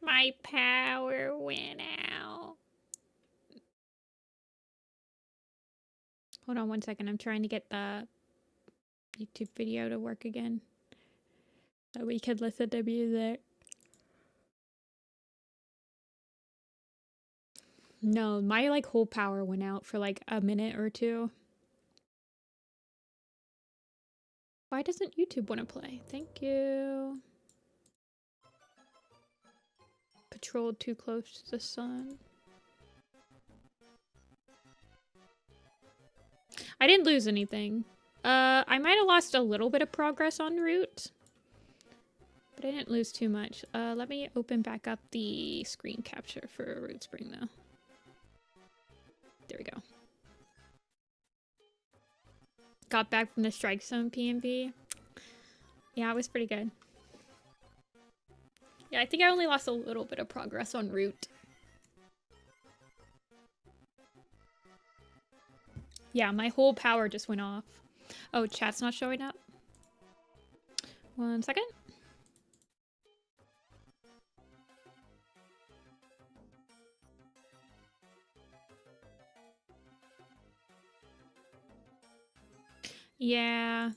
My power went out. Hold on one second. I'm trying to get the YouTube video to work again, so we could listen to music. No, my like whole power went out for like a minute or two. Why doesn't YouTube want to play? Thank you. Patrolled too close to the sun. I didn't lose anything. I might have lost a little bit of progress en route, but I didn't lose too much. Let me open back up the screen capture for Root Spring though. There we go. Got back from the Strike Zone PMV. Yeah, it was pretty good. Yeah, I think I only lost a little bit of progress en route. Yeah, my whole power just went off. Oh, chat's not showing up. 1 second. Yeah.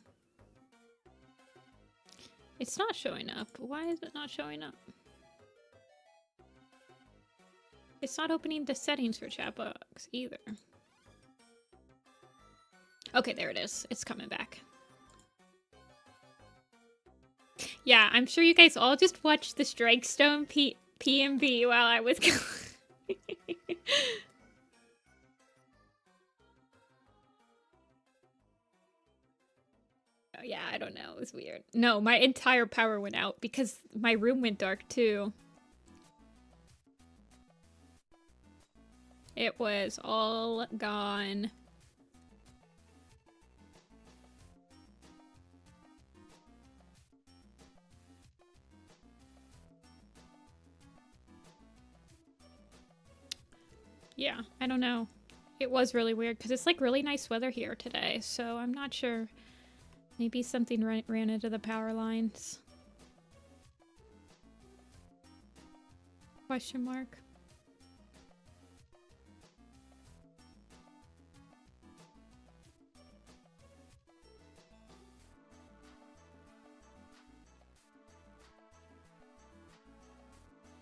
It's not showing up. Why is it not showing up? It's not opening the settings for chat box either. Okay, there it is. It's coming back. Yeah, I'm sure you guys all just watched the Strike Zone PMV while I was going. Oh, yeah, I don't know. It was weird. No, my entire power went out because my room went dark too. It was all gone. Yeah, I don't know. It was really weird because it's like really nice weather here today, so I'm not sure. Maybe something ran into the power lines. Question mark.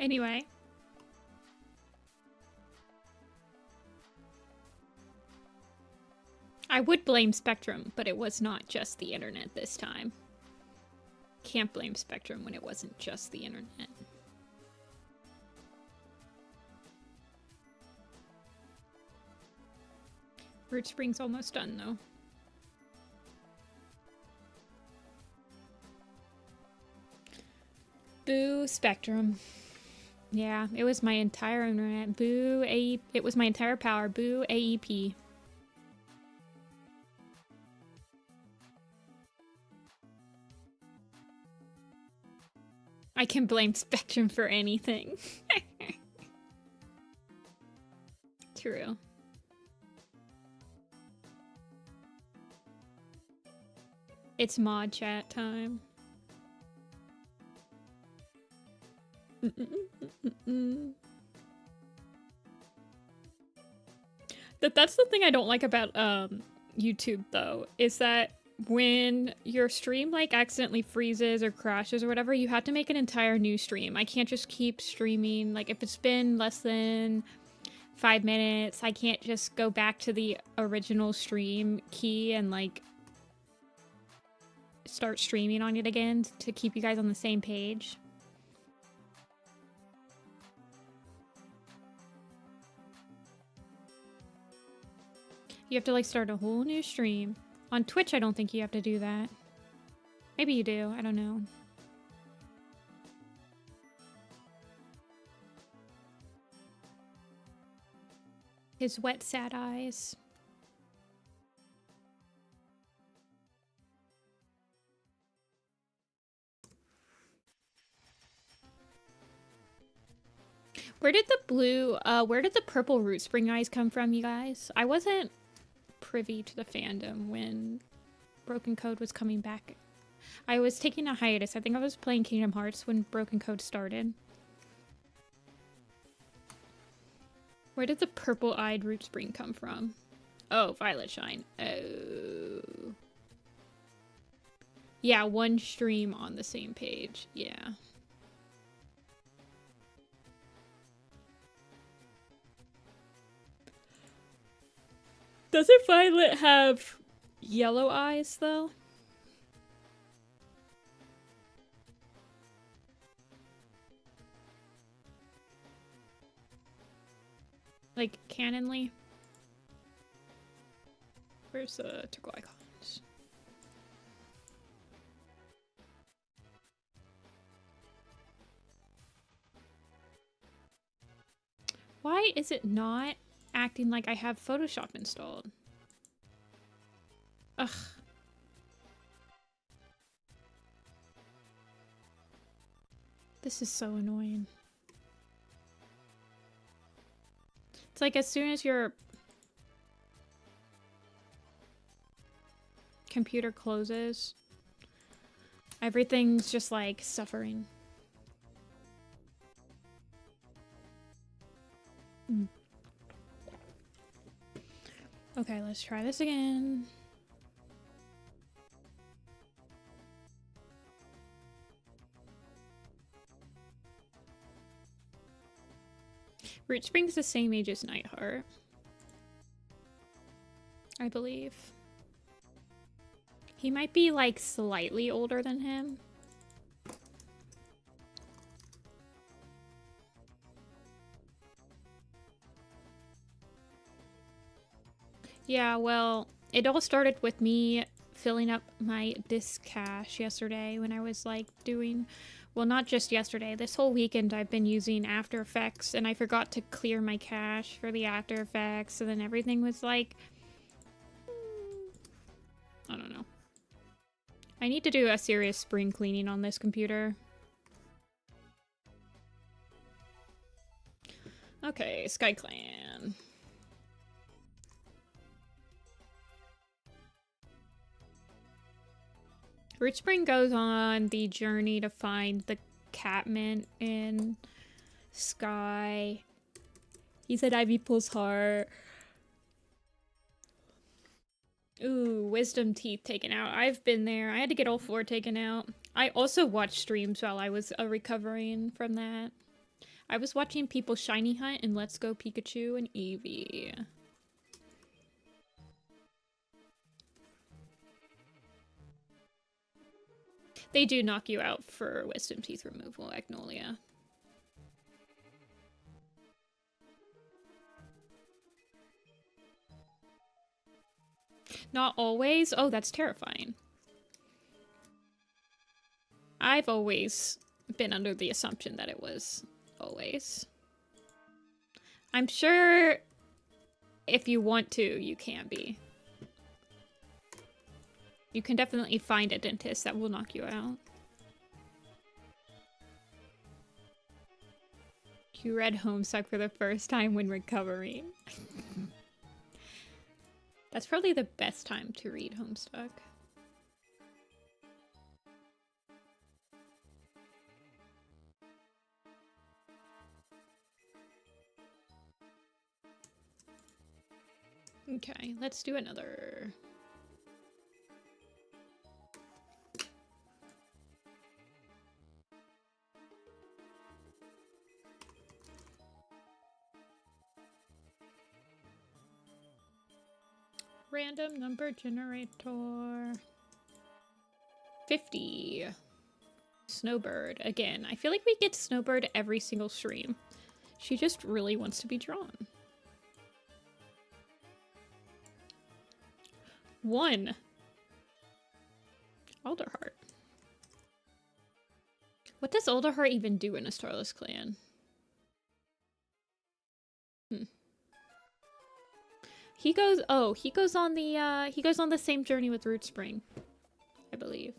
Anyway. I would blame Spectrum, but it was not just the internet this time. Can't blame Spectrum when it wasn't just the internet. Root Spring's almost done, though. Boo, Spectrum. Yeah, it was my entire internet. Boo, AEP. It was my entire power. Boo, AEP. I can blame Spectrum for anything. True. It's mod chat time. That's the thing I don't like about YouTube though, is that when your stream like accidentally freezes or crashes or whatever, you have to make an entire new stream. I can't just keep streaming. Like if it's been less than 5 minutes, I can't just go back to the original stream key and like start streaming on it again to keep you guys on the same page. You have to like start a whole new stream. On Twitch, I don't think you have to do that. Maybe you do, I don't know. His wet, sad eyes. Where did the purple root spring eyes come from, you guys? I wasn't privy to the fandom when Broken Code was coming back. I was taking a hiatus. I think I was playing Kingdom Hearts when Broken Code started. Where did the purple-eyed root spring come from? Oh, Violet Shine. Oh. Yeah, one stream on the same page. Yeah. Doesn't Violet have yellow eyes, though? Like, canonly? Where's the turquoise icons? Why is it not acting like I have Photoshop installed? Ugh. This is so annoying. It's like as soon as your computer closes, everything's just like suffering. Okay, let's try this again. Root Spring's the same age as Nightheart, I believe. He might be like slightly older than him. Yeah, well, it all started with me filling up my disk cache yesterday when I was like doing, well, not just yesterday, this whole weekend I've been using After Effects and I forgot to clear my cache for the After Effects, and then everything was like, I don't know. I need to do a serious spring cleaning on this computer. Okay, SkyClan. Root Spring goes on the journey to find the Catmint in Sky. He said Ivy pulls heart. Ooh, wisdom teeth taken out. I've been there. I had to get all 4 taken out. I also watched streams while I was recovering from that. I was watching people shiny hunt in Let's Go Pikachu and Eevee. They do knock you out for wisdom teeth removal, Agnolia. Not always? Oh, that's terrifying. I've always been under the assumption that it was always. I'm sure if you want to, you can be. You can definitely find a dentist that will knock you out. You read Homestuck for the first time when recovering. That's probably the best time to read Homestuck. Okay, let's do another. Random number generator. 50. Snowbird. Again, I feel like we get Snowbird every single stream. She just really wants to be drawn. 1. Alderheart. What does Alderheart even do in a Starless clan? He goes on the same journey with Root Spring, I believe.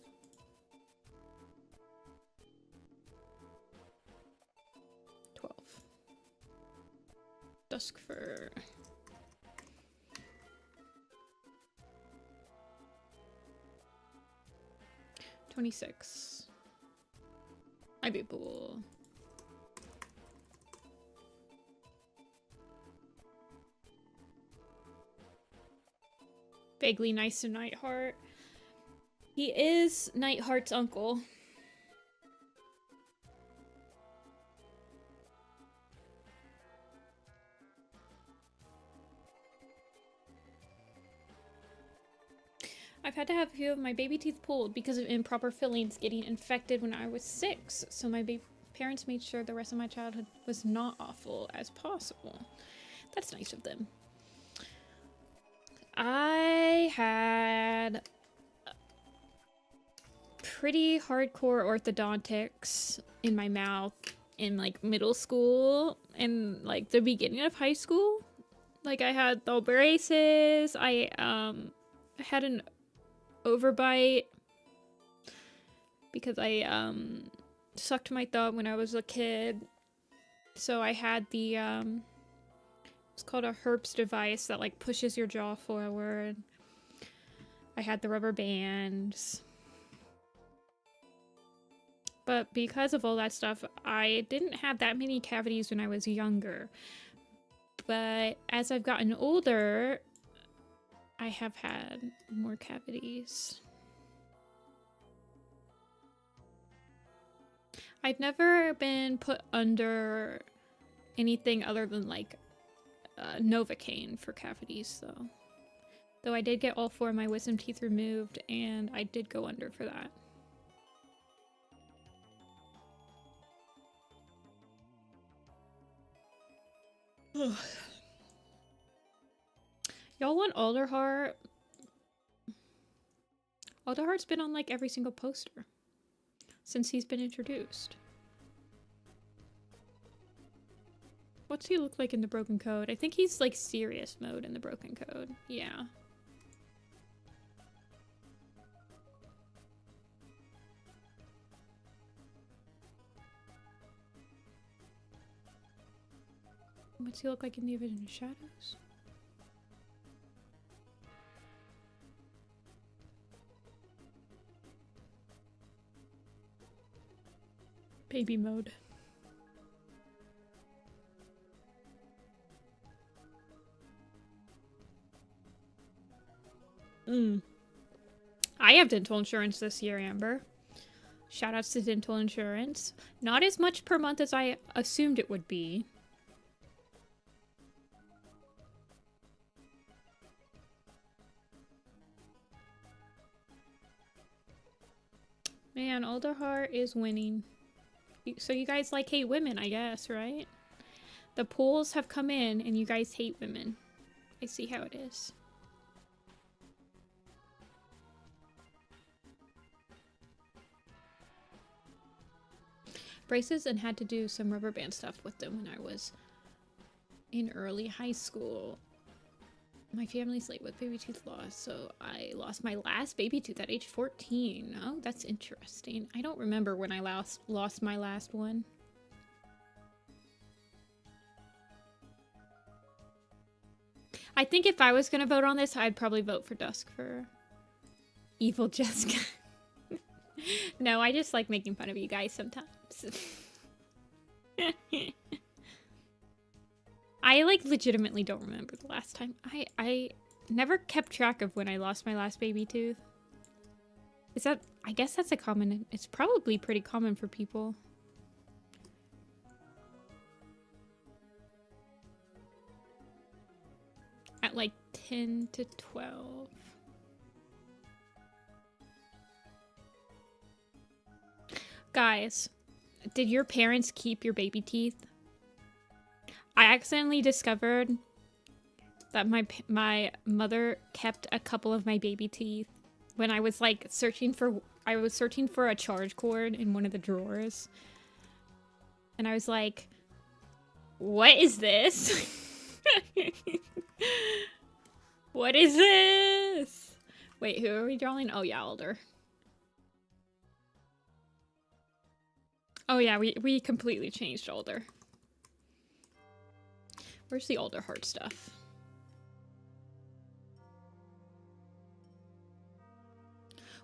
Duskfur. $26. I'd be cool. Vaguely nice to Nightheart. He is Nightheart's uncle. I've had to have a few of my baby teeth pulled because of improper fillings getting infected when I was 6, so my parents made sure the rest of my childhood was not awful as possible. That's nice of them. I had pretty hardcore orthodontics in my mouth in like middle school and like the beginning of high school. Like I had the braces, I had an overbite because I sucked my thumb when I was a kid. So I had the it's called a herpes device that like pushes your jaw forward. I had the rubber bands. But because of all that stuff, I didn't have that many cavities when I was younger. But as I've gotten older, I have had more cavities. I've never been put under anything other than like Novocaine for cavities though. Though I did get all 4 of my wisdom teeth removed and I did go under for that. Y'all want Alderheart? Alderheart's been on like every single poster since he's been introduced. What's he look like in the Broken Code? I think he's like serious mode in the Broken Code. Yeah. What's he look like in the Vision of Shadows? Baby mode. I have dental insurance this year, Amber. Shoutouts to dental insurance. Not as much per month as I assumed it would be. Man, Alderheart is winning. So you guys like hate women, I guess, right? The polls have come in and you guys hate women. I see how it is. Braces and had to do some rubber band stuff with them when I was in early high school. My family's late with baby tooth loss, so I lost my last baby tooth at age 14. Oh, that's interesting. I don't remember when I lost my last one. I think if I was gonna vote on this, I'd probably vote for Duskfur. Evil Jessica. No, I just like making fun of you guys sometimes. I like legitimately don't remember the last time. I never kept track of when I lost my last baby tooth. Is that, I guess that's a common, it's probably pretty common for people. At like 10 to 12. Guys, did your parents keep your baby teeth? I accidentally discovered that my mother kept a couple of my baby teeth when I was like searching for a charge cord in one of the drawers. And I was like, what is this? What is this? Wait, who are we drawing? Oh yeah, Alder. Oh yeah, we completely changed Alder. Where's the Alderheart stuff?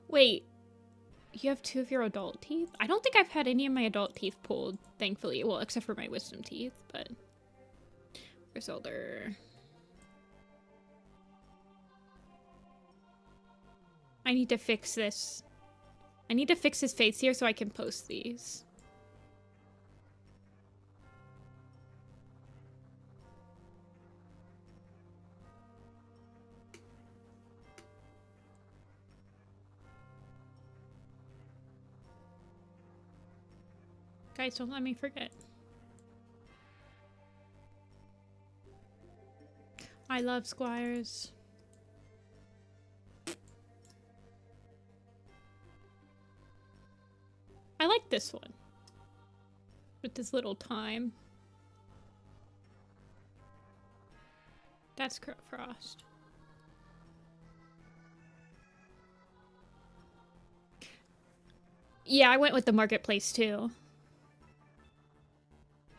Wait, you have 2 of your adult teeth? I don't think I've had any of my adult teeth pulled, thankfully. Well, except for my wisdom teeth, but... Where's Alder? I need to fix this. I need to fix his face here so I can post these. Guys, don't let me forget. I love Squires. I like this one. With this little time. That's Frost. Yeah, I went with the marketplace too.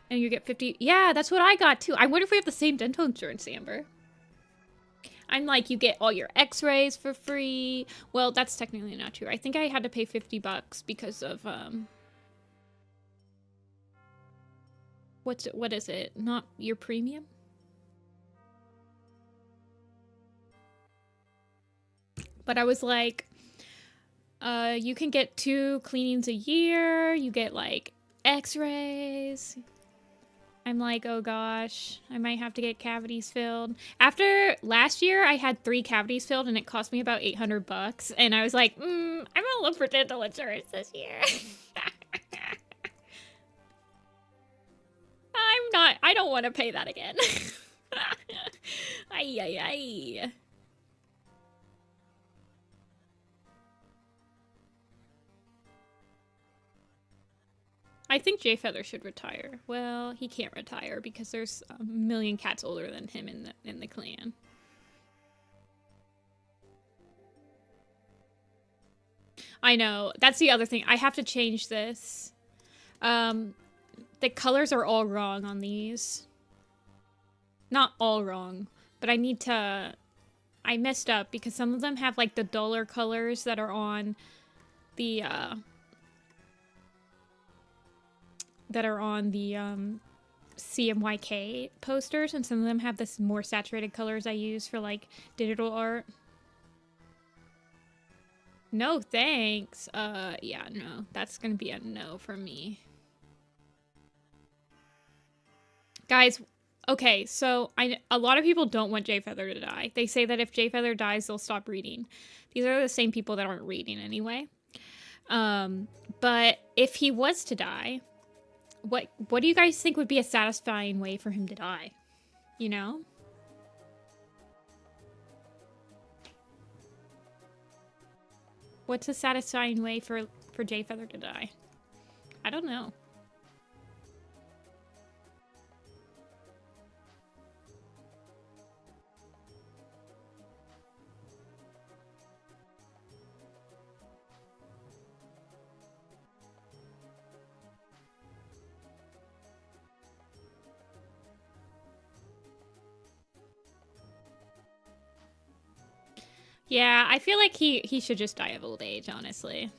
And you get 50. Yeah, that's what I got too. I wonder if we have the same dental insurance, Amber. I'm like, you get all your x-rays for free. Well, that's technically not true. I think I had to pay $50 because of, what is it? Not your premium? But I was like, you can get 2 cleanings a year. You get, like, x-rays. I'm like, oh gosh, I might have to get cavities filled. After last year, I had 3 cavities filled and it cost me about $800. And I was like, I'm gonna look for dental insurance this year. I don't want to pay that again. Ay, ay, ay. I think Jayfeather should retire. Well, he can't retire because there's a million cats older than him in the clan. I know. That's the other thing. I have to change this. The colors are all wrong on these. Not all wrong, but I need to... I messed up because some of them have like the duller colors that are on the CMYK posters, and some of them have this more saturated colors I use for like digital art. No thanks. Yeah, no. That's gonna be a no for me. Guys, okay, so a lot of people don't want Jayfeather to die. They say that if Jayfeather dies, they'll stop reading. These are the same people that aren't reading anyway. But if he was to die, what do you guys think would be a satisfying way for him to die? You know? What's a satisfying way for Jayfeather to die? I don't know. Yeah, I feel like he should just die of old age, honestly.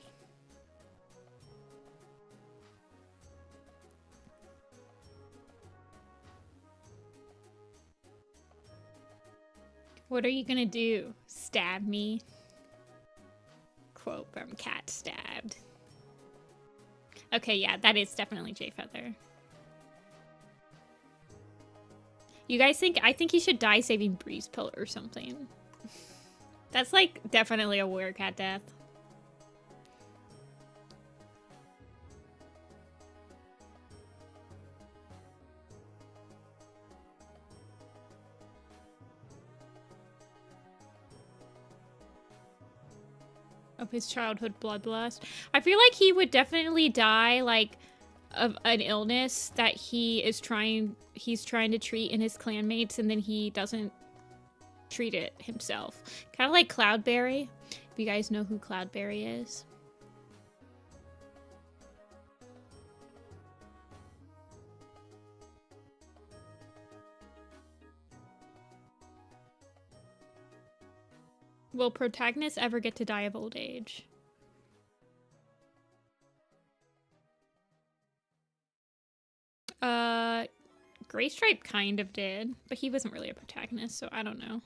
What are you gonna do? Stab me? Quote from Cat Stabbed. Okay, yeah, that is definitely Jayfeather. You guys think? I think he should die saving Breeze Pill or something. That's like definitely a werecat death. Of his childhood bloodlust. I feel like he would definitely die like of an illness that he's trying to treat in his clanmates, and then he doesn't treat it himself. Kind of like Cloudberry, if you guys know who Cloudberry is. Will protagonists ever get to die of old age? Graystripe kind of did, but he wasn't really a protagonist, so I don't know.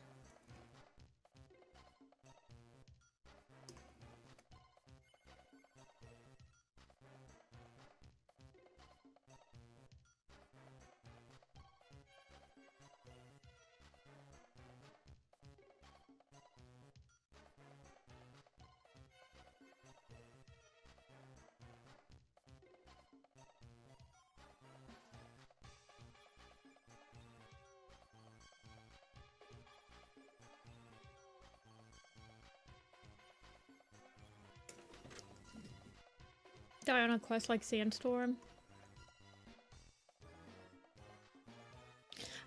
Die on a quest like Sandstorm.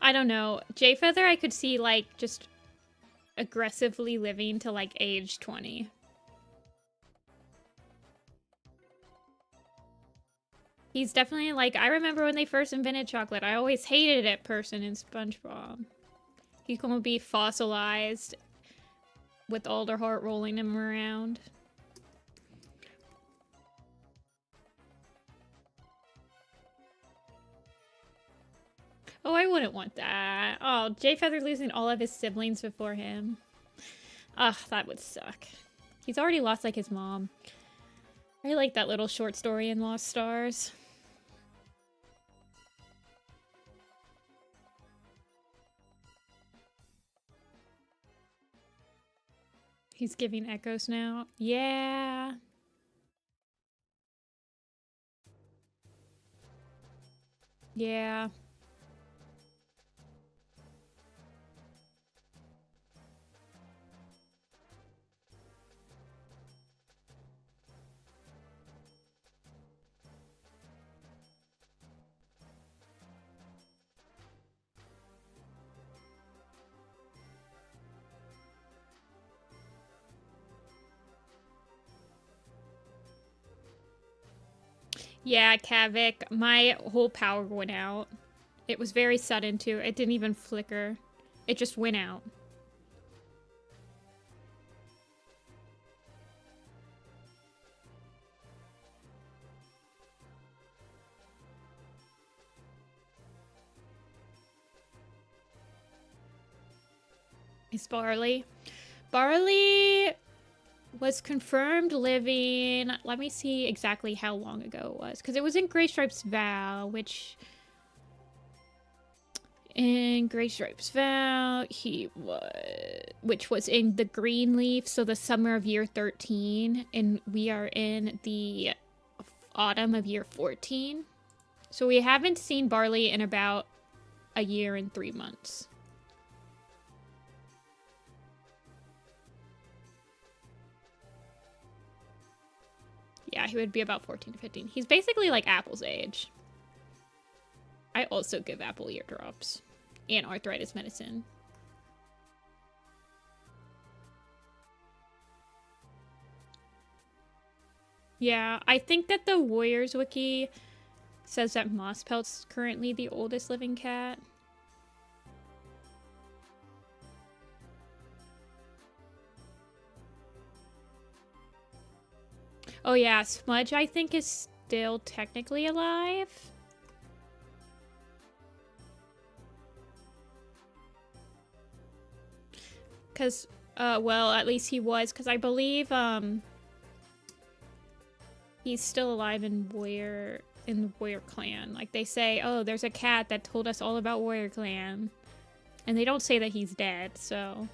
I don't know. Jayfeather I could see like just aggressively living to like age 20. He's definitely like, I remember when they first invented chocolate. I always hated it person in SpongeBob. He's gonna be fossilized with Alderheart rolling him around. Oh, I wouldn't want that. Oh, Jayfeather losing all of his siblings before him. Ugh, that would suck. He's already lost like his mom. I like that little short story in Lost Stars. He's giving echoes now. Yeah. Yeah. Yeah, Kavik. My whole power went out. It was very sudden, too. It didn't even flicker. It just went out. Is Barley? Barley was confirmed living... Let me see exactly how long ago it was. Because it was in Grey Stripe's vow, which... In Grey Stripe's vow, he was... Which was in the Greenleaf, so the summer of year 13. And we are in the autumn of year 14. So we haven't seen Barley in about a year and 3 months. Yeah, he would be about 14 to 15. He's basically like Apple's age. I also give Apple eardrops and arthritis medicine. Yeah, I think that the Warriors Wiki says that Mosspelt's currently the oldest living cat. Oh yeah, Smudge I think is still technically alive. Cause, well, at least he was, cause I believe, he's still alive in the Warrior Clan. Like they say, oh, there's a cat that told us all about Warrior Clan. And they don't say that he's dead, so...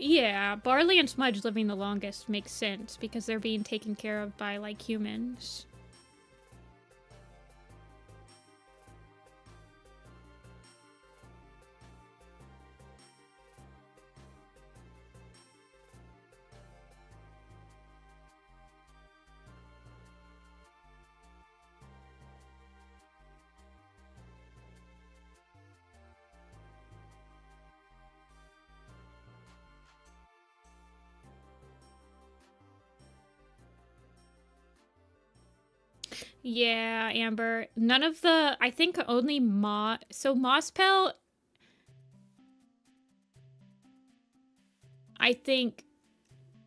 Yeah, Barley and Smudge living the longest makes sense because they're being taken care of by, like, humans. Yeah, Amber. None of the... I think only So Mosspelt... I think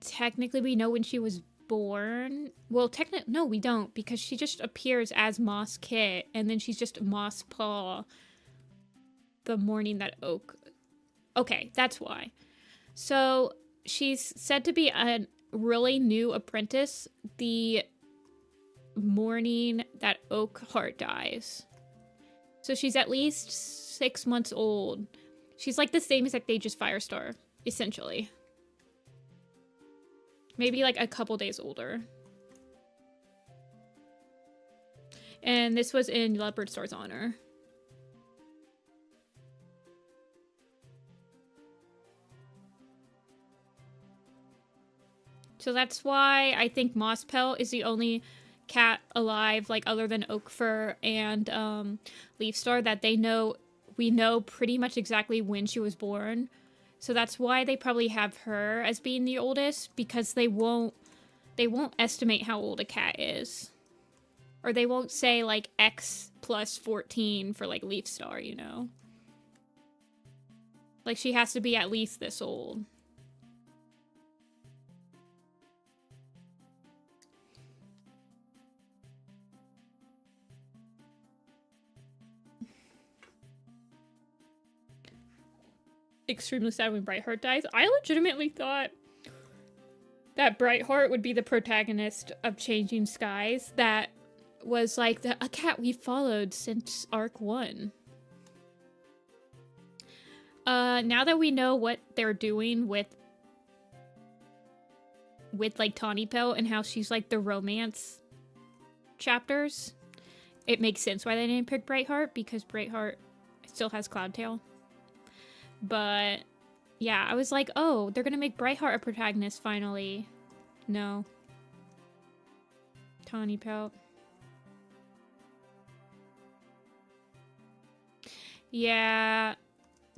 technically we know when she was born. Well, technically... No, we don't. Because she just appears as Moss Kit. And then she's just Moss Paw the morning that Oak... Okay, that's why. So she's said to be a really new apprentice the morning that Oakheart dies. So she's at least 6 months old. She's like the same exact age as Firestar, essentially. Maybe like a couple days older. And this was in Leopardstar's honor. So that's why I think Mosspelt is the only cat alive, like other than Oakfur and Leafstar, that we know pretty much exactly when she was born. So that's why they probably have her as being the oldest, because they won't estimate how old a cat is. Or they won't say like X plus 14 for like Leafstar, you know? Like she has to be at least this old. Extremely sad when Brightheart dies. I legitimately thought that Brightheart would be the protagonist of Changing Skies. That was like a cat we followed since Arc 1. Now that we know what they're doing with like Tawny Pelt and how she's like the romance chapters, it makes sense why they didn't pick Brightheart, because Brightheart still has Cloudtail. But yeah, I was like, oh, they're gonna make Brightheart a protagonist finally. No. Tawny Pelt. Yeah,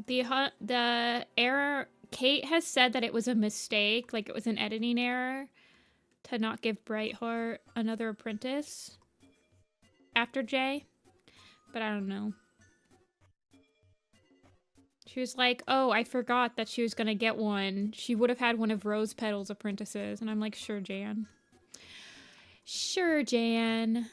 the error, Kate has said that it was a mistake, like it was an editing error to not give Brightheart another apprentice after Jay, but I don't know. She was like, oh, I forgot that she was gonna get one. She would have had one of Rose Petal's apprentices. And I'm like, sure, Jan. Sure, Jan.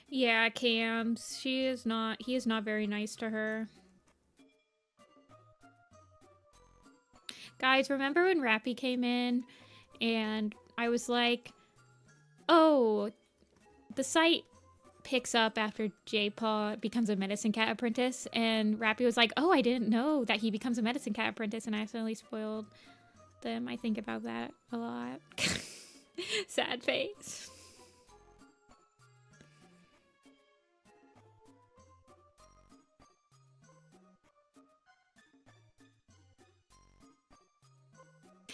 Yeah, Cams. He is not very nice to her. Guys, remember when Rappy came in and I was like, oh, the site picks up after Jaypaw becomes a medicine cat apprentice, and Rappy was like, oh, I didn't know that he becomes a medicine cat apprentice, and I accidentally spoiled them. I think about that a lot. Sad face.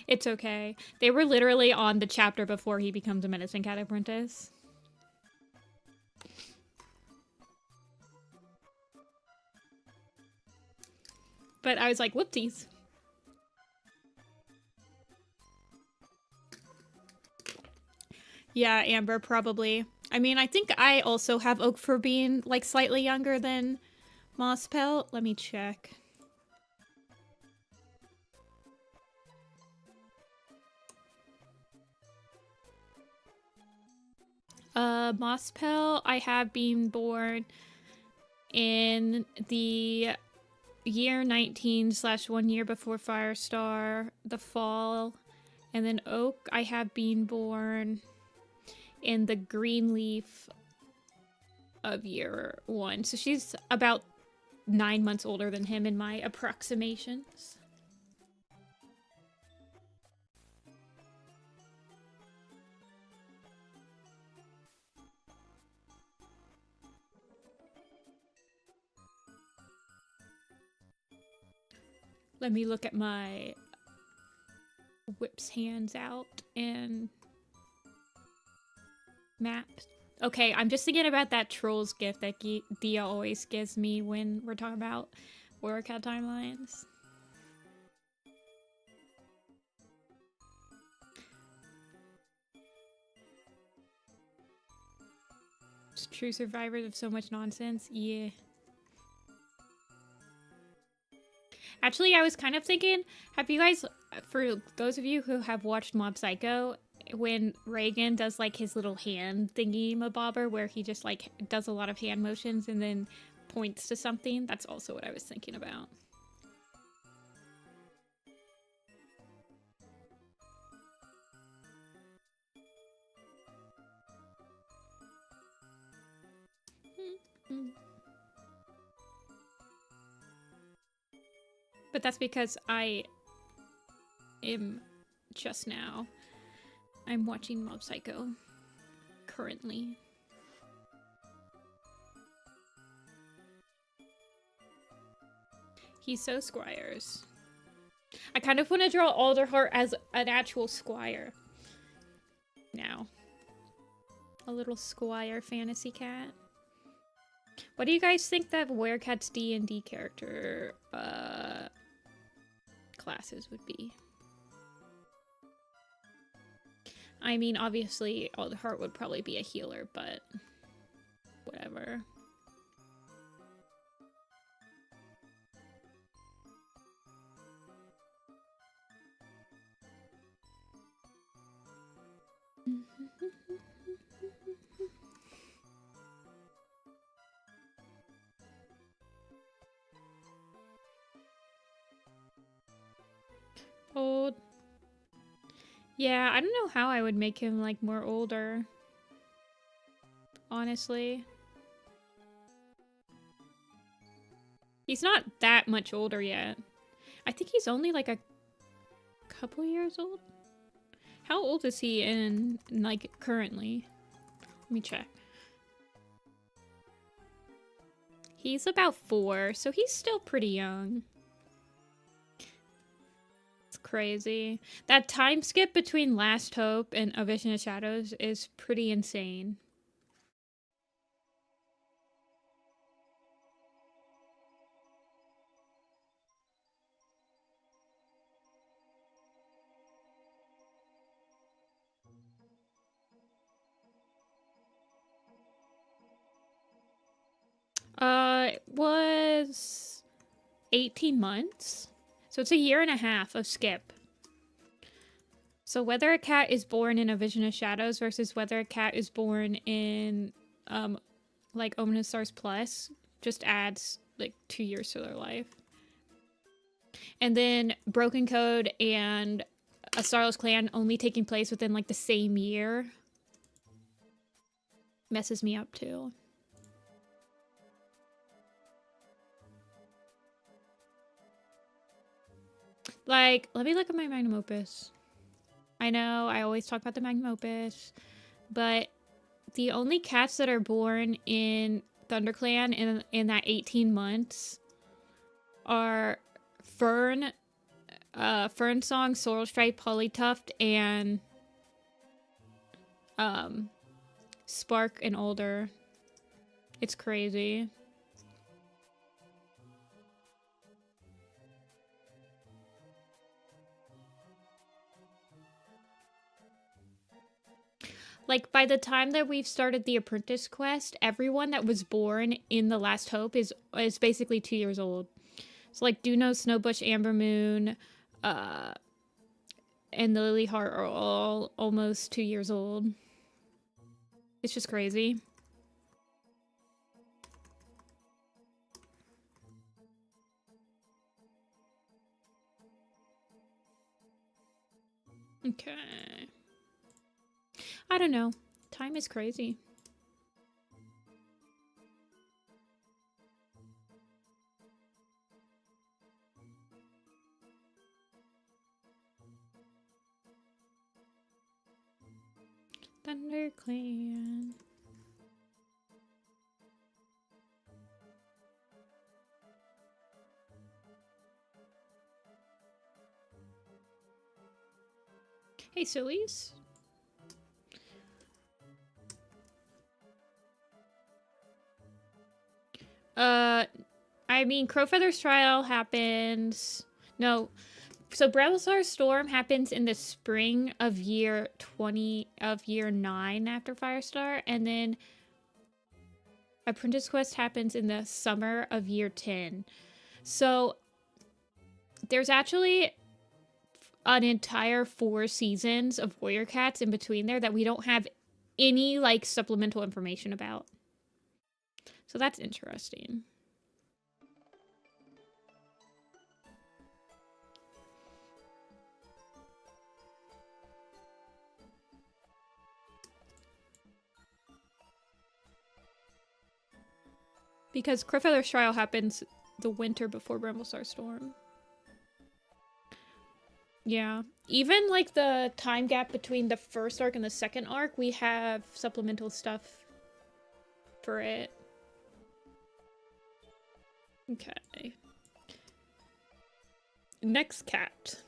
It's okay. They were literally on the chapter before he becomes a medicine cat apprentice. But I was like, whoopsies. Yeah, Amber, probably. I mean, I think I also have Oak for being, like, slightly younger than Mosspelt. Let me check. Mosspelt, I have been born in the year 19/1 year before Firestar, the fall. And then Oak, I have been born in the green leaf of year 1. So she's about 9 months older than him in my approximations. Let me look at my whips hands out and map. Okay, I'm just thinking about that Trolls gift that Dia always gives me when we're talking about Warrior Cat timelines. Just true survivors of so much nonsense. Yeah. Actually, I was kind of thinking, have you guys, for those of you who have watched Mob Psycho, when Reagan does like his little hand thingy mabobber where he just like does a lot of hand motions and then points to something, that's also what I was thinking about. But that's because I am just now. I'm watching Mob Psycho currently. He's so squires. I kind of want to draw Alderheart as an actual squire now. A little squire fantasy cat. What do you guys think that Werecat's D&D character classes would be? I mean, obviously, Alderheart would probably be a healer, but whatever. Old. Yeah, I don't know how I would make him, like, more older. Honestly. He's not that much older yet. I think he's only, like, a couple years old? How old is he in like, currently? Let me check. He's about 4, so he's still pretty young. Crazy. That time skip between Last Hope and A Vision of Shadows is pretty insane. It was 18 months. So it's a year and a half of skip. So whether a cat is born in A Vision of Shadows versus whether a cat is born in, like, Omen of Stars Plus just adds, like, 2 years to their life. And then Broken Code and A Starless Clan only taking place within, like, the same year messes me up, too. Like, let me look at my magnum opus. I know, I always talk about the magnum opus, but the only cats that are born in ThunderClan in that 18 months are Fern, Fernsong, Sorrelstripe, Polytuft, and Spark and Older. It's crazy. Like, by the time that we've started the Apprentice quest, everyone that was born in the Last Hope is basically 2 years old. So, like, Duno, Snowbush, Ambermoon, and the Lilyheart are all almost 2 years old. It's just crazy. Okay. I don't know. Time is crazy. ThunderClan. Hey, sillies. I mean, Crowfeather's trial happens... No. So Brevelsar's Storm happens in the spring of year 9 after Firestar, and then Apprentice quest happens in the summer of year 10. So there's actually an entire 4 seasons of Warrior Cats in between there that we don't have any like supplemental information about. So that's interesting. Because Crowfeather's trial happens the winter before Bramblestar Storm. Yeah. Even like the time gap between the first arc and the second arc, we have supplemental stuff for it. Okay. Next cat.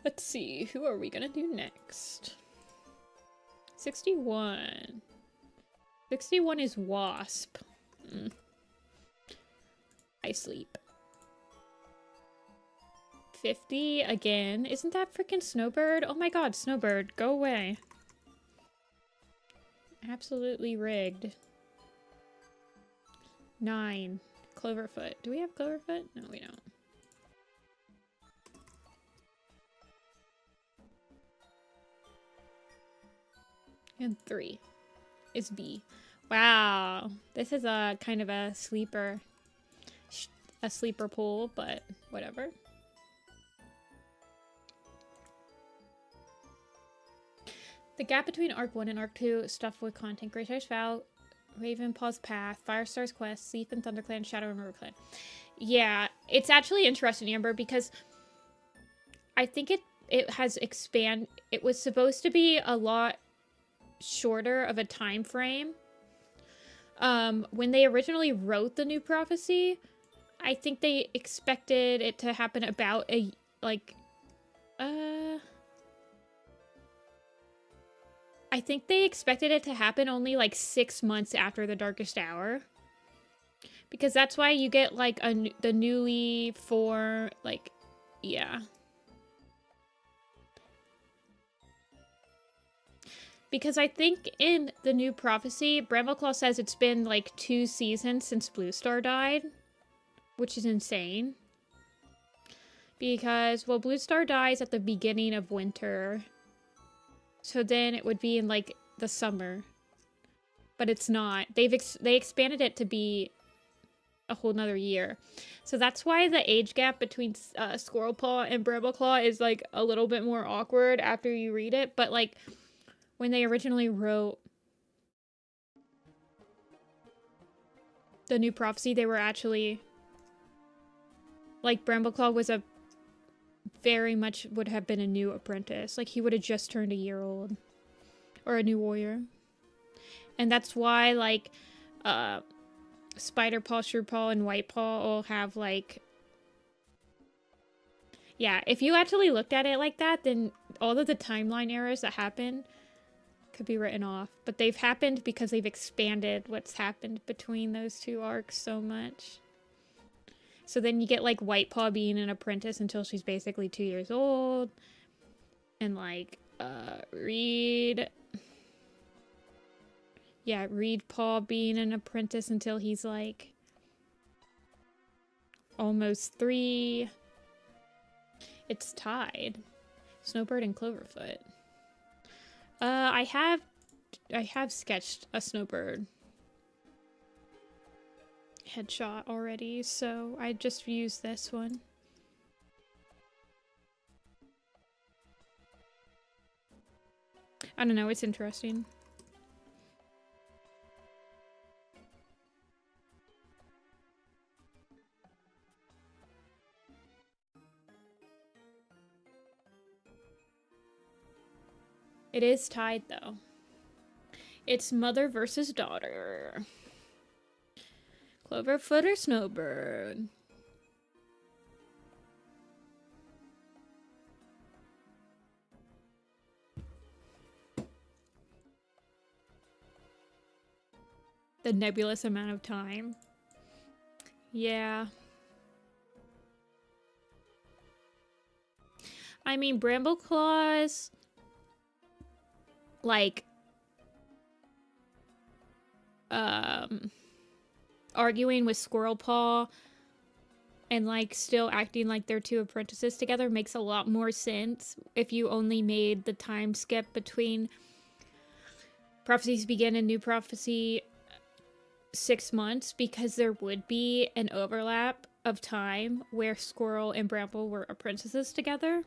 Let's see, who are we gonna do next? 61. 61 is Wasp. I sleep. 50 again. Isn't that freaking Snowbird? Oh my god, Snowbird, go away. Absolutely rigged. 9. Cloverfoot. Do we have Cloverfoot? No, we don't. And 3 is B. Wow. This is a kind of a sleeper pool, but whatever. The gap between Arc 1 and Arc 2 stuff with content. Greyshaw's Vow, Ravenpaw's Path, Firestar's Quest, Leaf and ThunderClan, Shadow and RiverClan. Yeah, it's actually interesting, Amber, because I think it has expanded. It was supposed to be a lot shorter of a time frame. When they originally wrote the new prophecy, I think they expected it to happen about a I think they expected it to happen only like 6 months after the Darkest Hour, because that's why you get like the newly formed, like, yeah. Because I think in the new prophecy, Brambleclaw says it's been like 2 seasons since Bluestar died, which is insane. Because, well, Bluestar dies at the beginning of winter, so then it would be in like the summer, but it's not. They expanded it to be a whole nother year, so that's why the age gap between Squirrelpaw and Brambleclaw is like a little bit more awkward after you read it. But like, when they originally wrote the new prophecy, they were actually, like, Brambleclaw was a very much would have been a new apprentice. Like, he would have just turned a year old. Or a new warrior. And that's why, like, Spiderpaw, Shrewpaw, and Whitepaw all have, like... Yeah, if you actually looked at it like that, then all of the timeline errors that happen could be written off. But they've happened because they've expanded what's happened between those 2 arcs so much. So then you get, like, Whitepaw being an apprentice until she's basically 2 years old. And, like, Reedpaw being an apprentice until he's, like, almost 3. It's tied. Snowbird and Cloverfoot. I have sketched a Snowbird headshot already, so I just used this one. I don't know, it's interesting. It is tied, though. It's mother versus daughter. Cloverfoot or Snowbird? The nebulous amount of time. Yeah. I mean, Brambleclaw's like arguing with Squirrelpaw and like still acting like they're two apprentices together makes a lot more sense if you only made the time skip between Prophecies Begin and New Prophecy 6 months, because there would be an overlap of time where Squirrel and Bramble were apprentices together.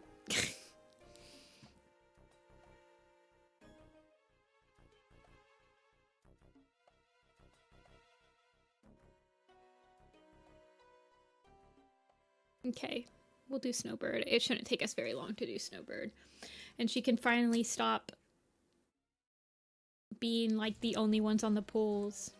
Okay, we'll do Snowbird. It shouldn't take us very long to do Snowbird. And she can finally stop being like the only ones on the pools.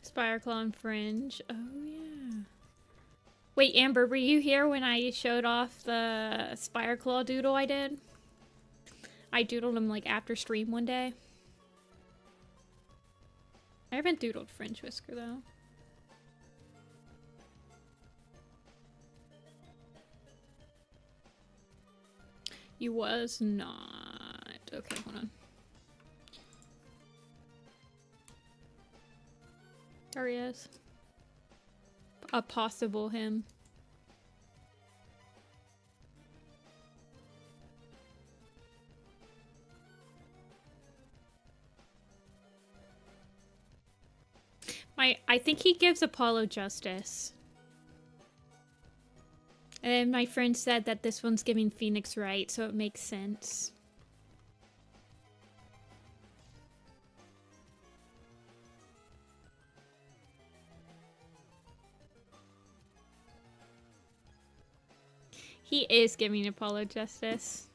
Spireclaw and Fringe. Oh, yeah. Wait, Amber, were you here when I showed off the Spireclaw doodle I did? I doodled him, like, after stream one day. I haven't doodled Fringe Whisker, though. You was not. Okay, hold on. There he is. A possible him. I think he gives Apollo justice. And my friend said that this one's giving Phoenix right, so it makes sense. He is giving Apollo justice.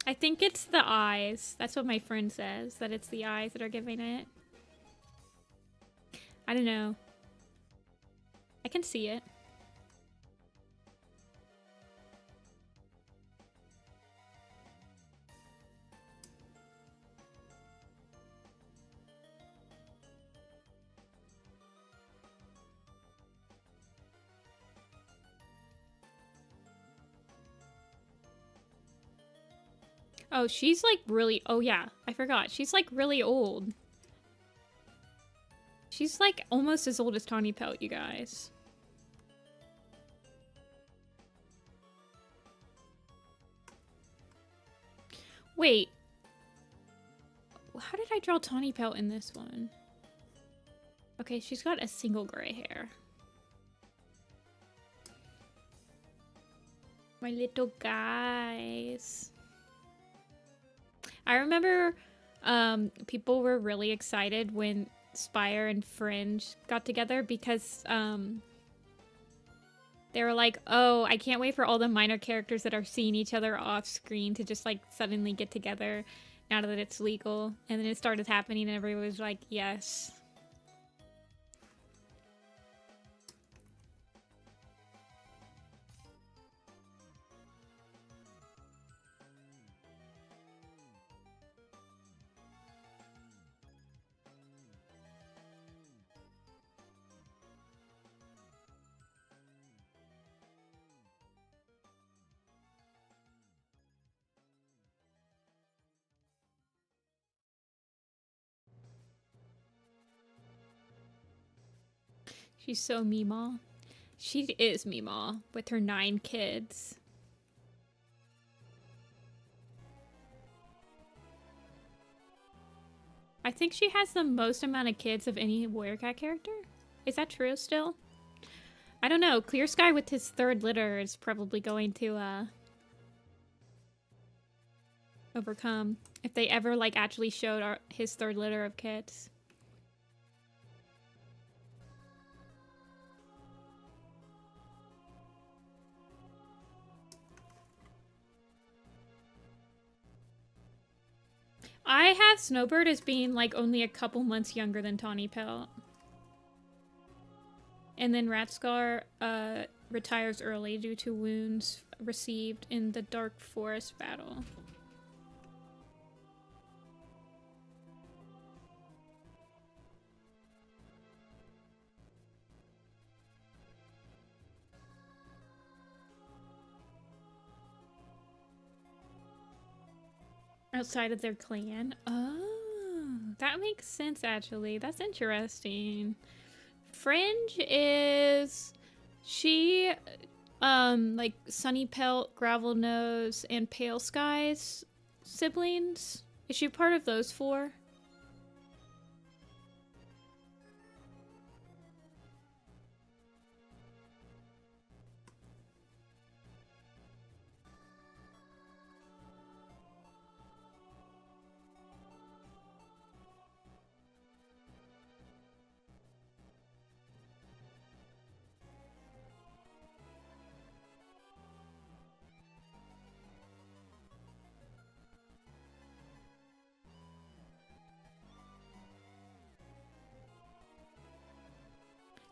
I think it's the eyes. That's what my friend says, that it's the eyes that are giving it. I don't know. I can see it. Oh, she's like really... Oh yeah, I forgot. She's like really old. She's like almost as old as Tawny Pelt, you guys. Wait. How did I draw Tawny Pelt in this one? Okay, she's got a single gray hair. My little guys. I remember people were really excited when Spire and Fringe got together because they were like, oh, I can't wait for all the minor characters that are seeing each other off screen to just like suddenly get together now that it's legal. And then it started happening and everybody was like, yes. She's so Meemaw. She is Meemaw with her 9 kids. I think she has the most amount of kids of any Warrior Cat character. Is that true still? I don't know. Clear Sky with his 3rd litter is probably going to overcome if they ever like actually showed his 3rd litter of kids. I have Snowbird as being like only a couple months younger than Tawny Pelt. And then Ratscar retires early due to wounds received in the Dark Forest battle. Outside of their clan. Oh, that makes sense actually. That's interesting. Fringe is she like Sunny Pelt, Gravel Nose, and Pale Skies siblings? Is she part of those four?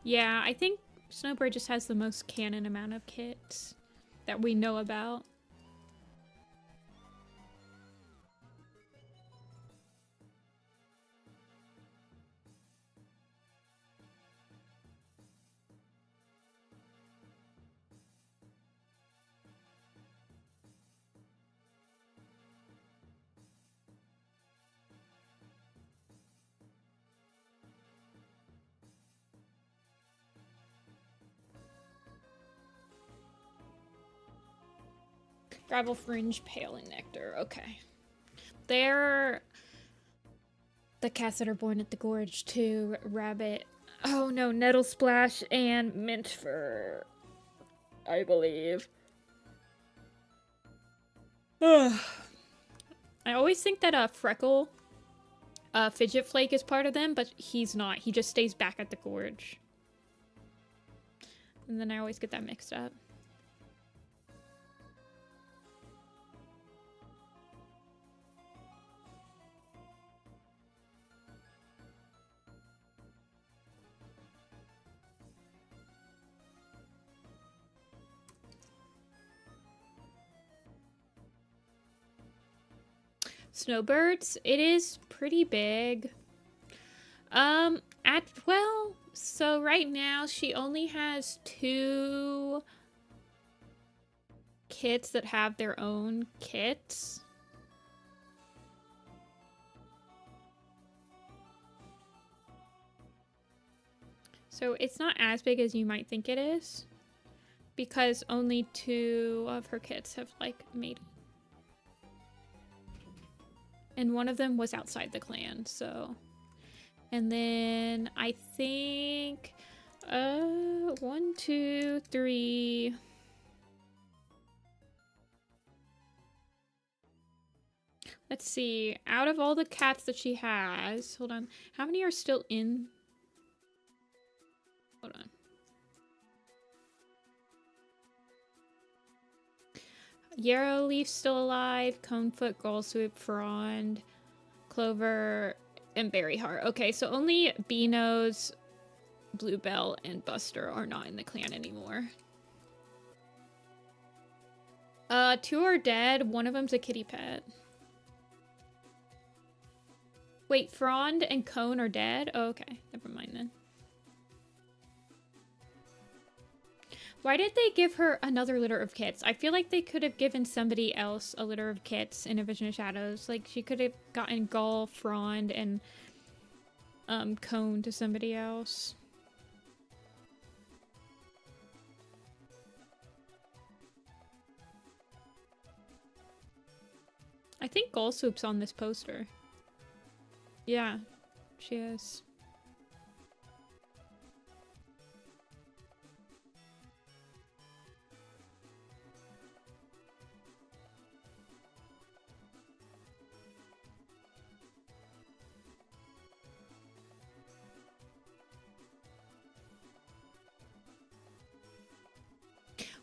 Yeah, I think Snowbird just has the most canon amount of kits that we know about. Gravel Fringe, Pale, and Nectar. Okay. They're the cats that are born at the gorge too. Rabbit. Oh no, Nettle Splash and Mint Fur, I believe. Ugh. I always think that Freckle, Fidget Flake is part of them, but he's not. He just stays back at the gorge. And then I always get that mixed up. Snowbirds, it is pretty big. Well, so right now she only has 2 kits that have their own kits. So it's not as big as you might think it is, because only 2 of her kits have like made it. And one of them was outside the clan, so. And then I think 1, 2, 3. Let's see. Out of all the cats that she has, hold on. How many are still in? Hold on. Yarrow Leaf's still alive. Conefoot, Girlswoop, Frond, Clover, and Berryheart. Okay, so only Beanose, Bluebell, and Buster are not in the clan anymore. 2 are dead. One of them's a kitty pet. Wait, Frond and Cone are dead? Oh, okay. Never mind then. Why did they give her another litter of kits? I feel like they could have given somebody else a litter of kits in A Vision of Shadows. Like, she could have gotten Gull, Frond, and Cone to somebody else. I think Gullswoop's on this poster. Yeah, she is.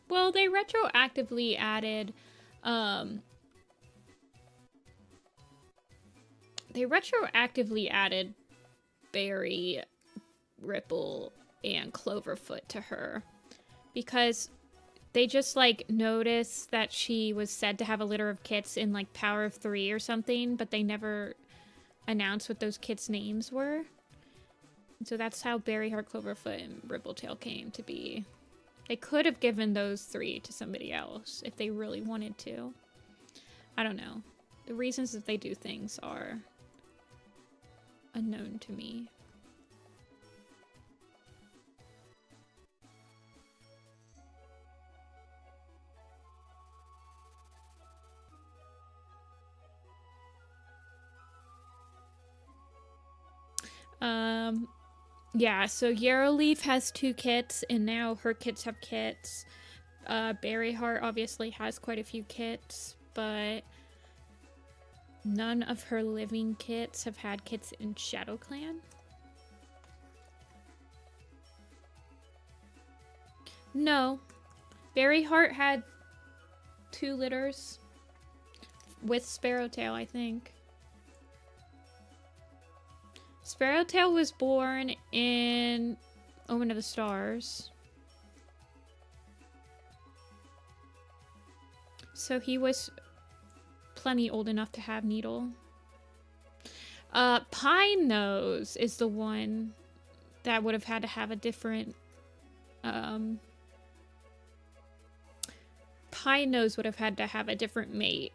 Well, they retroactively added they retroactively added Berry, Ripple, and Cloverfoot to her because they just like noticed that she was said to have a litter of kits in like Power of 3 or something, but they never announced what those kits' names were. So that's how Berryheart, Cloverfoot, and Rippletail came to be. They could have given those 3 to somebody else if they really wanted to. I don't know. The reasons that they do things are unknown to me. Yeah, so Yarrowleaf has 2 kits, and now her kits have kits. Berryheart obviously has quite a few kits, but none of her living kits have had kits in ShadowClan. No. Berryheart had 2 litters with Sparrowtail, I think. Sparrowtail was born in Omen of the Stars. So he was plenty old enough to have Needle. Pine Nose is the one that would have had to have a different... Pine Nose would have had to have a different mate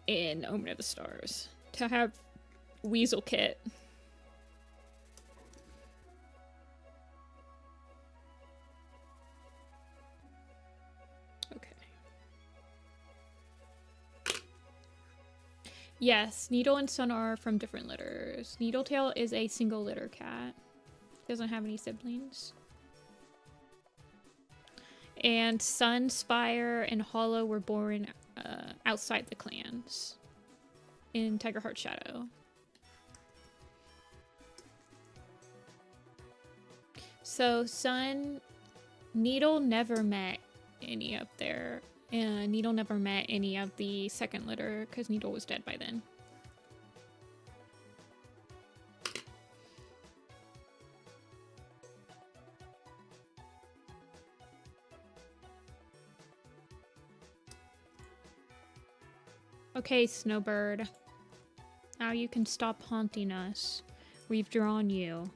in Omen of the Stars to have Weasel Kit. Yes, Needle and Sun are from different litters. Needletail is a single litter cat. Doesn't have any siblings. And Sun, Spire, and Hollow were born outside the clans in Tigerheart Shadow. So Sun, Needle never met any up there. And Needle never met any of the second litter because Needle was dead by then. Okay, Snowbird. Now you can stop haunting us. We've drawn you.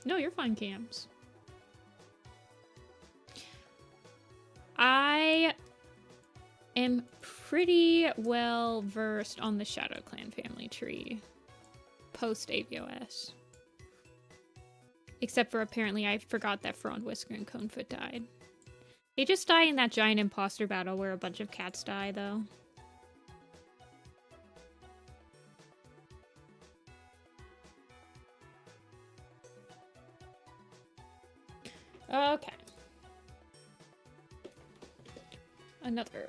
No, you're fine, Cams. I am pretty well versed on the ShadowClan family tree post AVOS. Except for apparently I forgot that Frond, Whisker, and Conefoot died. They just die in that giant imposter battle where a bunch of cats die, though. Okay. Another.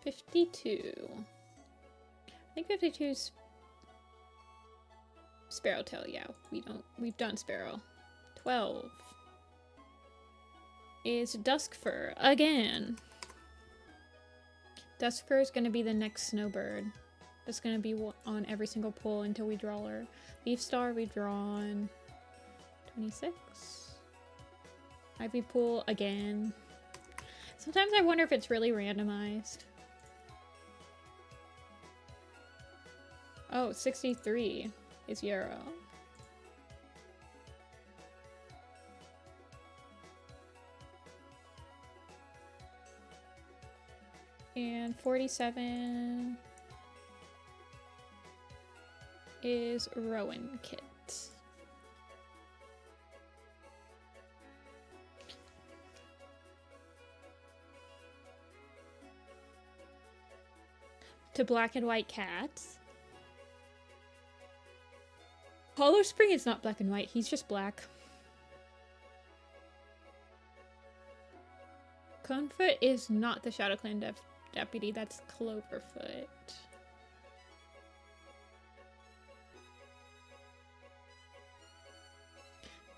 $52. I think 52's Sparrowtail, yeah. We've done Sparrow. 12 is Duskfur again. Duskfur is going to be the next Snowbird. That's going to be on every single pull until we draw her. Leafstar, we've drawn 26. Ivy Pool again. Sometimes I wonder if it's really randomized. Oh, 63 is Yarrow. And 47 is Rowan Kit. To Black and White Cats. Hollow Spring is not black and white, he's just black. Conefoot is not the ShadowClan deputy, that's Cloverfoot.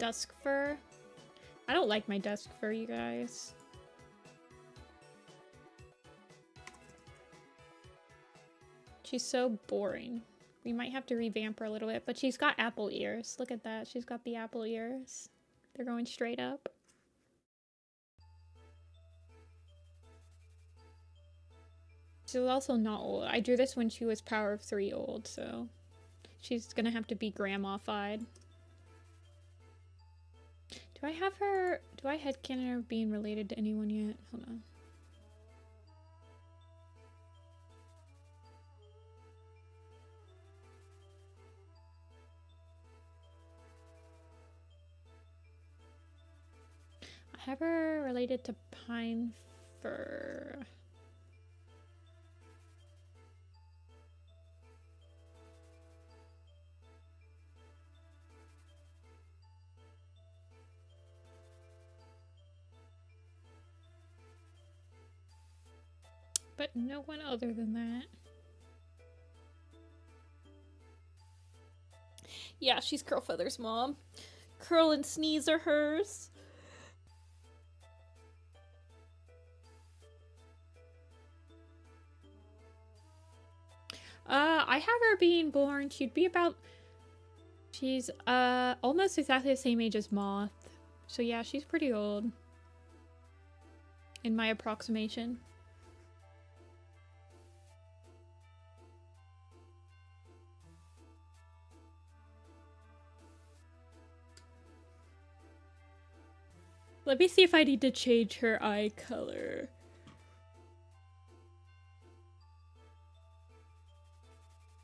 Duskfur. I don't like my Duskfur, you guys. She's so boring. We might have to revamp her a little bit, but she's got apple ears. Look at that. She's got the apple ears. They're going straight up. She's also not old. I drew this when she was Power of 3 old, so she's gonna have to be grandma-fied. Do I have her... Do I headcanon her being related to anyone yet? Hold on. I have her related to Pine Fir. But no one other than that. Yeah, she's Curlfeather's mom. Curl and Sneeze are hers. I have her being born. She'd be about... She's almost exactly the same age as Moth. So yeah, she's pretty old. In my approximation. Let me see if I need to change her eye color.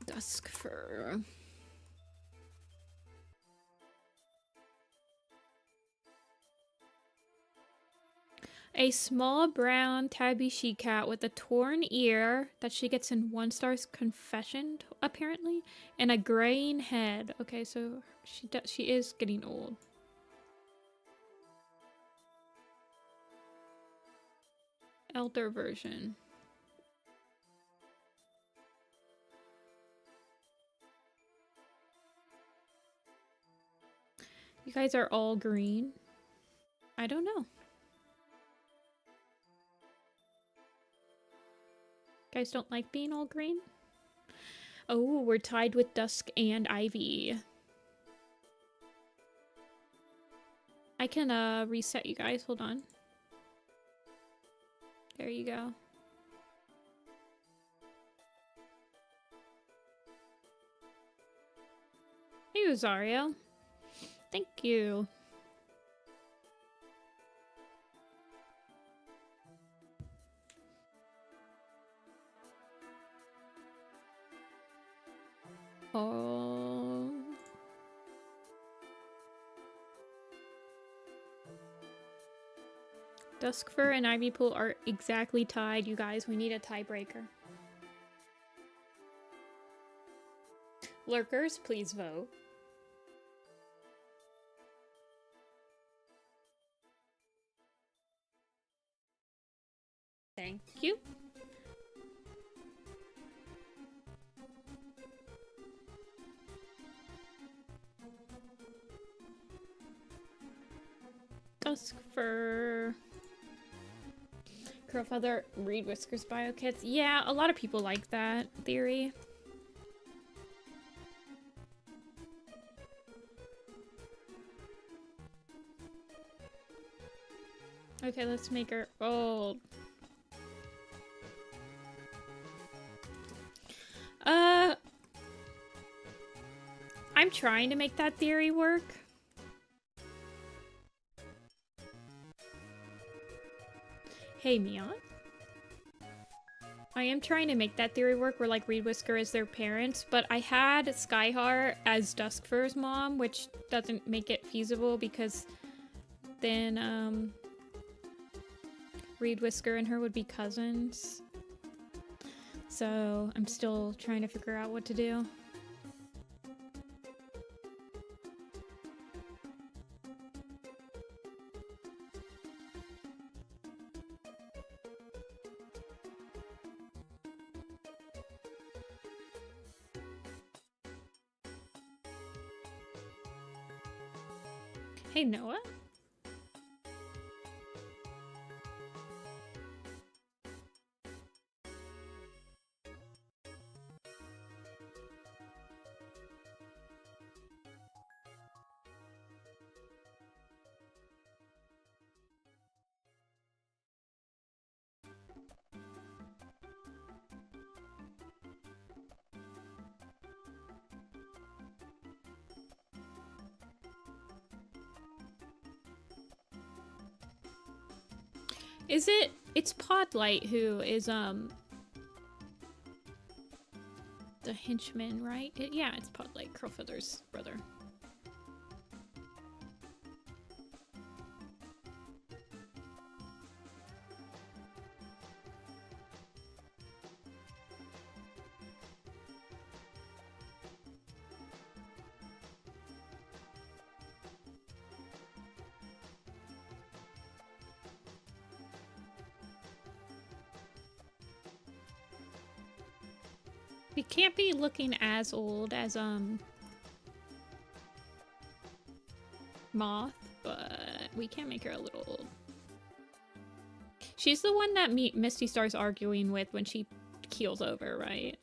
Duskfur. A small brown tabby she-cat with a torn ear that she gets in 1-star's confession, apparently, and a graying head. Okay, so she is getting old. Elder version. You guys are all green? I don't know. You guys don't like being all green? Oh, we're tied with Dusk and Ivy. I can reset you guys. Hold on. There you go. Hey, Rosario. Thank you. Oh. Duskfur and Ivypool are exactly tied, you guys. We need a tiebreaker. Lurkers, please vote. Thank you. Duskfur. Curlfeather, Reed Whiskers bio kits. Yeah, a lot of people like that theory. Okay, let's make her old. I'm trying to make that theory work. Hey, Mion. I am trying to make that theory work where, like, Reed Whisker is their parents, but I had Skyheart as Duskfur's mom, which doesn't make it feasible because then, Reed Whisker and her would be cousins. So, I'm still trying to figure out what to do. Hey, Noah? Is it? It's Podlight who is, the henchman, right? Yeah, it's Podlight, Curlfeather's brother. We can't be looking as old as, Moth, but we can make her a little old. She's the one that Misty starts arguing with when she keels over, right?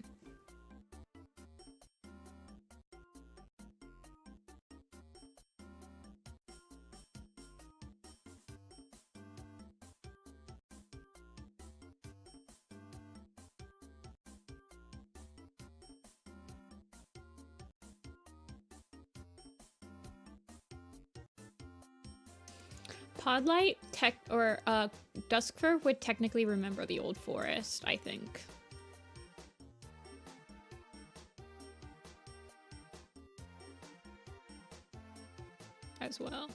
Podlight Duskfur would technically remember the old forest, I think. As well.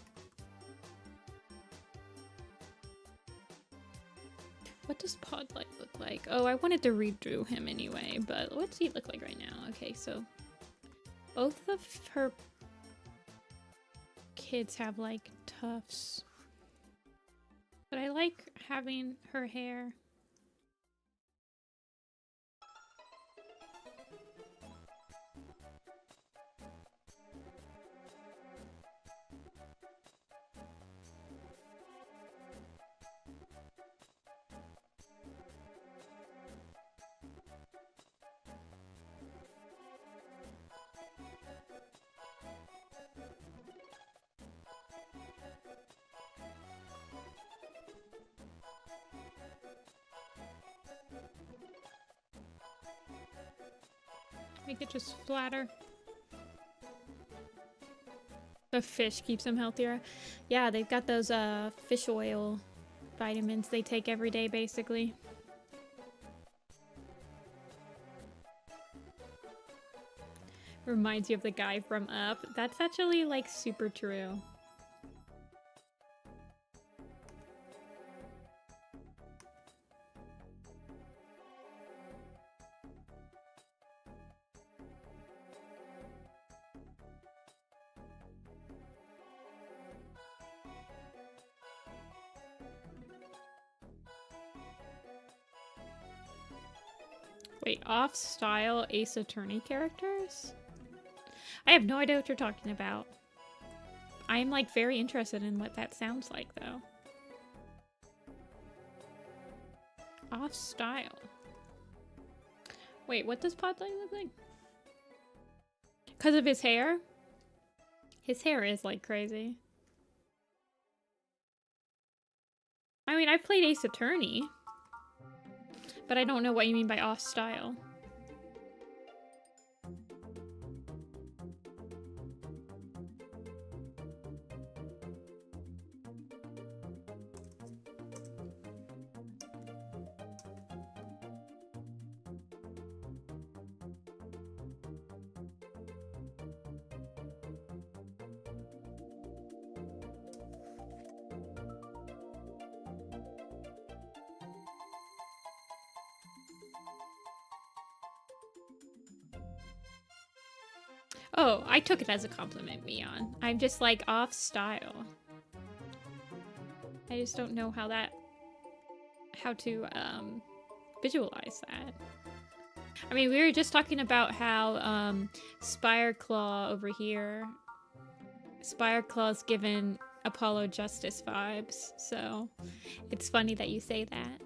What does Podlight look like? Oh, I wanted to redo him anyway, but what's he look like right now? Okay, so both of her kids have like tufts. But I like having her hair. Make it just flatter. The fish keeps them healthier. Yeah, they've got those fish oil vitamins they take every day, basically. Reminds you of the guy from Up. That's actually like super true. Wait, off-style Ace Attorney characters? I have no idea what you're talking about. I am like very interested in what that sounds like though. Off-style. Wait, what does Podlight look like? Because of his hair? His hair is like crazy. I mean, I've played Ace Attorney. But I don't know what you mean by off-style. Oh, I took it as a compliment, Mion. I'm just like off style. I just don't know how to visualize that. I mean, we were just talking about how Spireclaw over here, Spireclaw's given Apollo Justice vibes, so it's funny that you say that.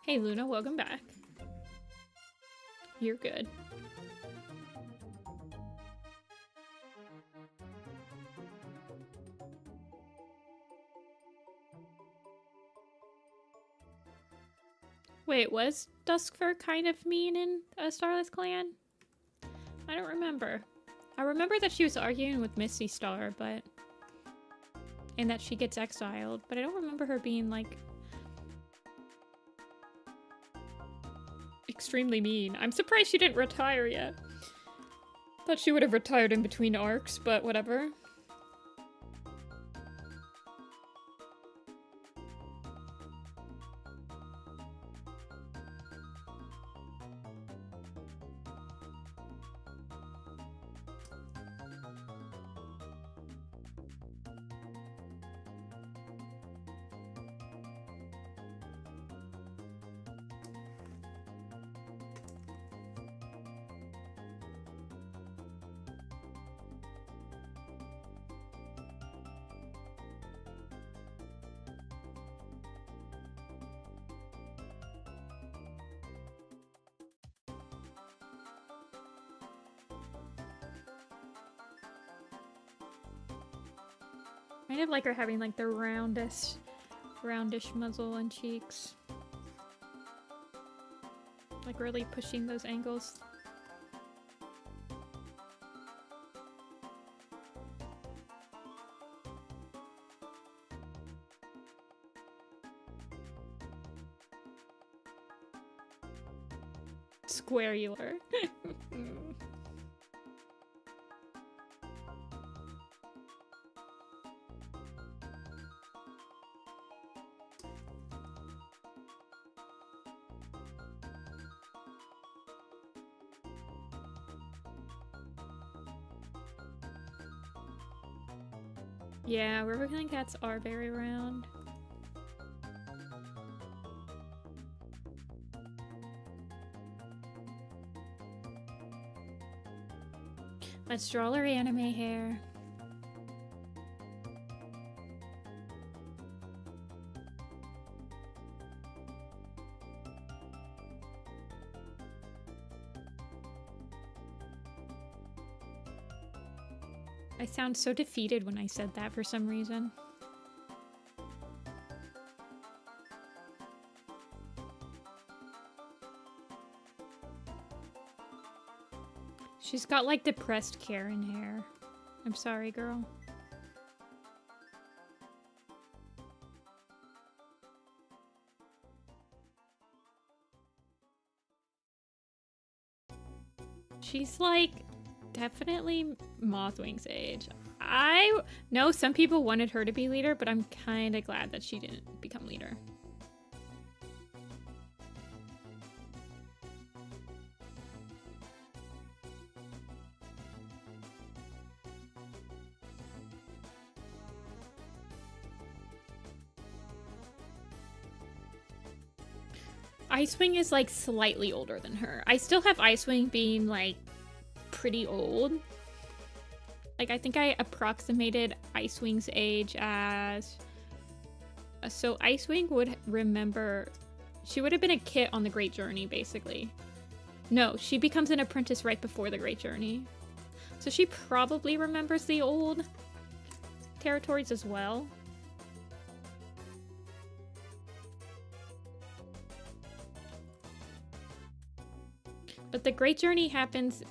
Hey Luna, welcome back. You're good. Wait, was Duskfur kind of mean in A Starless Clan? I don't remember. I remember that she was arguing with Misty Star, but... and that she gets exiled, but I don't remember her being, like... extremely mean. I'm surprised she didn't retire yet. Thought she would have retired in between arcs, but whatever. Kind of like her having like the roundish muzzle and cheeks. Like really pushing those angles. Squareular. Yeah, Riverclan cats are very round. Let's draw her anime hair. I sound so defeated when I said that for some reason. She's got like depressed Karen hair. I'm sorry, girl. She's like definitely Mothwing's age. I know some people wanted her to be leader, but I'm kind of glad that she didn't become leader. Icewing is like slightly older than her. I still have Icewing being like pretty old. Like I think I approximated Icewing's age as... so Icewing would remember... she would have been a kit on the Great Journey, basically. No, she becomes an apprentice right before the Great Journey. So she probably remembers the old territories as well. But the Great Journey happens...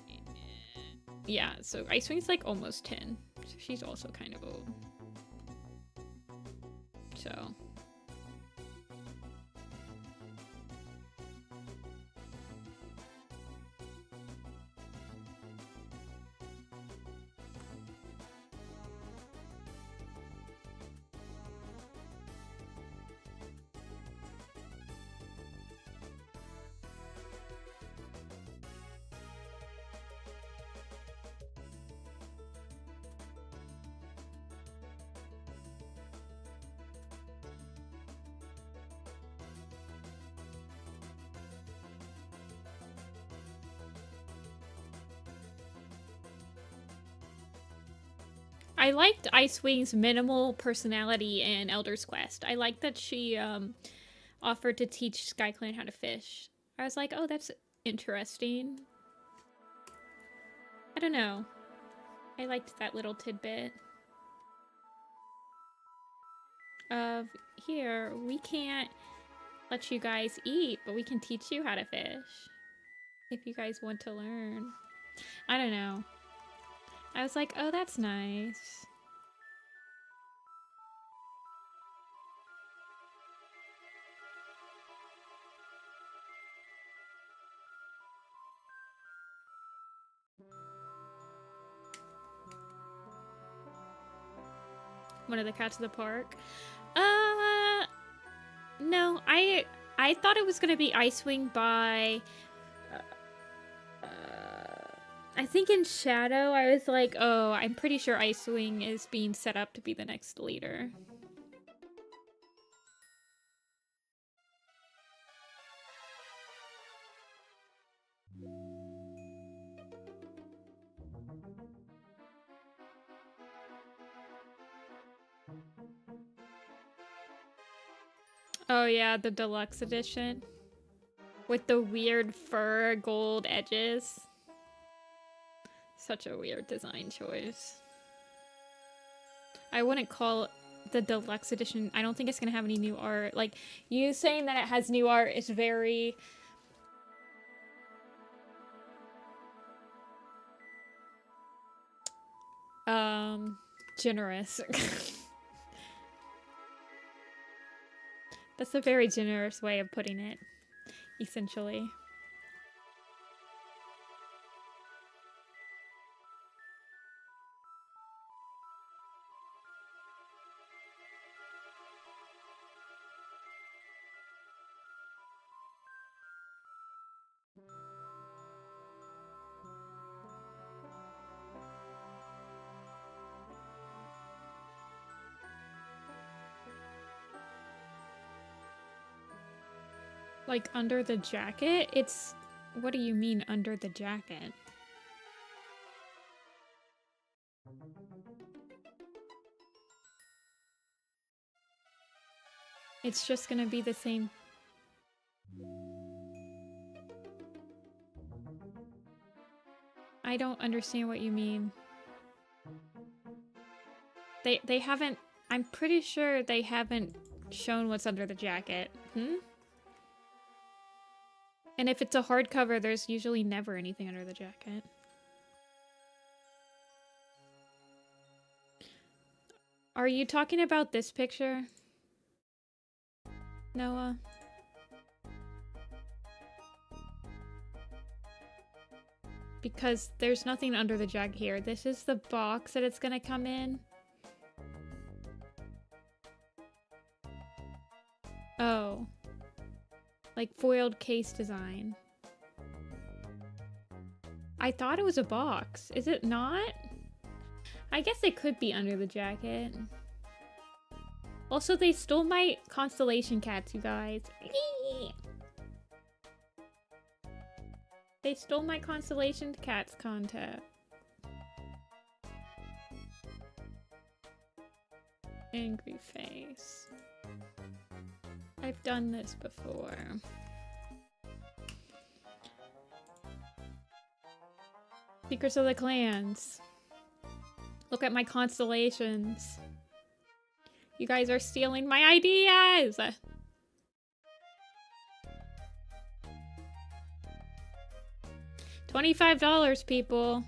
yeah, so Icewing's like almost 10. So she's also kind of old. So... I liked Icewing's minimal personality in Elder's Quest. I liked that she offered to teach SkyClan how to fish. I was like, oh, that's interesting. I don't know. I liked that little tidbit. Of, here, we can't let you guys eat, but we can teach you how to fish. If you guys want to learn. I don't know. I was like, oh, that's nice. One of the cats of the park. No, I thought it was gonna be Icewing by I think in Shadow I was like, oh, I'm pretty sure Icewing is being set up to be the next leader. Oh yeah, the deluxe edition. With the weird fur gold edges. Such a weird design choice. I wouldn't call the deluxe edition, I don't think it's gonna have any new art. Like, you saying that it has new art is very... generous. That's a very generous way of putting it, essentially. Like, under the jacket? It's... What do you mean, under the jacket? It's just gonna be the same... I don't understand what you mean. They haven't... I'm pretty sure they haven't shown what's under the jacket. Hmm? And if it's a hardcover, there's usually never anything under the jacket. Are you talking about this picture, Noah? Because there's nothing under the jacket here. This is the box that it's gonna come in. Oh. Like foiled case design. I thought it was a box. Is it not? I guess it could be under the jacket. Also, they stole my constellation cats, you guys. They stole my constellation cats contact. Angry face. I've done this before. Secrets of the Clans. Look at my constellations. You guys are stealing my ideas! $25, people,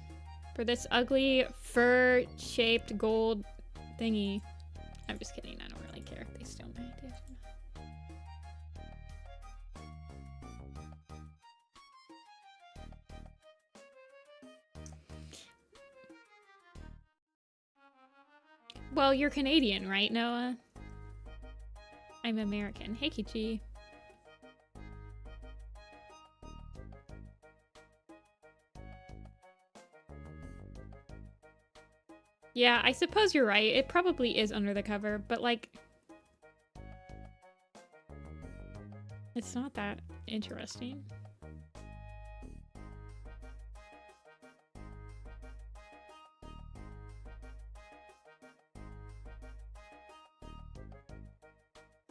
for this ugly fur-shaped gold thingy. I'm just kidding. I don't really care if they steal my ideas. Well, you're Canadian, right, Noah? I'm American. Hey, Kichi. Yeah, I suppose you're right. It probably is under the cover, but like... It's not that interesting.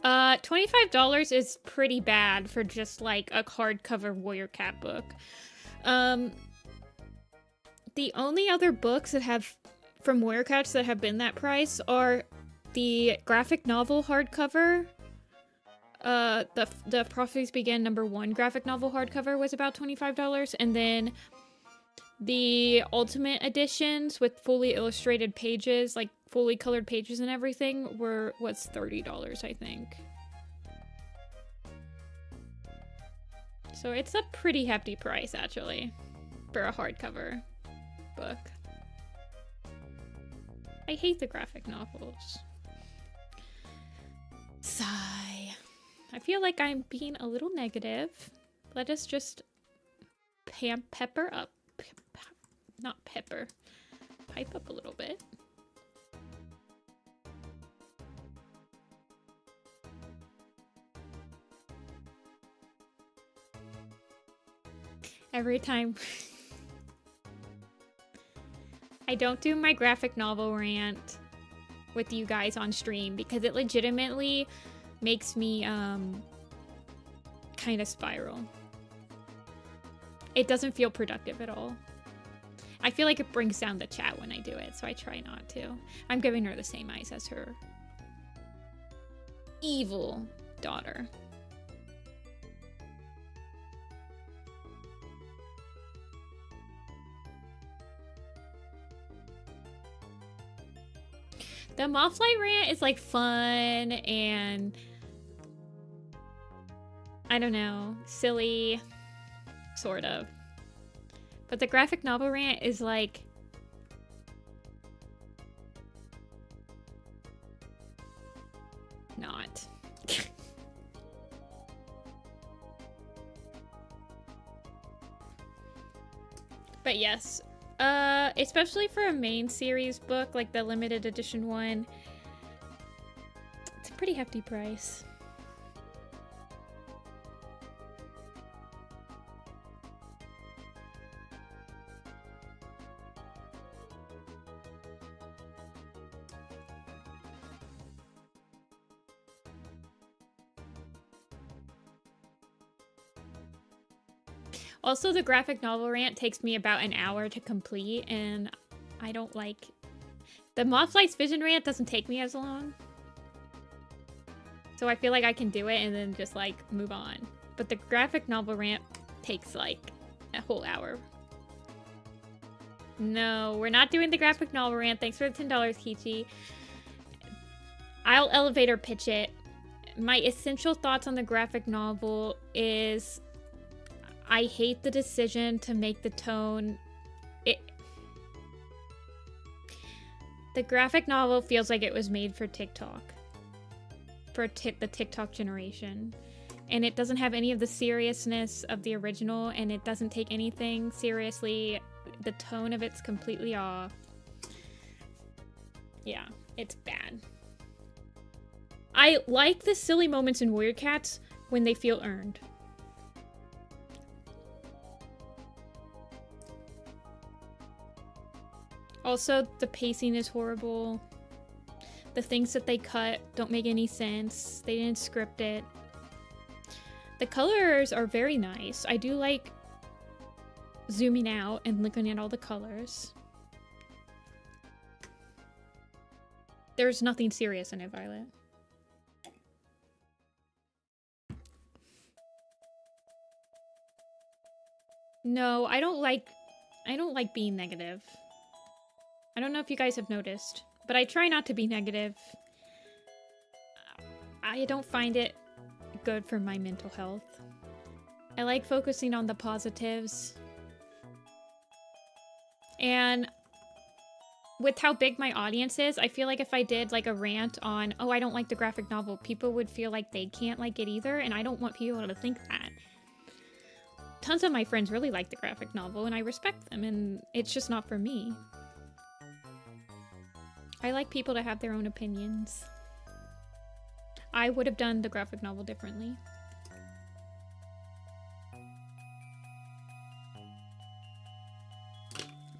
$25 is pretty bad for just like a hardcover Warrior Cat book. The only other books that have from Warrior Cats that have been that price are the graphic novel hardcover. The Prophecies Begin #1 graphic novel hardcover was about $25, and then the Ultimate editions with fully illustrated pages, like fully colored pages and everything, was $30, I think. So it's a pretty hefty price, actually, for a hardcover book. I hate the graphic novels. Sigh. I feel like I'm being a little negative. Let us just pepper up. Not pepper. Pipe up a little bit. Every time I don't do my graphic novel rant with you guys on stream because it legitimately makes me kind of spiral. It doesn't feel productive at all. I feel like it brings down the chat when I do it, so I try not to. I'm giving her the same eyes as her evil daughter. The Mothlight rant is like fun and I don't know, silly, sort of. But the graphic novel rant is like not. But yes, especially for a main series book, like the limited edition one, it's a pretty hefty price. Also, the graphic novel rant takes me about an hour to complete, and I don't like... The Mothlight's Vision rant doesn't take me as long. So I feel like I can do it and then just, like, move on. But the graphic novel rant takes, like, a whole hour. No, we're not doing the graphic novel rant. Thanks for the $10, Kichi. I'll elevator pitch it. My essential thoughts on the graphic novel is... I hate the decision to make the tone... The graphic novel feels like it was made for TikTok. For the TikTok generation. And it doesn't have any of the seriousness of the original, and it doesn't take anything seriously. The tone of it's completely off. Yeah, it's bad. I like the silly moments in Warrior Cats when they feel earned. Also, the pacing is horrible. The things that they cut don't make any sense. They didn't script it. The colors are very nice. I do like zooming out and looking at all the colors. There's nothing serious in it, Violet. No, I don't like being negative. I don't know if you guys have noticed, but I try not to be negative. I don't find it good for my mental health. I like focusing on the positives. And with how big my audience is, I feel like if I did like a rant on, oh, I don't like the graphic novel, people would feel like they can't like it either, and I don't want people to think that. Tons of my friends really like the graphic novel, and I respect them, and it's just not for me. I like people to have their own opinions. I would have done the graphic novel differently.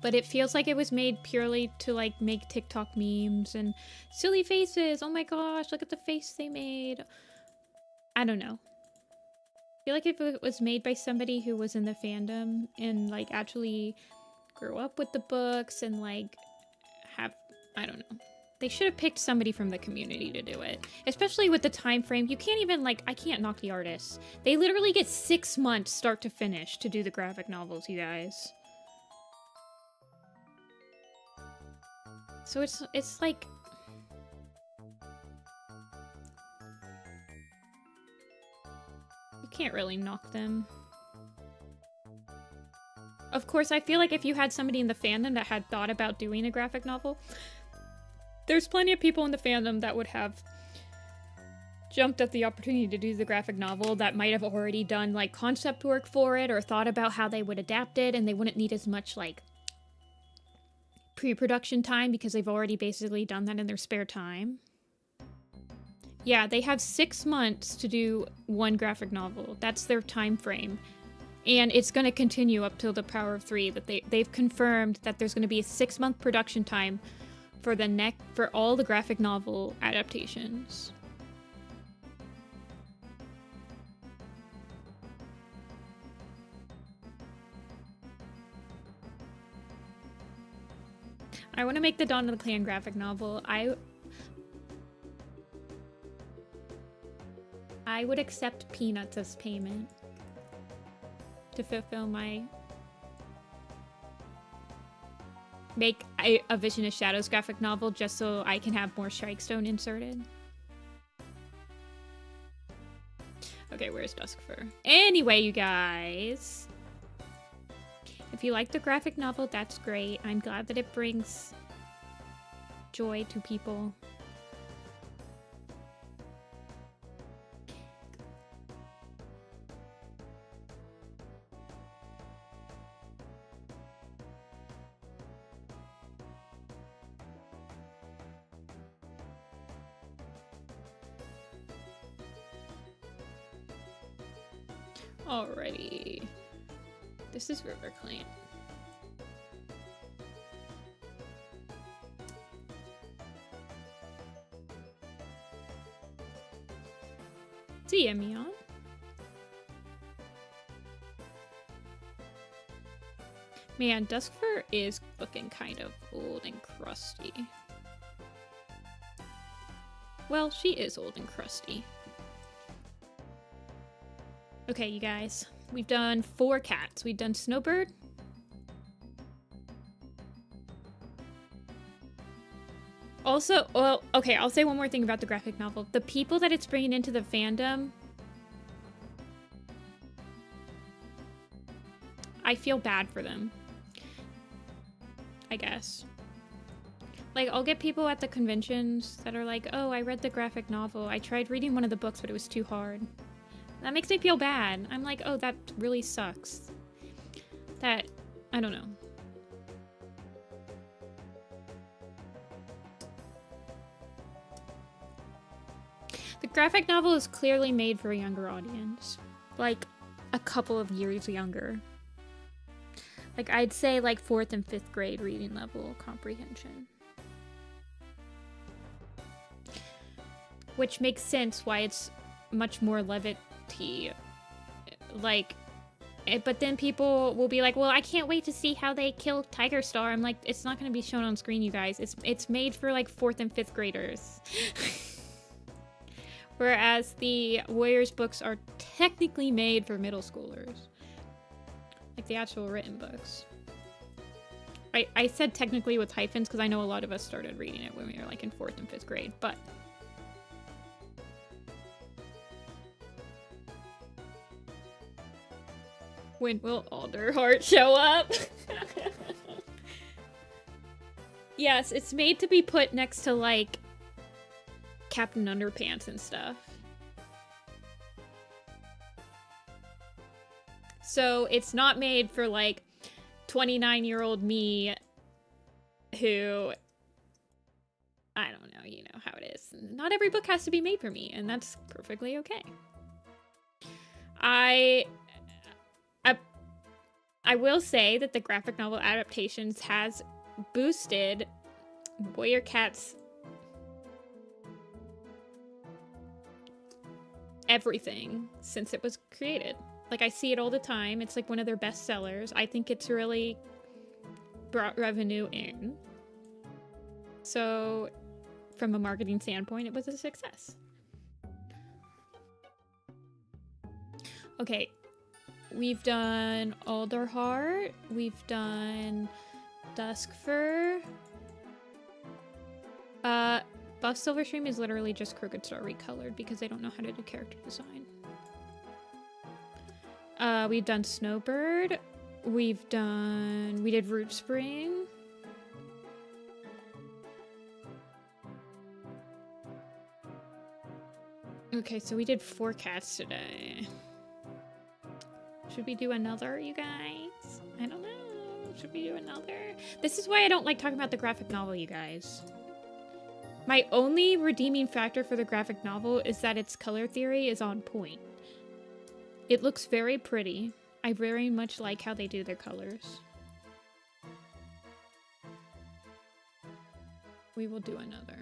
But it feels like it was made purely to like make TikTok memes and silly faces. Oh my gosh, look at the face they made. I don't know. I feel like if it was made by somebody who was in the fandom and like actually grew up with the books and like have, I don't know. They should have picked somebody from the community to do it. Especially with the time frame. You can't even like, I can't knock the artists. They literally get 6 months start to finish to do the graphic novels, you guys. So it's like, you can't really knock them. Of course, I feel like if you had somebody in the fandom that had thought about doing a graphic novel, there's plenty of people in the fandom that would have jumped at the opportunity to do the graphic novel that might have already done like concept work for it or thought about how they would adapt it, and they wouldn't need as much like pre-production time because they've already basically done that in their spare time. Yeah, they have 6 months to do one graphic novel. That's their time frame. And it's going to continue up till the Power of 3. That they've confirmed that there's going to be a 6-month production time for all the graphic novel adaptations. I want to make the Dawn of the Clan graphic novel. I would accept peanuts as payment to fulfill my make a Vision of Shadows graphic novel just so I can have more Strikestone inserted. Okay, where's Duskfur? Anyway, you guys, if you like the graphic novel, that's great. I'm glad that it brings joy to people. Alrighty. This is RiverClan. See ya, Mion. Man, Duskfur is looking kind of old and crusty. Well, she is old and crusty. Okay, you guys. We've done 4 cats. We've done Snowbird. Also, well, okay, I'll say one more thing about the graphic novel. The people that it's bringing into the fandom, I feel bad for them, I guess. Like, I'll get people at the conventions that are like, oh, I read the graphic novel. I tried reading one of the books, but it was too hard. That makes me feel bad. I'm like, oh, that really sucks. That, I don't know. The graphic novel is clearly made for a younger audience. Like, a couple of years younger. Like, I'd say like 4th and 5th grade reading level comprehension. Which makes sense why it's much more levity. Like, but then people will be like, well, I can't wait to see how they kill Tiger Star. I'm like, it's not going to be shown on screen, you guys. It's made for like 4th and 5th graders. Whereas the Warriors books are technically made for middle schoolers. Like the actual written books. I said technically with hyphens because I know a lot of us started reading it when we were like in 4th and 5th grade, but when will Alderheart show up? Yes, it's made to be put next to, like, Captain Underpants and stuff. So it's not made for, like, 29-year-old me who, I don't know, you know how it is. Not every book has to be made for me, and that's perfectly okay. I will say that the graphic novel adaptations has boosted Warrior Cat's everything since it was created. Like, I see it all the time. It's like one of their best sellers. I think it's really brought revenue in. So, from a marketing standpoint, it was a success. Okay, we've done Alderheart. We've done Duskfur. Buff Silverstream is literally just Crooked Star recolored because they don't know how to do character design. We've done Snowbird. We did Root Spring. Okay, so we did 4 cats today. Should we do another, you guys? I don't know. Should we do another? This is why I don't like talking about the graphic novel, you guys. My only redeeming factor for the graphic novel is that its color theory is on point. It looks very pretty. I very much like how they do their colors. We will do another.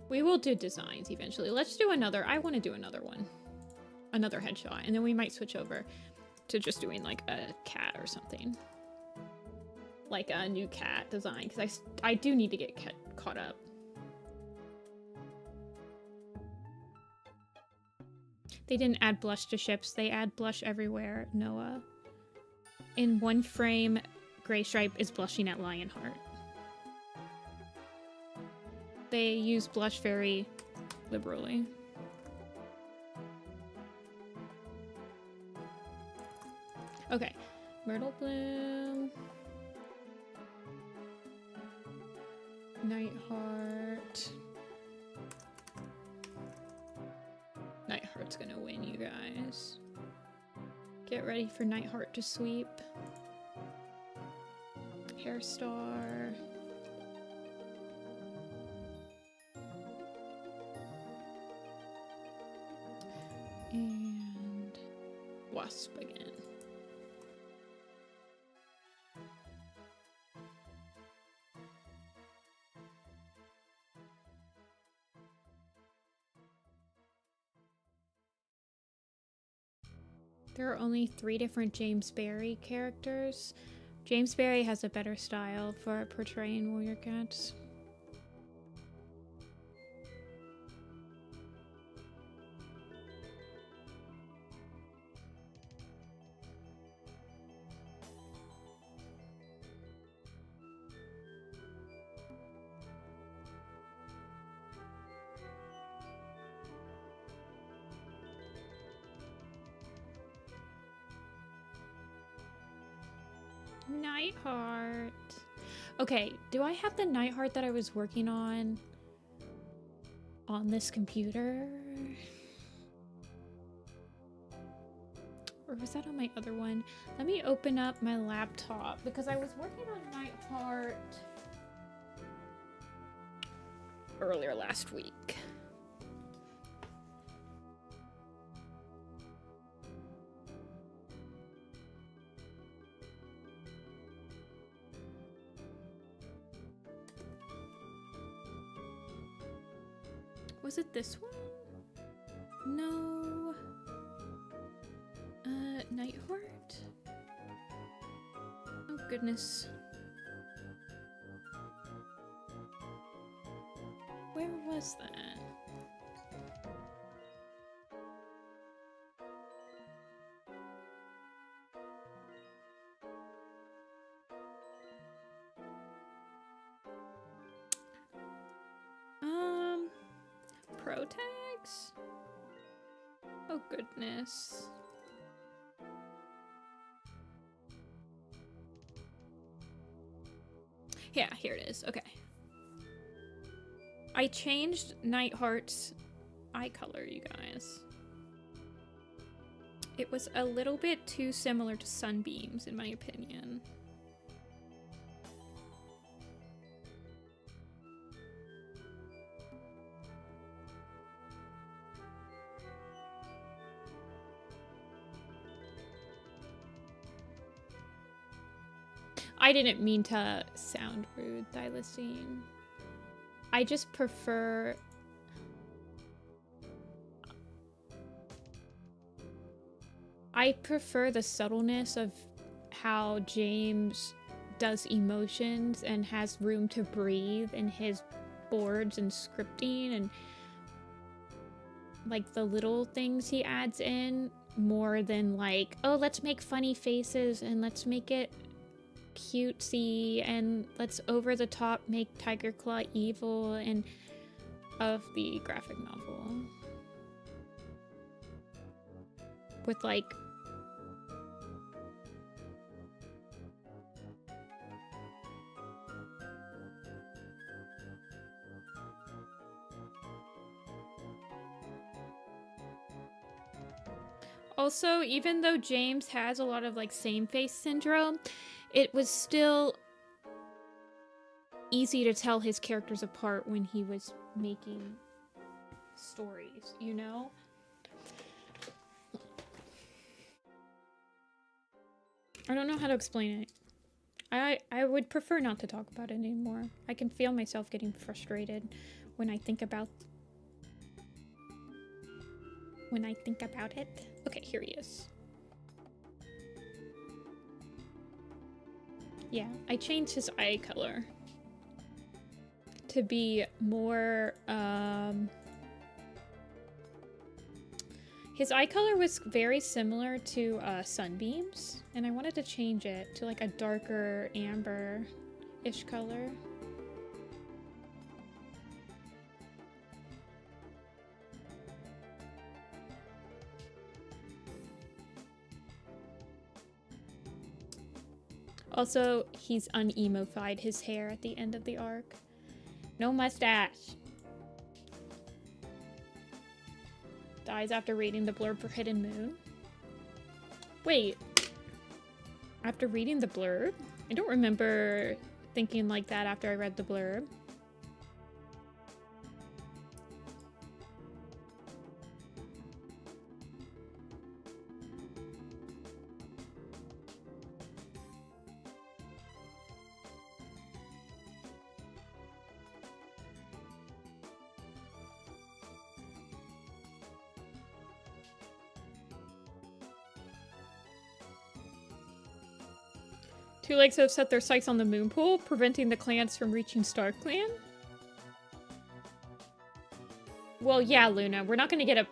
We will do designs eventually. Let's do another. I want to do another one. Another headshot. And then we might switch over to just doing like a cat or something. Like a new cat design. Because I do need to get caught up. They didn't add blush to ships. They add blush everywhere, Noah. In one frame, Gray Stripe is blushing at Lionheart. They use blush very liberally. Okay, Myrtle Bloom, Nightheart. Nightheart's gonna win, you guys. Get ready for Nightheart to sweep. Hairstar. And Wasp again. There are only 3 different James Barry characters. James Barry has a better style for portraying warrior cats. Nightheart. Okay, do I have the Nightheart that I was working on this computer? Or was that on my other one? Let me open up my laptop because I was working on Nightheart earlier last week. Was it this one? No. Nightheart? Oh goodness. Where was that? Pro tags? Oh goodness. Yeah, here it is. Okay. I changed Nightheart's eye color, you guys. It was a little bit too similar to Sunbeams, in my opinion. I didn't mean to sound rude, Thylacine. I just prefer... I prefer the subtleness of how James does emotions and has room to breathe in his boards and scripting, and like the little things he adds in, more than like, oh, let's make funny faces and let's make it cutesy and let's over the top make Tiger Claw evil and of the graphic novel. With like also, even though James has a lot of like same face syndrome, it was still easy to tell his characters apart when he was making stories, you know? I don't know how to explain it. I would prefer not to talk about it anymore. I can feel myself getting frustrated when I think about it. Okay, here he is. Yeah, I changed his eye color to be more, his eye color was very similar to Sunbeam's, and I wanted to change it to like a darker amber-ish color. Also, he's un-emo-fied his hair at the end of the arc. No mustache. Dies after reading the blurb for Hidden Moon. Wait. After reading the blurb? I don't remember thinking like that after I read the blurb. Two Legs have set their sights on the moon pool, preventing the clans from reaching StarClan. Well, yeah, Luna, we're not gonna get a...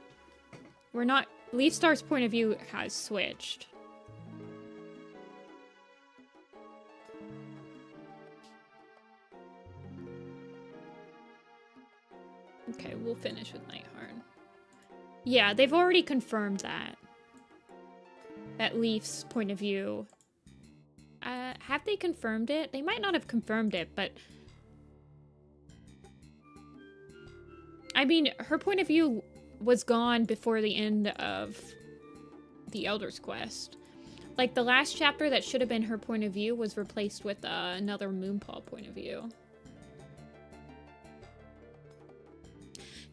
We're not... Leaf Star's point of view has switched. Okay, we'll finish with Nightheart. Yeah, they've already confirmed that. That Leaf's point of view... have they confirmed it? They might not have confirmed it, but... I mean, her point of view was gone before the end of the Elder's Quest. Like, the last chapter that should have been her point of view was replaced with another Moonpaw point of view.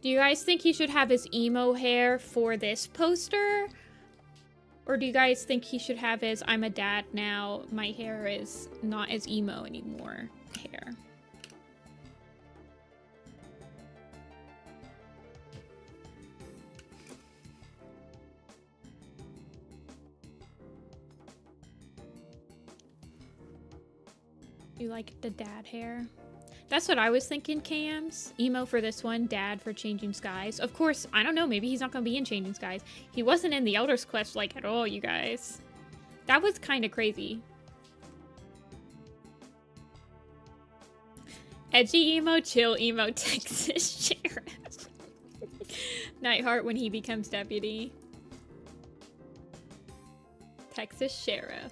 Do you guys think he should have his emo hair for this poster? Or do you guys think he should have his I'm a dad now, my hair is not as emo anymore hair? You like the dad hair? That's what I was thinking, Cams. Emo for this one, dad for Changing Skies. Of course, I don't know, maybe he's not gonna be in Changing Skies. He wasn't in the Elder's Quest, like, at all, you guys. That was kind of crazy. Edgy emo, chill emo, Texas Sheriff. Nightheart when he becomes deputy. Texas Sheriff.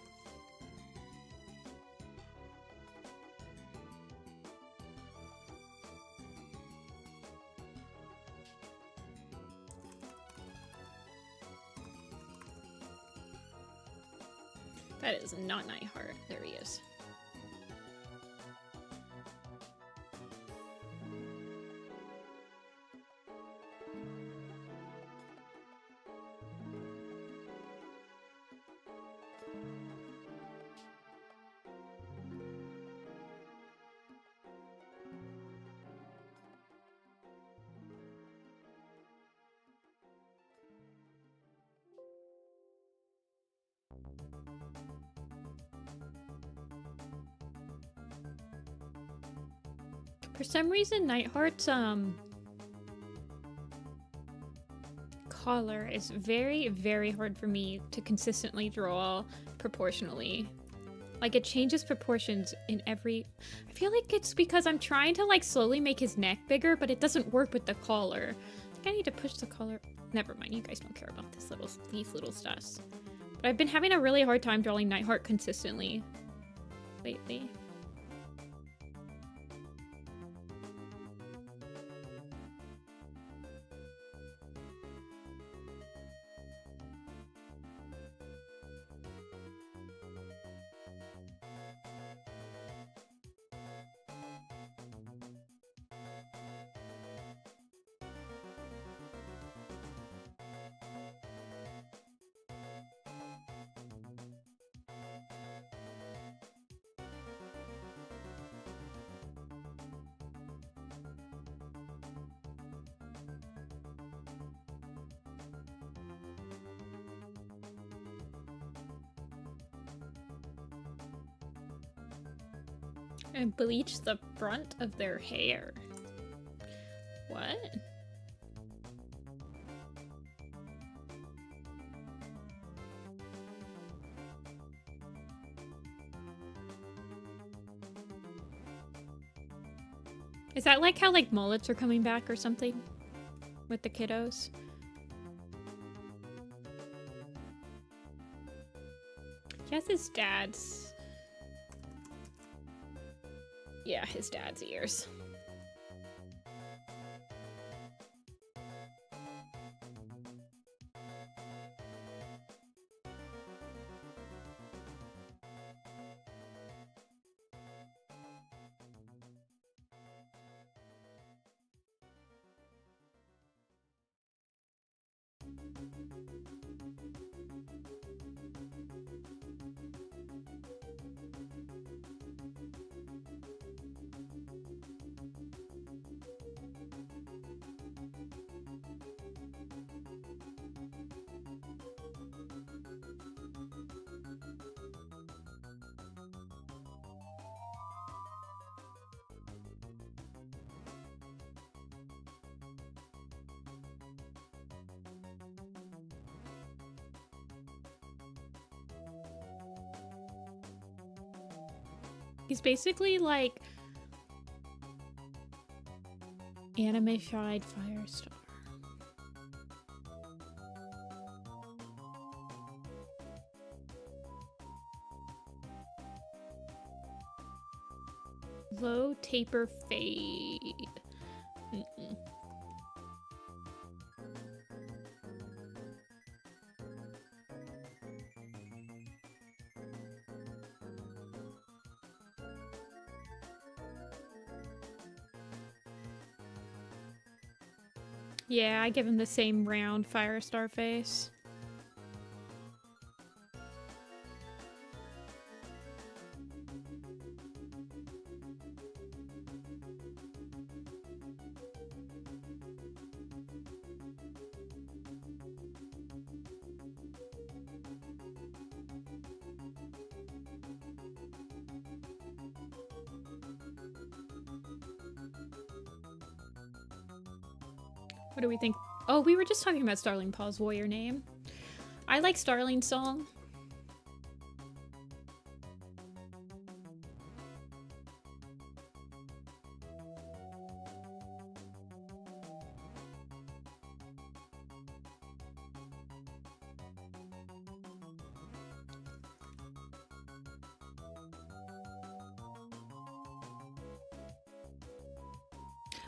That is not Nightheart. There he is. For some reason, Nightheart's collar is very, very hard for me to consistently draw proportionally. Like, it changes proportions in every... I feel like it's because I'm trying to, like, slowly make his neck bigger, but it doesn't work with the collar. I think I need to push the collar... Never mind, you guys don't care about these little stuffs. But I've been having a really hard time drawing Nightheart consistently lately. And bleach the front of their hair. What? Is that like how like mullets are coming back or something with the kiddos? He has his dad's... Yeah, his dad's ears. He's basically like anime-shied Firestar. Low taper fade. Mm-mm. Yeah, I give him the same round Firestar face. What do we think? Oh, we were just talking about Starling Paw's warrior name. I like Starling's song.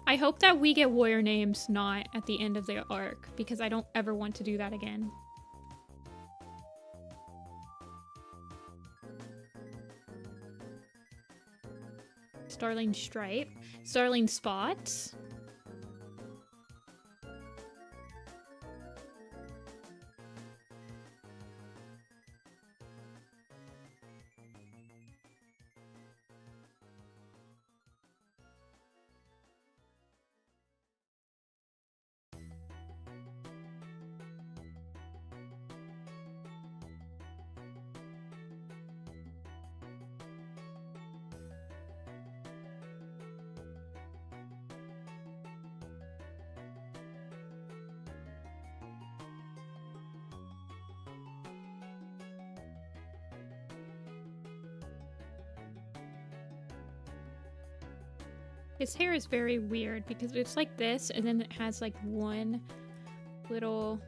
I hope that we get warrior names not at the end of the arc, because I don't ever want to do that again. Starling Stripe. Starling Spots. His hair is very weird because it's like this and then it has like one little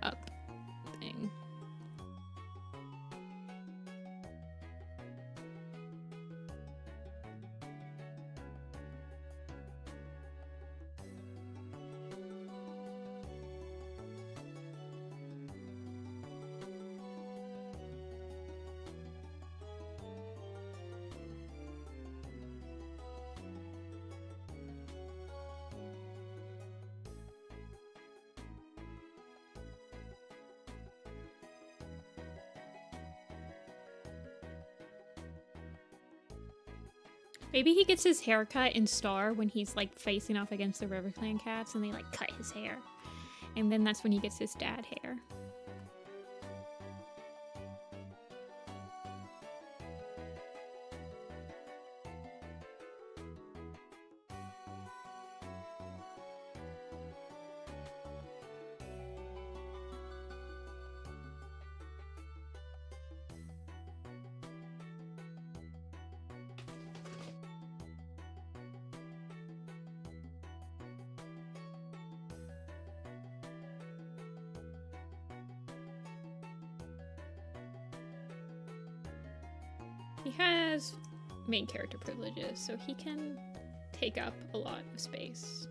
up thing. Maybe he gets his haircut in Star when he's like facing off against the RiverClan cats and they like cut his hair. And then that's when he gets his dad hair. He has main character privileges, so he can take up a lot of space.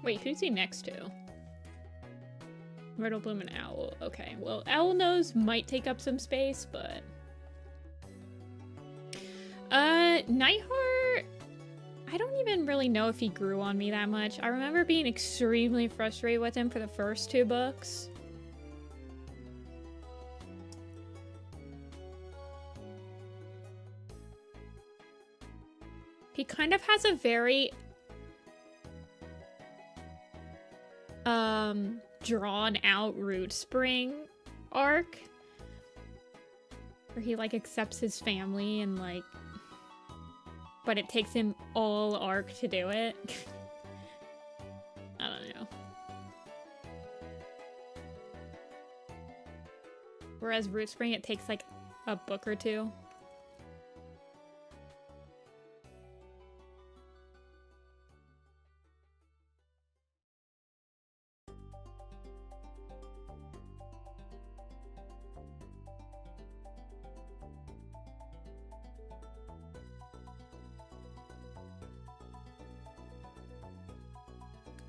Wait, who's he next to? Myrtle Bloom and Owl. Okay, well, Owl Nose might take up some space, but... Nightheart, I don't even really know if he grew on me that much. I remember being extremely frustrated with him for the first 2 books. He kind of has a very drawn out root spring arc where he like accepts his family and like, but it takes him all arc to do it. I don't know. Whereas Root Spring, it takes like a book or 2.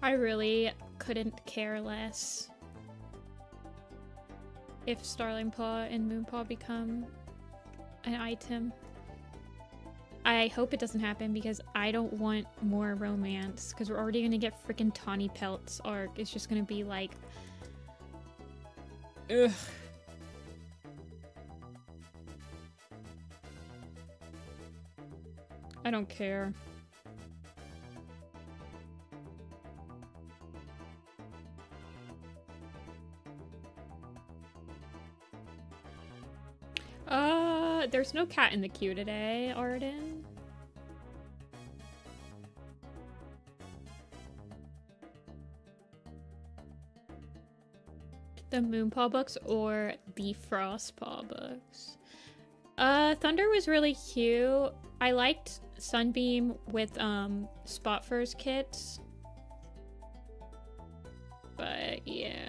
I really couldn't care less if Starling Paw and Moonpaw become an item. I hope it doesn't happen because I don't want more romance, because we're already gonna get freaking Tawny Pelt's arc. It's just gonna be like... ugh. I don't care. There's no cat in the queue today, Arden. The Moonpaw books or the Frostpaw books? Thunder was really cute. I liked Sunbeam with Spotfur's kits. But yeah.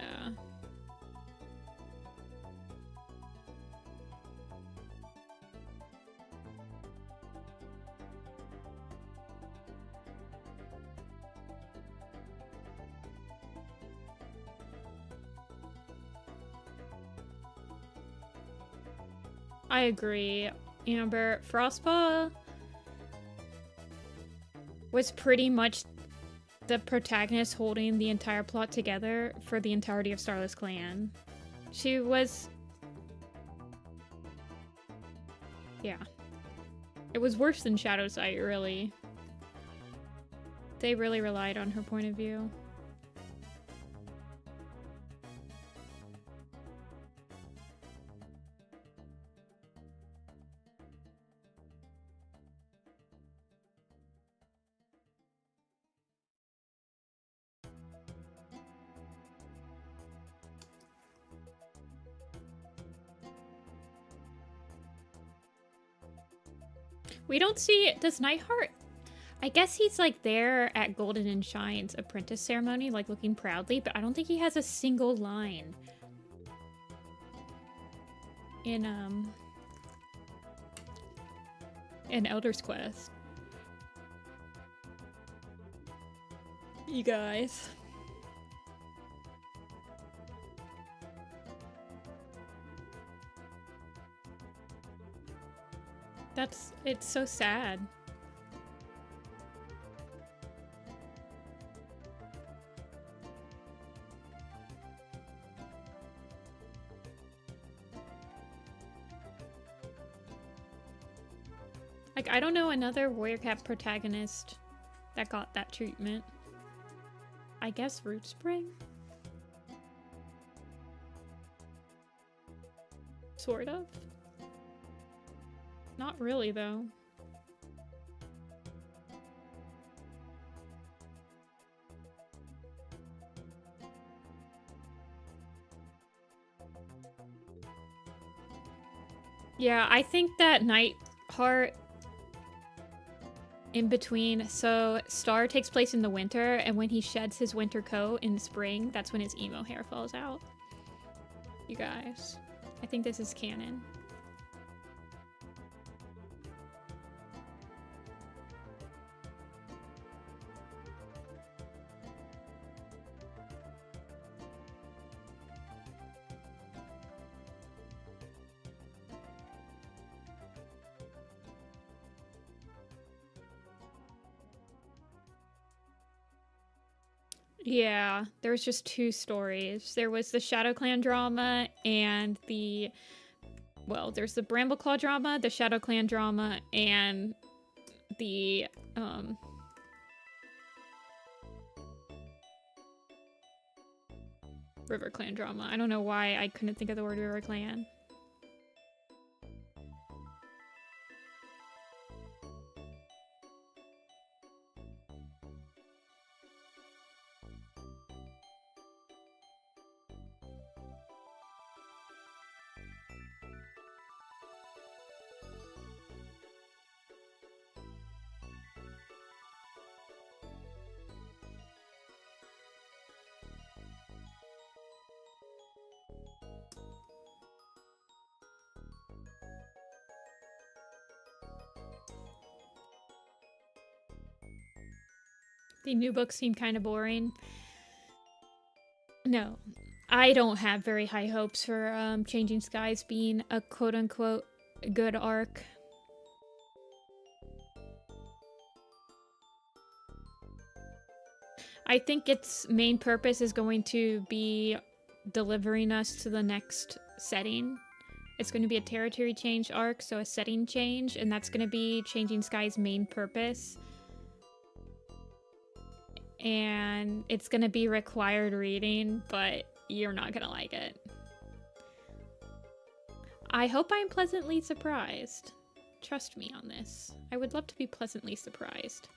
I agree, Amber. Frostpaw was pretty much the protagonist holding the entire plot together for the entirety of Starless Clan. She was... yeah. It was worse than Shadowsight, really. They really relied on her point of view. We don't see... Does Nightheart... I guess he's like there at Golden and Shine's apprentice ceremony, like looking proudly, but I don't think he has a single line in Elder's Quest. You guys. It's so sad. Like, I don't know another Warrior Cat protagonist that got that treatment. I guess Root Spring? Sort of. Not really, though. Yeah, I think that Nightheart in between, so Star takes place in the winter, and when he sheds his winter coat in the spring, that's when his emo hair falls out. You guys, I think this is canon. Yeah, there was just two stories. There was the ShadowClan drama and the... Well, there's the Brambleclaw drama, the ShadowClan drama, and the, RiverClan drama. I don't know why I couldn't think of the word RiverClan. The new books seem kind of boring. No, I don't have very high hopes for Changing Skies being a quote-unquote good arc. I think its main purpose is going to be delivering us to the next setting. It's going to be a territory change arc, so a setting change, and that's going to be Changing Skies' main purpose. And it's gonna be required reading, but you're not gonna like it. I hope I'm pleasantly surprised. Trust me on this. I would love to be pleasantly surprised.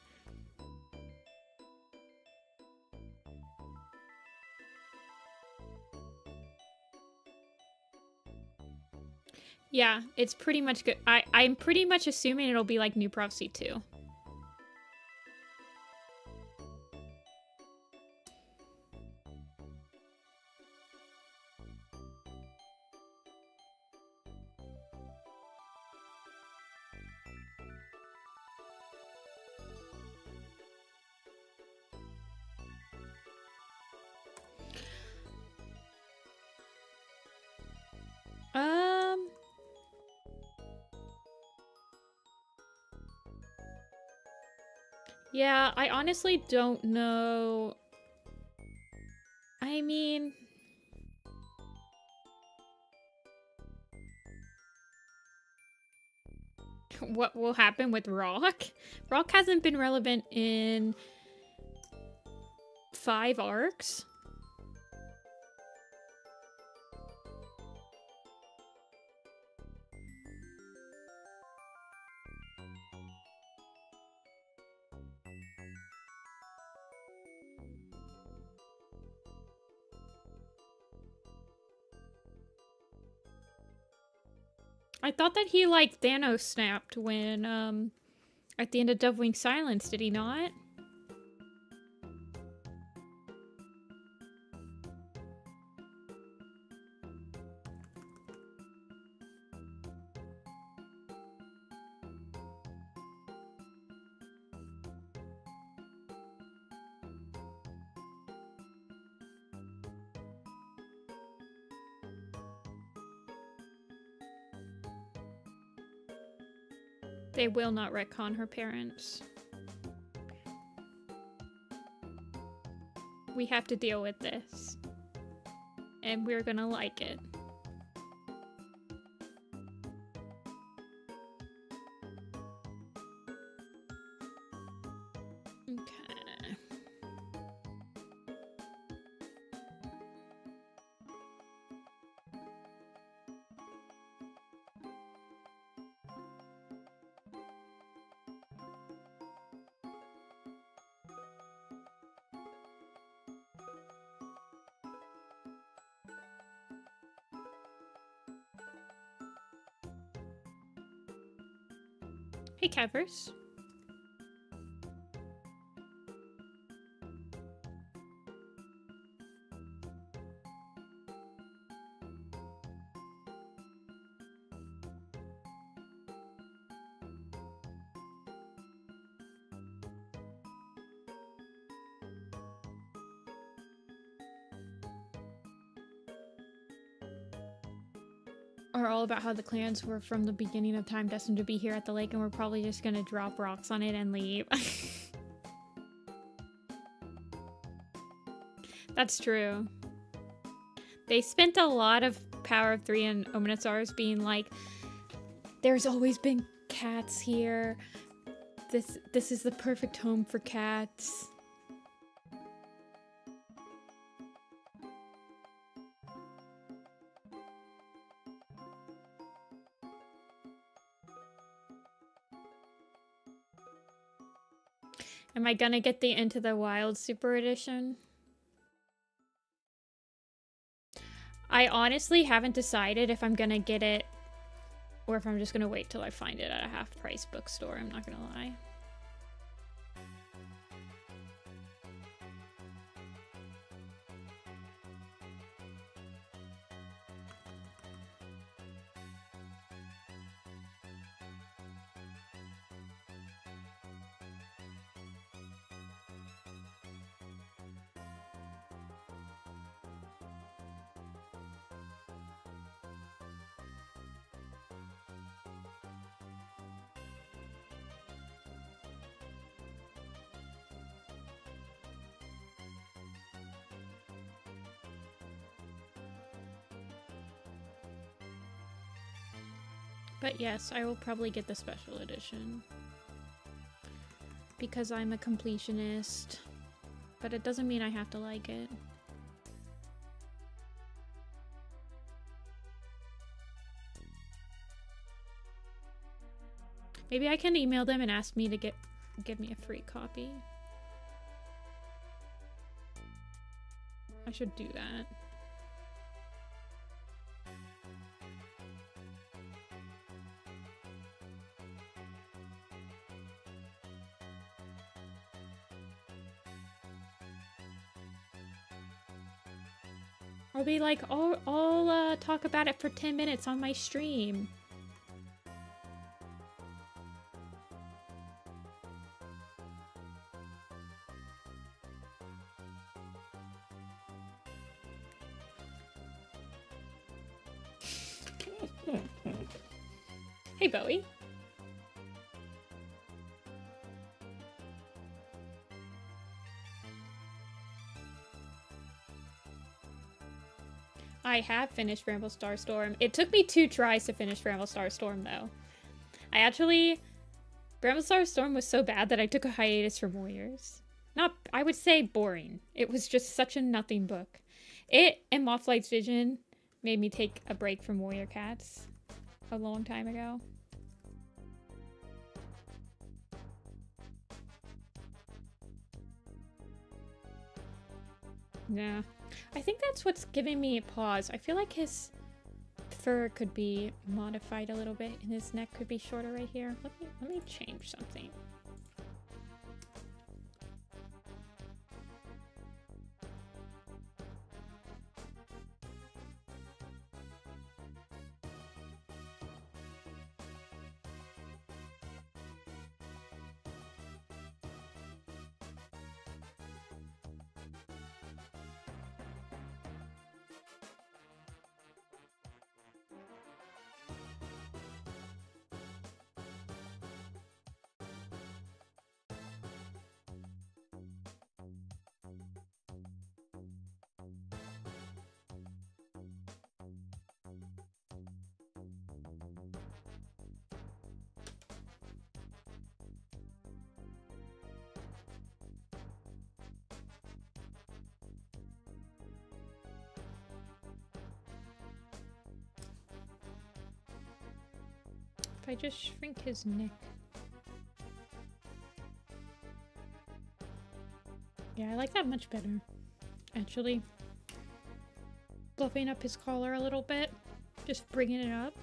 Yeah, it's pretty much good. I'm pretty much assuming it'll be like New Prophecy 2. Yeah, I honestly don't know. I mean... What will happen with Rock? Rock hasn't been relevant in 5 arcs. I thought that he, like, Thanos snapped when, At the end of Dovewing Silence, did he not? They will not retcon her parents. We have to deal with this. And we're gonna like it. Okay. Hey, Cavers. Are all about how the clans were from the beginning of time destined to be here at the lake, and we're probably just gonna drop rocks on it and leave. That's true. They spent a lot of Power of 3 and Omnisaurs being like, there's always been cats here. This is the perfect home for cats. Am I gonna get the Into the Wild Super Edition? I honestly haven't decided if I'm gonna get it or if I'm just gonna wait till I find it at a half-price bookstore, I'm not gonna lie. But yes, I will probably get the special edition. Because I'm a completionist. But it doesn't mean I have to like it. Maybe I can email them and ask me to give me a free copy. I should do that. I'll be like, I'll talk about it for 10 minutes on my stream. Hey, Bowie. I have finished Bramble Star Storm. It took me 2 tries to finish Bramble Star Storm, though. Bramble Star Storm was so bad that I took a hiatus from Warriors. I would say boring. It was just such a nothing book. It and Mothlight's Vision made me take a break from Warrior Cats a long time ago. Yeah. I think that's what's giving me a pause. I feel like his fur could be modified a little bit, and his neck could be shorter right here. Let me change something. If I just shrink his neck. Yeah, I like that much better. Actually, fluffing up his collar a little bit. Just bringing it up.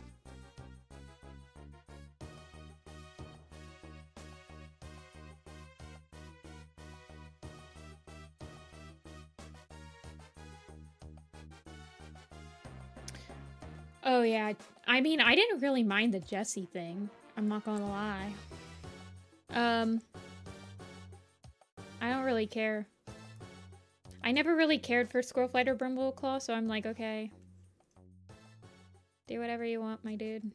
Oh yeah, I mean, I didn't really mind the Jessie thing. I'm not gonna lie. I don't really care. I never really cared for Squirrelflight or Brambleclaw, so I'm like, okay. Do whatever you want, my dude.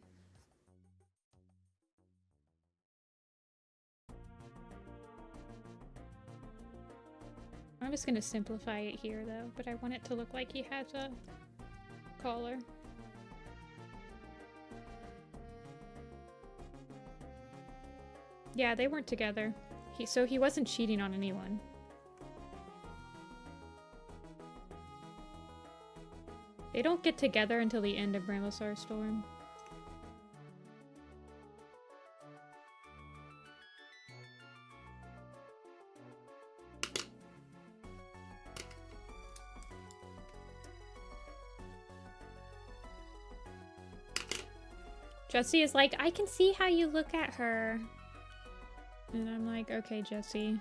I'm just gonna simplify it here though, but I want it to look like he has a collar. Yeah, they weren't together. So he wasn't cheating on anyone. They don't get together until the end of Bramblestar Storm. Jessie is like, I can see how you look at her. And I'm like, okay, Jessie.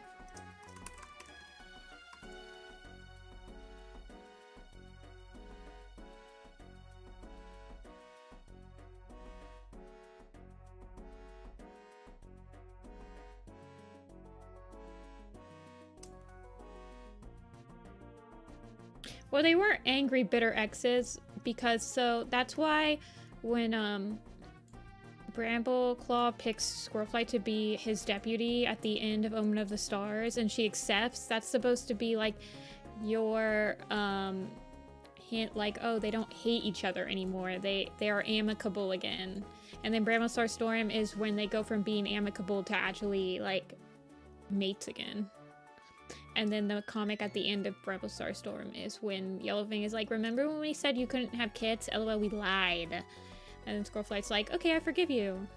Well, they weren't angry, bitter exes, because so that's why when Brambleclaw picks Squirrelflight to be his deputy at the end of Omen of the Stars, and she accepts, that's supposed to be like your hint, like, oh, they don't hate each other anymore. They are amicable again. And then Bramblestar Storm is when they go from being amicable to actually like mates again. And then the comic at the end of Bramblestar Storm is when Yellowfang is like, remember when we said you couldn't have kids? LOL, we lied. And then Squirrelflight's like, okay, I forgive you.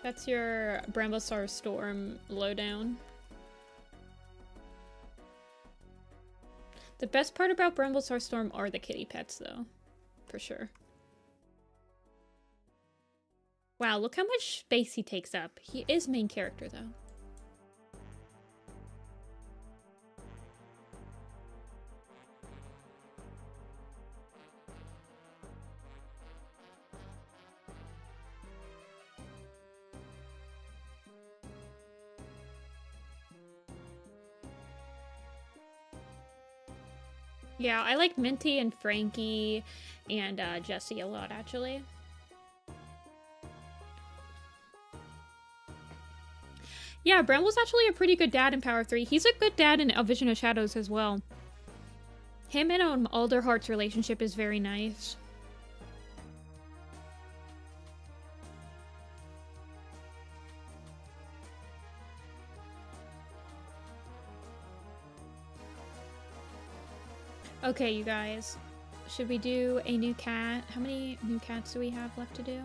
That's your Bramblestar Storm lowdown. The best part about Bramblestar Storm are the kitty pets, though. For sure. Wow, look how much space he takes up. He is main character, though. Yeah, I like Minty and Frankie and Jessie a lot, actually. Yeah, Bramble's actually a pretty good dad in Power 3. He's a good dad in A Vision of Shadows as well. Him and Alderheart's relationship is very nice. Okay, you guys. Should we do a new cat? How many new cats do we have left to do?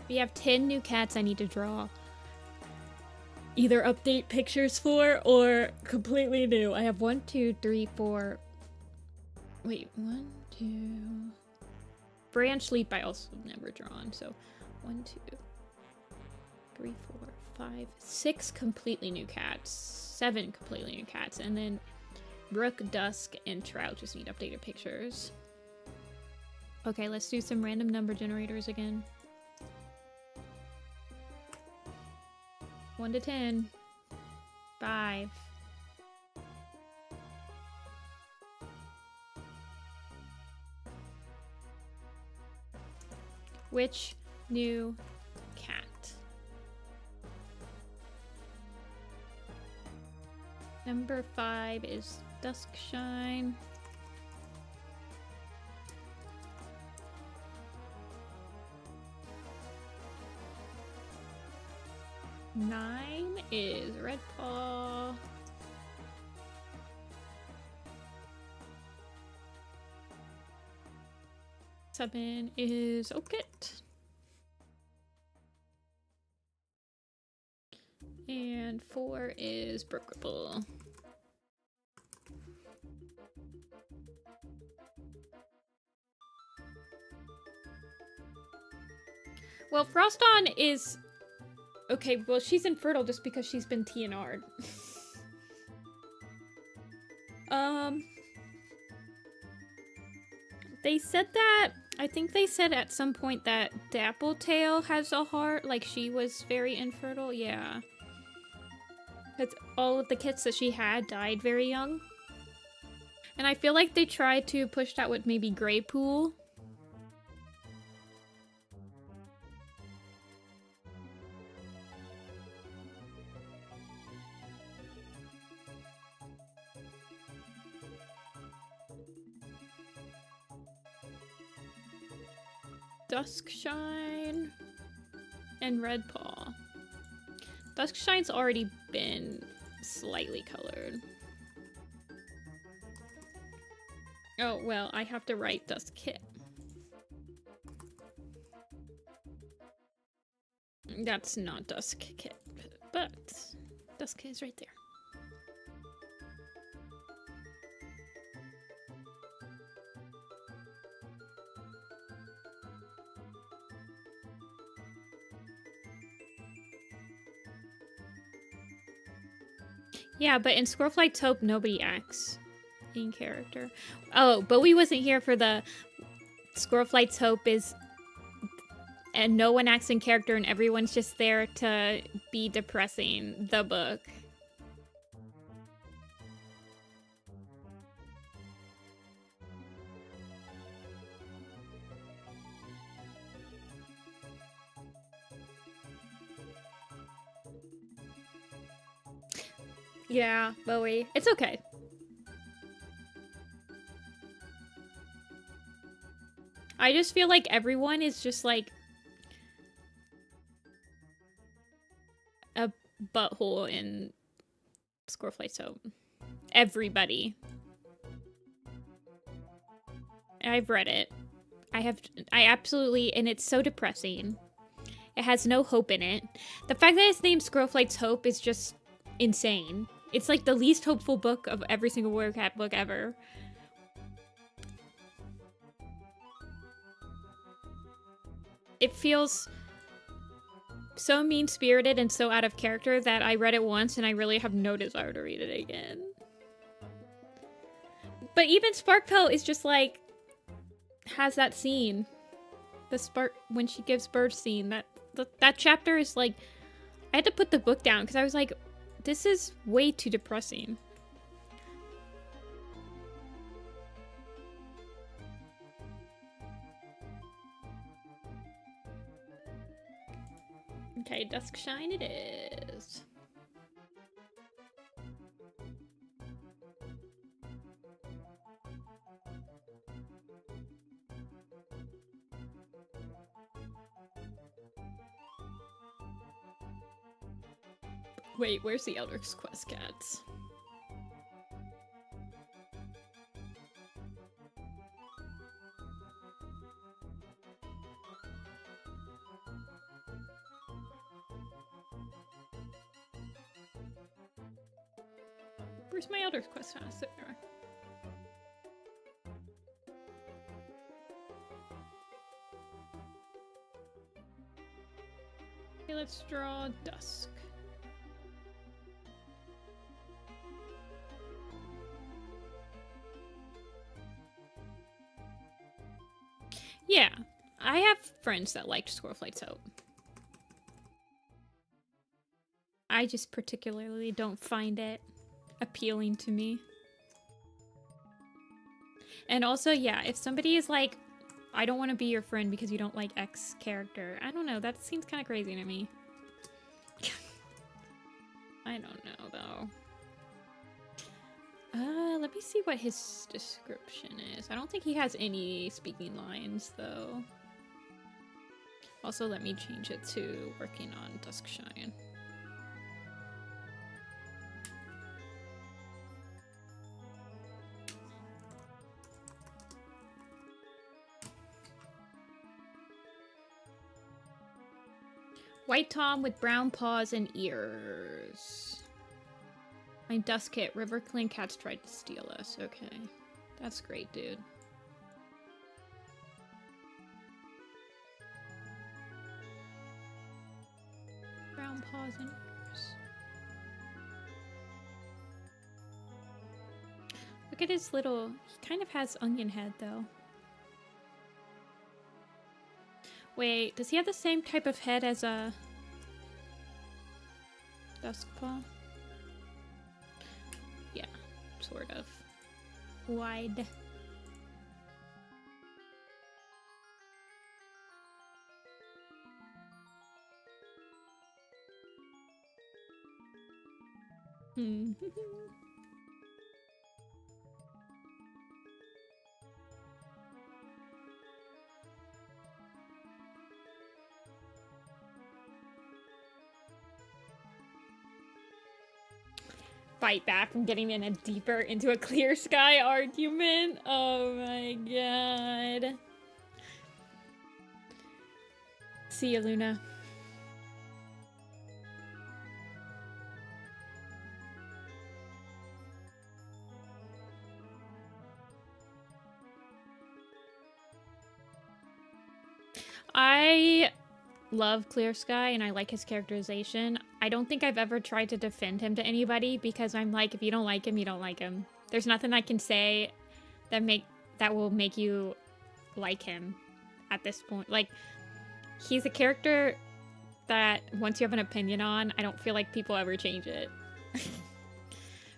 We have 10 new cats I need to draw. either update pictures for or completely new. I have 1, 2, 3, 4. Wait, 1, 2. Branch leap I also never drawn, so 1, 2, 3, 4, 5, 6 completely new cats, 7 completely new cats, and then Brook, Dusk, and Trout just need updated pictures. Okay, let's do some random number generators again. 1 to 10. 5. Which new cat? Number 5 is Duskshine. Nine is Redpaw. 7 is Okit. And 4 is Brook Ripple. Well, Froston is... Okay, well, she's infertile just because she's been TNR'd. They said that... I think they said at some point that Dappletail has a heart, like she was very infertile, yeah. Because all of the kits that she had died very young. And I feel like they tried to push that with maybe Greypool. Duskshine and Redpaw. Duskshine's already been slightly colored. Oh, well, I have to write Dusk Kit. That's not Dusk Kit, but Dusk Kit is right there. Yeah, but in Squirrelfly Taupe, nobody acts in character. Oh, Bowie wasn't here for the Squirrelfly Taupe is... And no one acts in character and everyone's just there to be depressing the book. Yeah, Bowie. It's okay. I just feel like everyone is just like a butthole in Squirrelfly Taupe. Everybody. I've read it. I absolutely, and it's so depressing. It has no hope in it. The fact that it's named Squirrelfly Taupe is just insane. It's like the least hopeful book of every single Warrior Cat book ever. It feels so mean-spirited and so out of character that I read it once and I really have no desire to read it again. But even Sparkpelt is just like, has that scene. The spark, when she gives birth scene, that chapter is like, I had to put the book down because I was like, this is way too depressing. Okay, Duskshine it is. Wait, where's the Eldritch Quest cats? Where's my Elder's Quest? Ah, so there. Okay, let's draw Dusk. Yeah, I have friends that liked Squirrelflight Soap. I just particularly don't find it appealing to me. And also, yeah, if somebody is like, I don't want to be your friend because you don't like X character, I don't know, that seems kind of crazy to me. I don't know, though. Let me see what his description is. I don't think he has any speaking lines, though. Also, let me change it to working on Duskshine. White Tom with brown paws and ears. My Dusk kit. RiverClan cats tried to steal us. Okay. That's great, dude. Brown paws and ears. Look at his little... He kind of has onion head, though. Wait, does he have the same type of head as a... Duskpaw? Yeah, sort of. Wide. Fight back from getting in a deeper into a clear sky argument. Oh my god. See ya, Luna. I love Clear Sky and I like his characterization. I don't think I've ever tried to defend him to anybody because I'm like, if you don't like him, you don't like him. There's nothing I can say that will make you like him at this point. Like, he's a character that once you have an opinion on, I don't feel like people ever change it.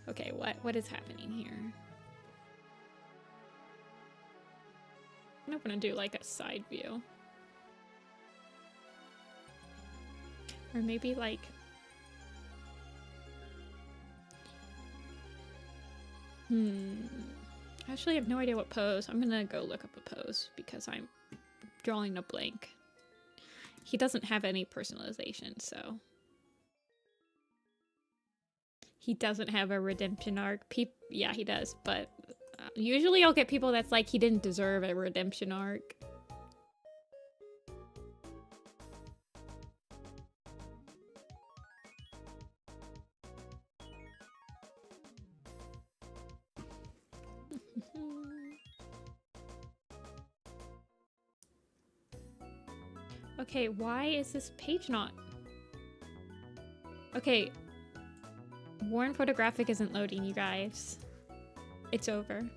Okay, what is happening here? I'm gonna do like a side view. Or maybe like... I actually have no idea what pose. I'm gonna go look up a pose because I'm drawing a blank. He doesn't have any personalization, so... He doesn't have a redemption arc. Yeah, he does, but usually I'll get people that's like, he didn't deserve a redemption arc. Okay, why is this page not... Okay. Warren Photographic isn't loading, you guys. It's over.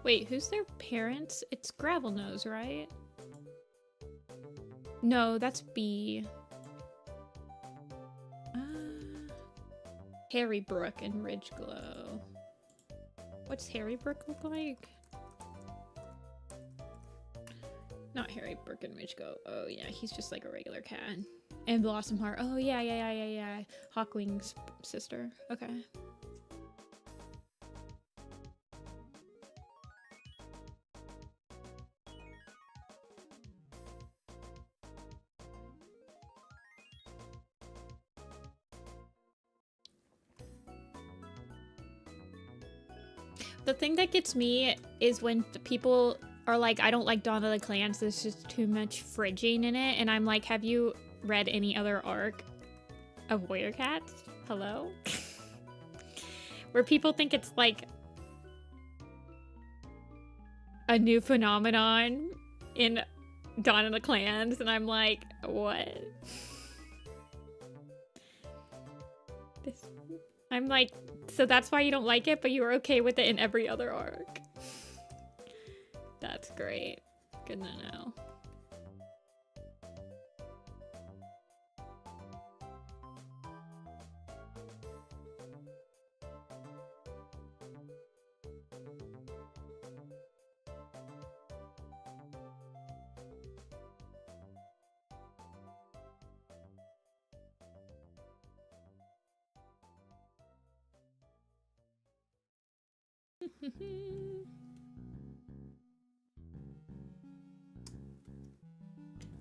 Wait, who's their parents? It's Gravelnose, right? No, that's B. Harrybrook and Ridgeglow. What's Harrybrook look like? Not Harry Birkenwitchgo. Oh yeah, he's just like a regular cat. And Blossomheart. Oh yeah. Hawkwing's sister. Okay. The thing that gets me is when people are like, I don't like Dawn of the Clans, there's just too much fridging in it. And I'm like, have you read any other arc of Warrior Cats? Hello? Where people think it's like a new phenomenon in Dawn of the Clans. And I'm like, what? I'm like, so that's why you don't like it, but you were okay with it in every other arc. That's great. Good to know.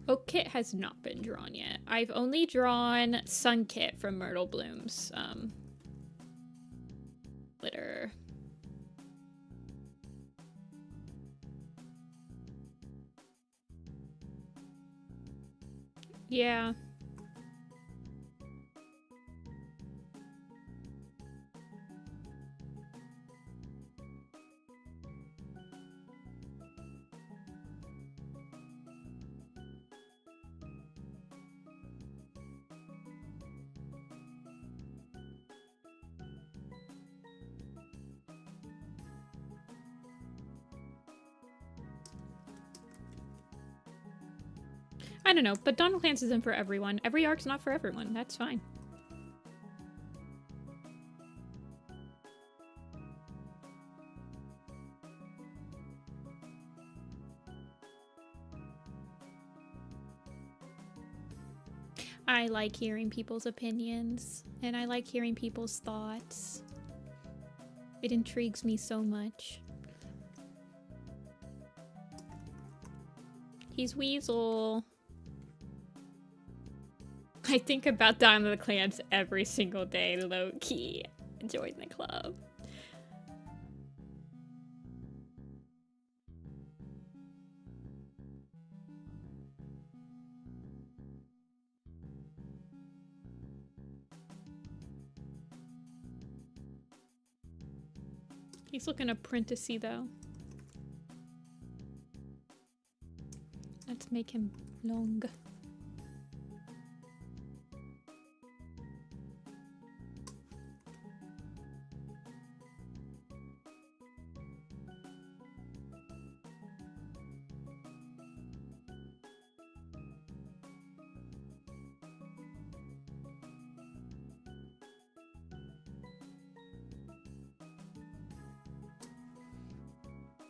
Oak Kit has not been drawn yet. I've only drawn Sun Kit from Myrtle Bloom's litter. Yeah. I don't know, but Dawn of Clans isn't for everyone. Every arc's not for everyone. That's fine. I like hearing people's opinions, and I like hearing people's thoughts. It intrigues me so much. He's Weasel. I think about Dawn of the Clans every single day, low-key. Join the club. He's looking apprenticey though. Let's make him long.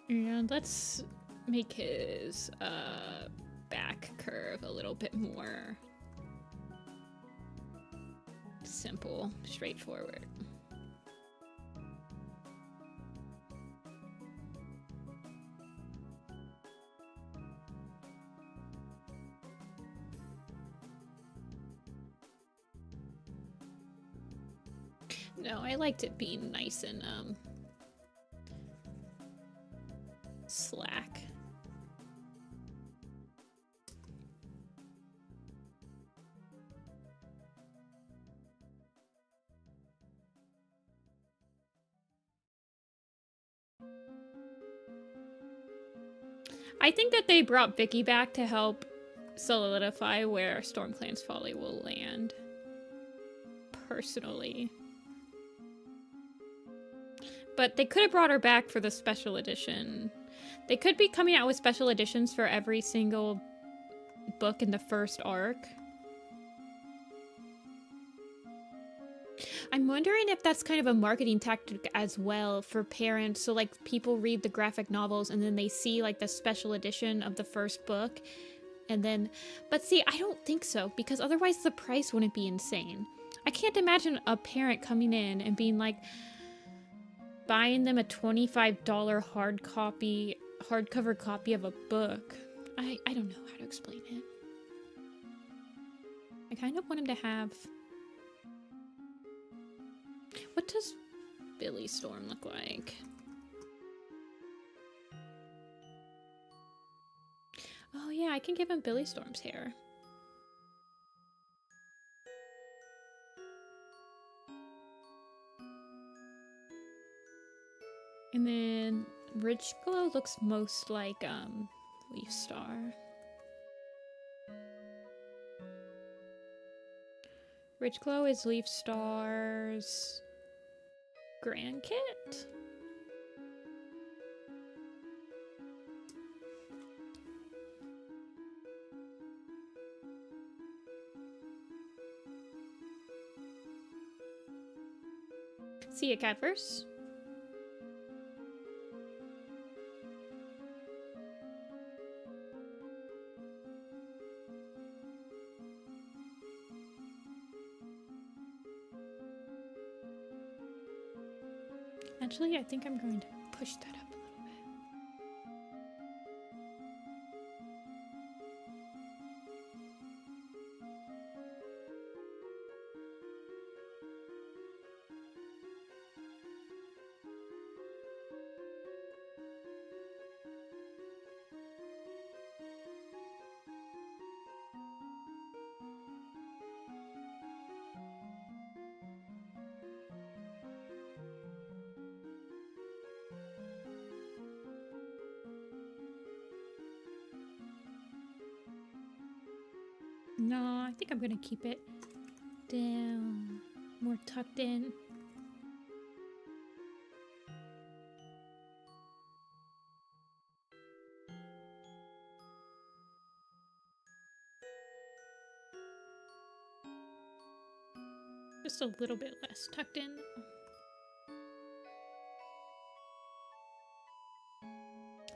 And let's make his back curve a little bit more simple, straightforward. No, I liked it being nice and slack. I think that they brought Vicky back to help solidify where StormClan's Folly will land. Personally. But they could have brought her back for the special edition. They could be coming out with special editions for every single book in the first arc. I'm wondering if that's kind of a marketing tactic as well for parents. So like people read the graphic novels and then they see like the special edition of the first book and then, but see, I don't think so because otherwise the price wouldn't be insane. I can't imagine a parent coming in and being like, buying them a $25 hardcover copy of a book. I don't know how to explain it. I kind of want him to have... What does Billy Storm look like? Oh yeah, I can give him Billy Storm's hair. And then Rich Glow looks most like Leaf Star. Rich Glow is Leaf Star's grandkid? See ya, Catverse. Actually, I think I'm going to push that up a little bit. No, I think I'm gonna keep it down, more tucked in. Just a little bit less tucked in.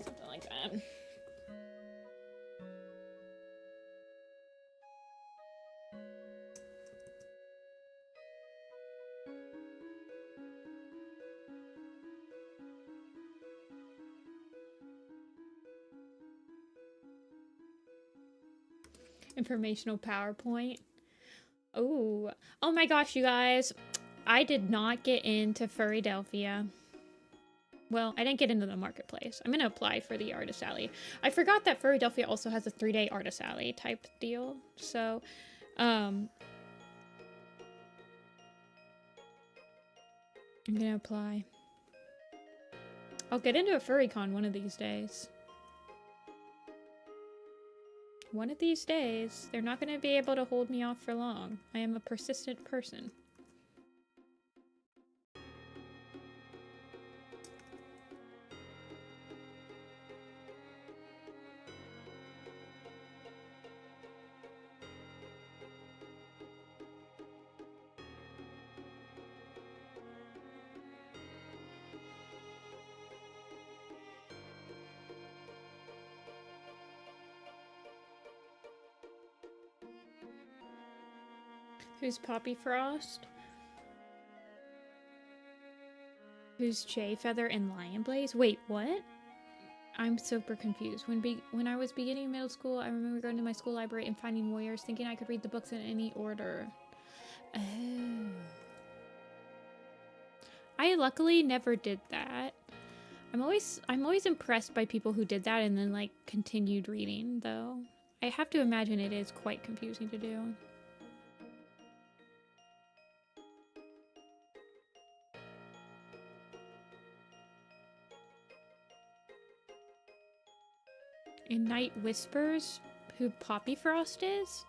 Something like that. Informational PowerPoint. Oh my gosh, you guys. I did not get into Furrydelphia. Well, I didn't get into the marketplace. I'm going to apply for the Artist Alley. I forgot that Furrydelphia also has a 3-day Artist Alley type deal. So, I'm going to apply. I'll get into a FurryCon one of these days. One of these days, they're not going to be able to hold me off for long. I am a persistent person. Who's Poppy Frost? Who's Jayfeather and Lionblaze? Wait, what? I'm super confused. When I was beginning middle school, I remember going to my school library and finding warriors, thinking I could read the books in any order. Oh. I luckily never did that. I'm always impressed by people who did that and then like continued reading, though. I have to imagine it is quite confusing to do. In Night Whispers, who Poppy Frost is?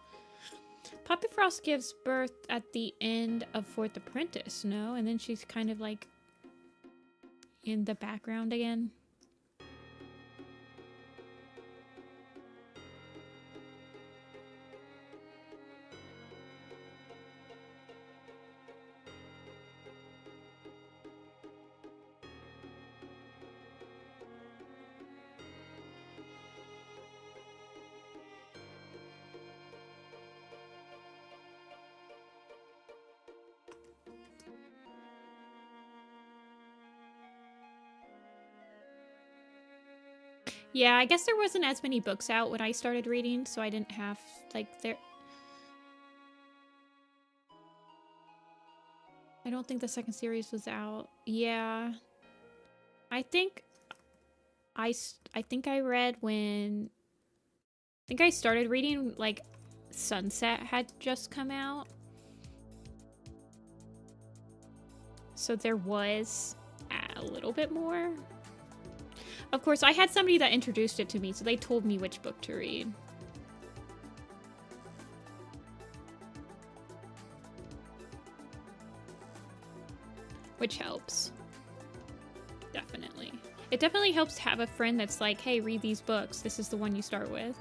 Poppy Frost gives birth at the end of Fourth Apprentice, no? And then she's kind of like in the background again. Yeah, I guess there wasn't as many books out when I started reading, so I didn't have, like, there... I don't think the second series was out. Yeah. I think I read when... I think I started reading, like, Sunset had just come out. So there was a little bit more. Of course, I had somebody that introduced it to me, so they told me which book to read. Which helps. Definitely. It definitely helps to have a friend that's like, hey, read these books. This is the one you start with.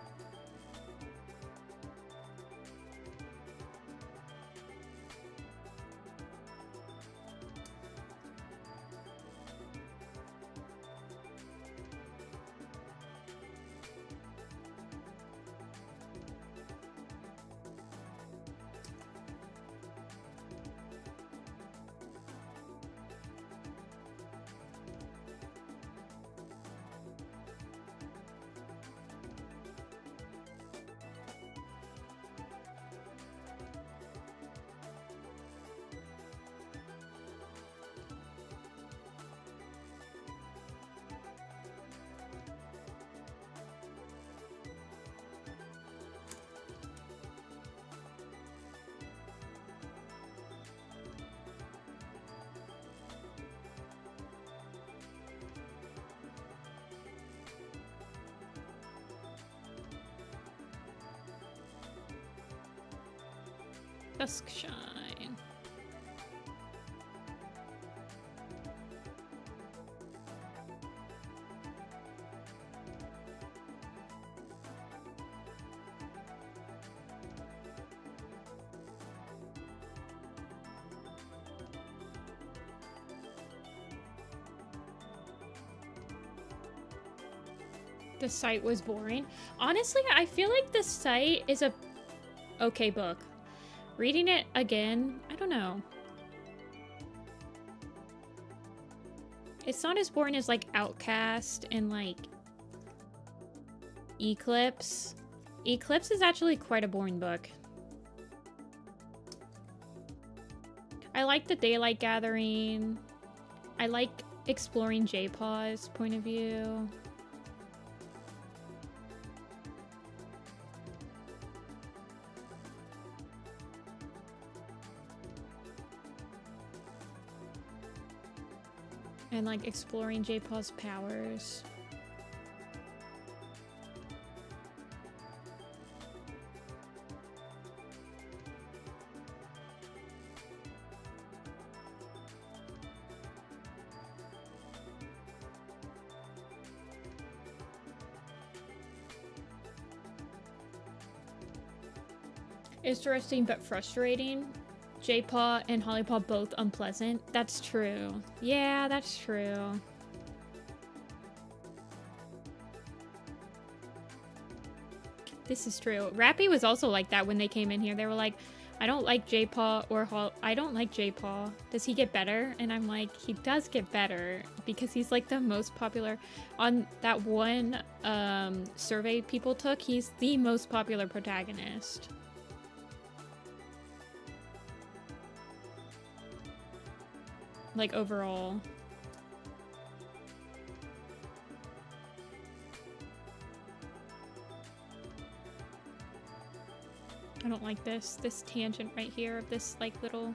Dusk shine. The site was boring. Honestly, I feel like the site is a okay book. Reading it again, I don't know. It's not as boring as like Outcast and like Eclipse. Eclipse is actually quite a boring book. I like the Daylight Gathering. I like exploring Jaypaw's point of view. And like exploring Jaypaw's powers. Interesting but frustrating. Jaypaw and Hollypaw both unpleasant. That's true. Yeah, that's true. This is true. Rappy was also like that when they came in here. They were like, I don't like Jaypaw or I don't like Jaypaw. Does he get better? And I'm like, he does get better because he's like the most popular. On that one survey people took, he's the most popular protagonist. Like overall. I don't like this tangent right here of this like little...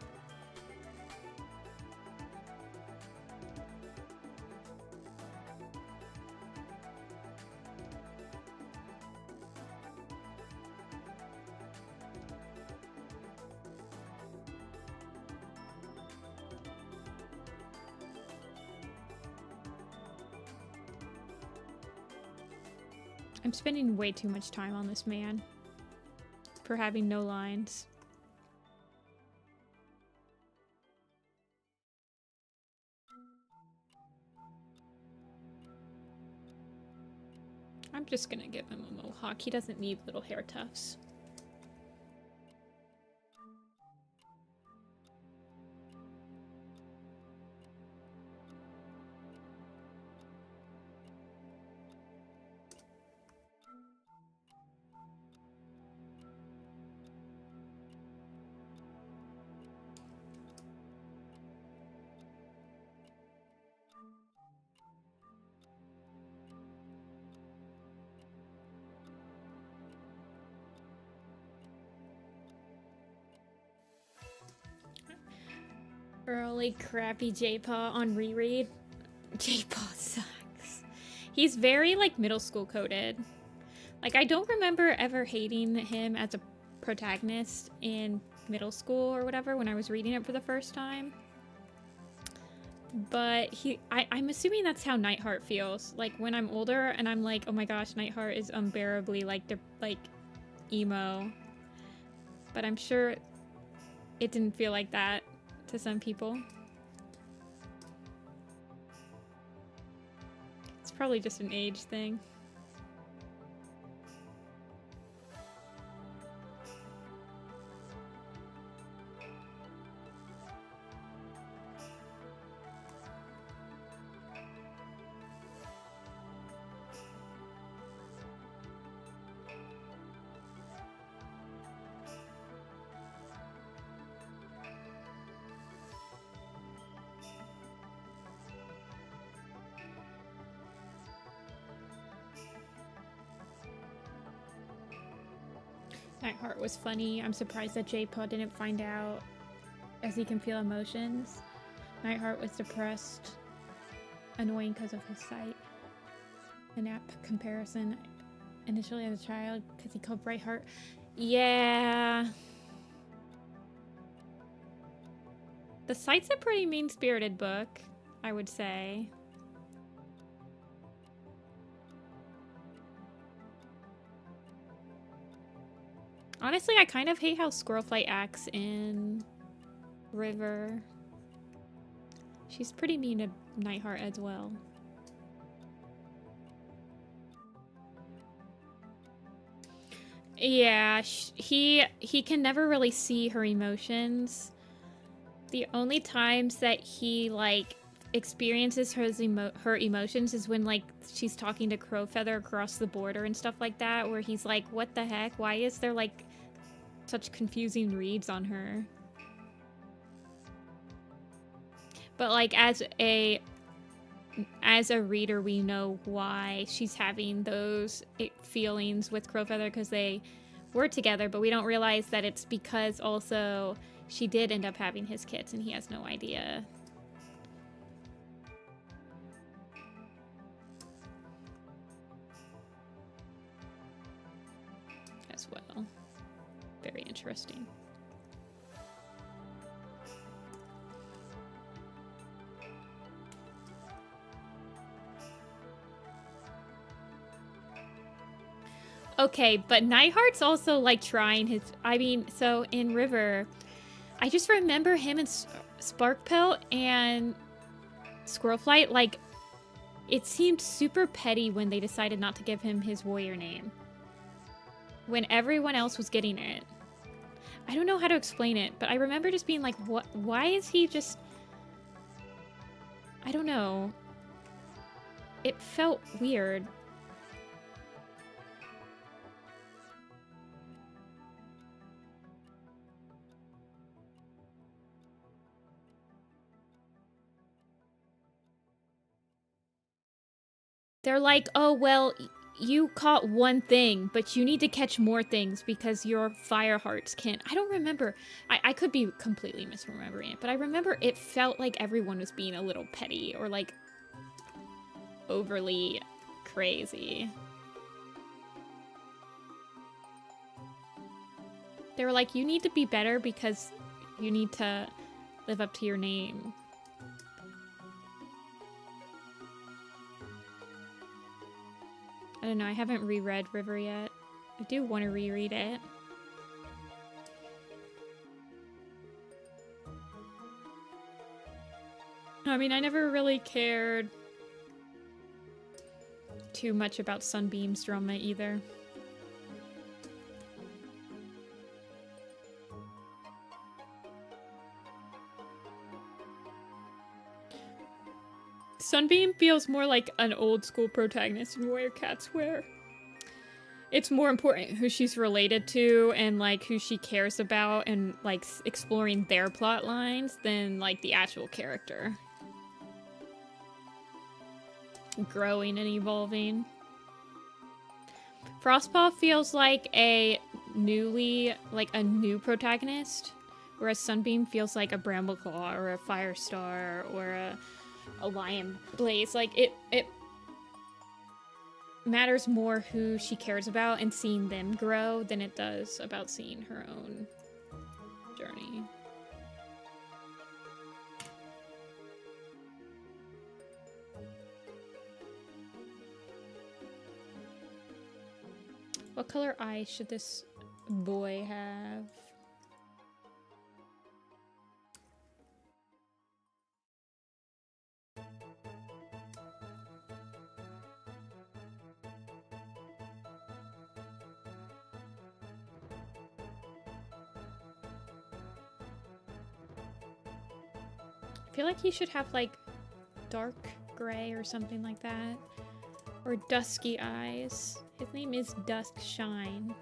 I'm spending way too much time on this man for having no lines. I'm just gonna give him a mohawk. He doesn't need little hair tufts. Early crappy Jaypaw on reread. Jaypaw sucks. He's very like middle school coded. Like I don't remember ever hating him as a protagonist in middle school or whatever when I was reading it for the first time. But I'm assuming that's how Nightheart feels. Like when I'm older and I'm like, oh my gosh, Nightheart is unbearably like emo. But I'm sure it didn't feel like that to some people. It's probably just an age thing. Nightheart was funny. I'm surprised that Jaypaw didn't find out, as he can feel emotions. Nightheart was depressed, annoying because of his sight. An apt comparison, initially as a child, because he called Brightheart. Yeah. The Sight's a pretty mean-spirited book, I would say. Honestly, I kind of hate how Squirrelflight acts in River. She's pretty mean to Nightheart as well. Yeah, he can never really see her emotions. The only times that he like experiences her emotions is when like she's talking to Crowfeather across the border and stuff like that, where he's like, what the heck? Why is there like such confusing reads on her? But like as a reader, we know why she's having those feelings with Crowfeather, because they were together, but we don't realize that it's because also she did end up having his kids and he has no idea. As well. Very interesting. Okay, but Nightheart's also like trying his... I mean, so in River, I just remember him and Sparkpelt and Squirrelflight, like, it seemed super petty when they decided not to give him his warrior name. When everyone else was getting it. I don't know how to explain it, but I remember just being like, what? Why is he just... I don't know. It felt weird. They're like, oh, well, you caught one thing, but you need to catch more things because your fire hearts can't. I don't remember. I could be completely misremembering it, but I remember it felt like everyone was being a little petty or like overly crazy. They were like, you need to be better because you need to live up to your name. I don't know, I haven't reread River yet. I do want to reread it. I mean, I never really cared too much about Sunbeam's drama either. Sunbeam feels more like an old school protagonist in Warrior Cats, where it's more important who she's related to and like who she cares about and like exploring their plot lines than like the actual character. Growing and evolving. Frostpaw feels like a new protagonist Whereas Sunbeam feels like a Brambleclaw or a Firestar or a Lion Blaze. Like, it matters more who she cares about and seeing them grow than it does about seeing her own journey. What color eyes should this boy have? I feel like he should have like dark gray or something like that. Or dusky eyes. His name is Dusk Shine.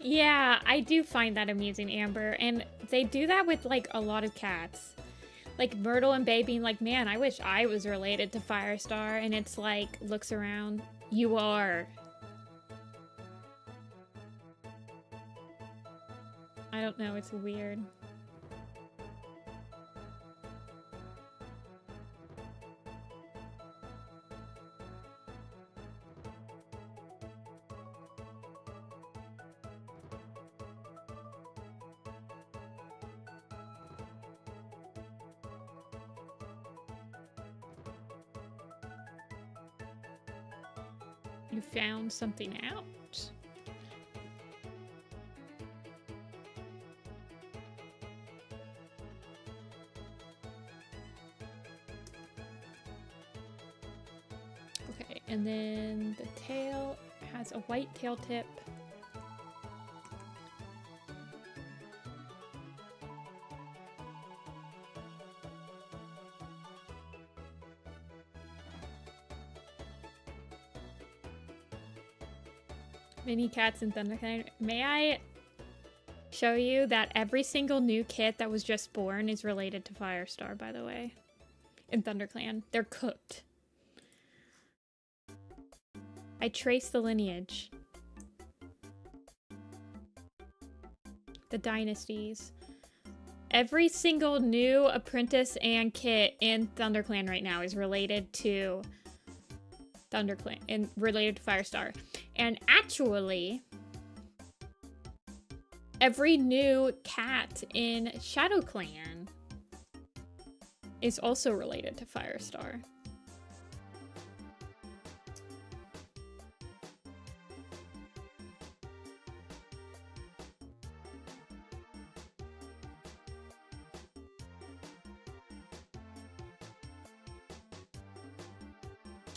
Yeah, I do find that amusing, Amber. And they do that with, like, a lot of cats. Like, Myrtle and Bay being like, man, I wish I was related to Firestar. And it's like, looks around. You are. I don't know, it's weird. You found something out. Okay, and then the tail has a white tail tip. Mini cats in ThunderClan. May I show you that every single new kit that was just born is related to Firestar, by the way. In ThunderClan. They're cooked. I traced the lineage. The dynasties. Every single new apprentice and kit in ThunderClan right now is related to ThunderClan and related to Firestar. And actually, every new cat in ShadowClan is also related to Firestar.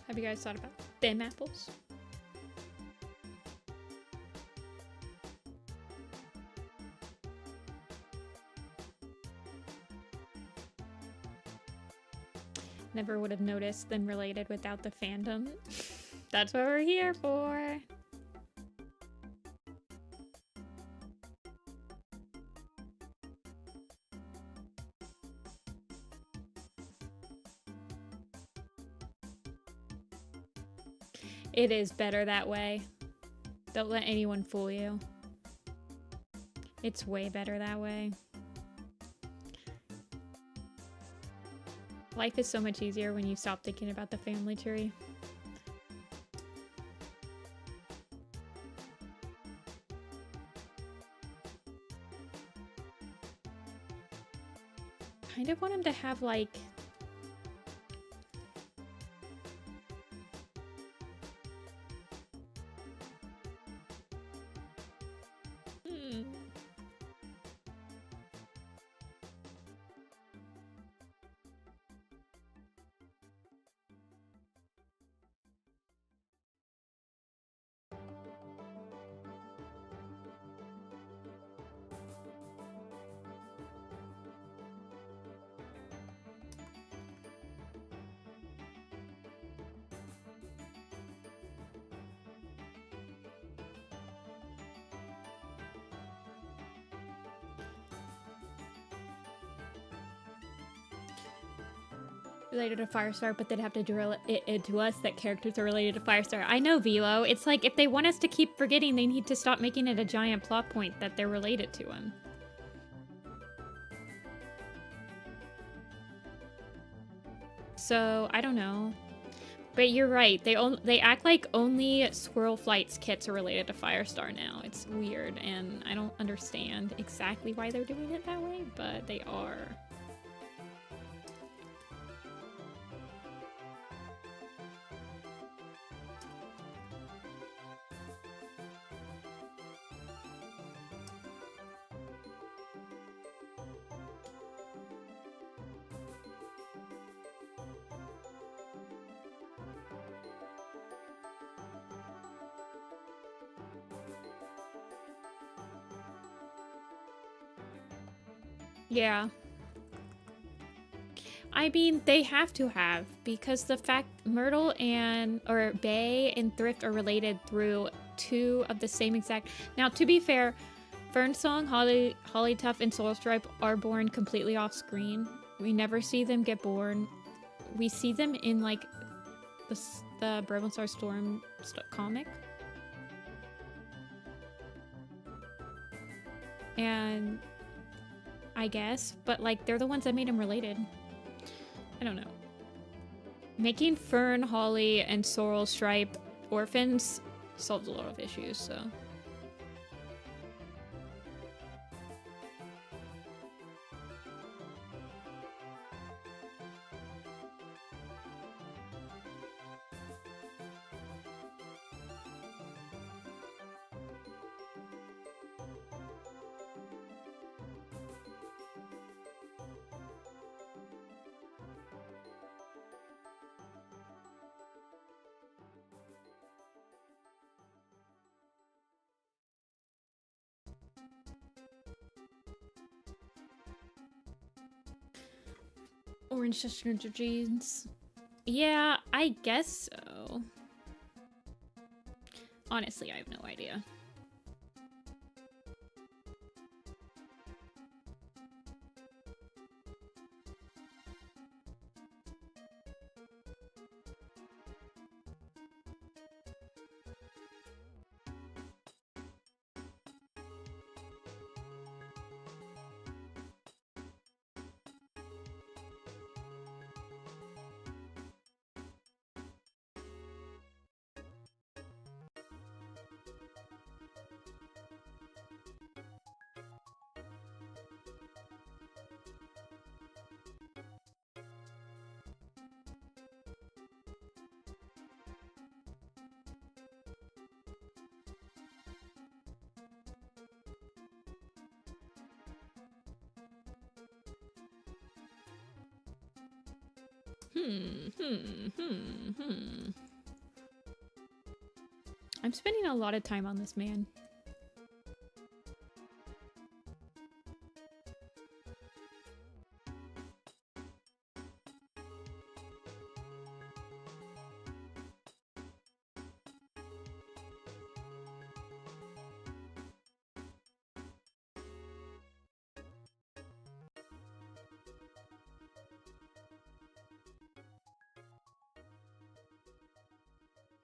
Have you guys thought about them apples? Never would have noticed them related without the fandom. That's what we're here for. It is better that way. Don't let anyone fool you. It's way better that way. Life is so much easier when you stop thinking about the family tree. Kind of want him to have like related to Firestar, but they'd have to drill it into us that characters are related to Firestar. I know, Velo. It's like, if they want us to keep forgetting, they need to stop making it a giant plot point that they're related to him. So, I don't know. But you're right. They act like only Squirrel Flight's kits are related to Firestar now. It's weird, and I don't understand exactly why they're doing it that way, but they are. Yeah. I mean, they have to have, because the fact Myrtle or Bay and Thrift are related through 2 of the same exact... Now, to be fair, Fernsong, Hollytuff, and Soulstripe are born completely off screen. We never see them get born. We see them in, like, the Brevenstar Storm comic. And... I guess, but like they're the ones that made him related. I don't know. Making Fern, Holly, and Sorrel Stripe orphans solves a lot of issues, so. Orange Ginger jeans. Yeah, I guess so. Honestly, I have no idea. I'm spending a lot of time on this man.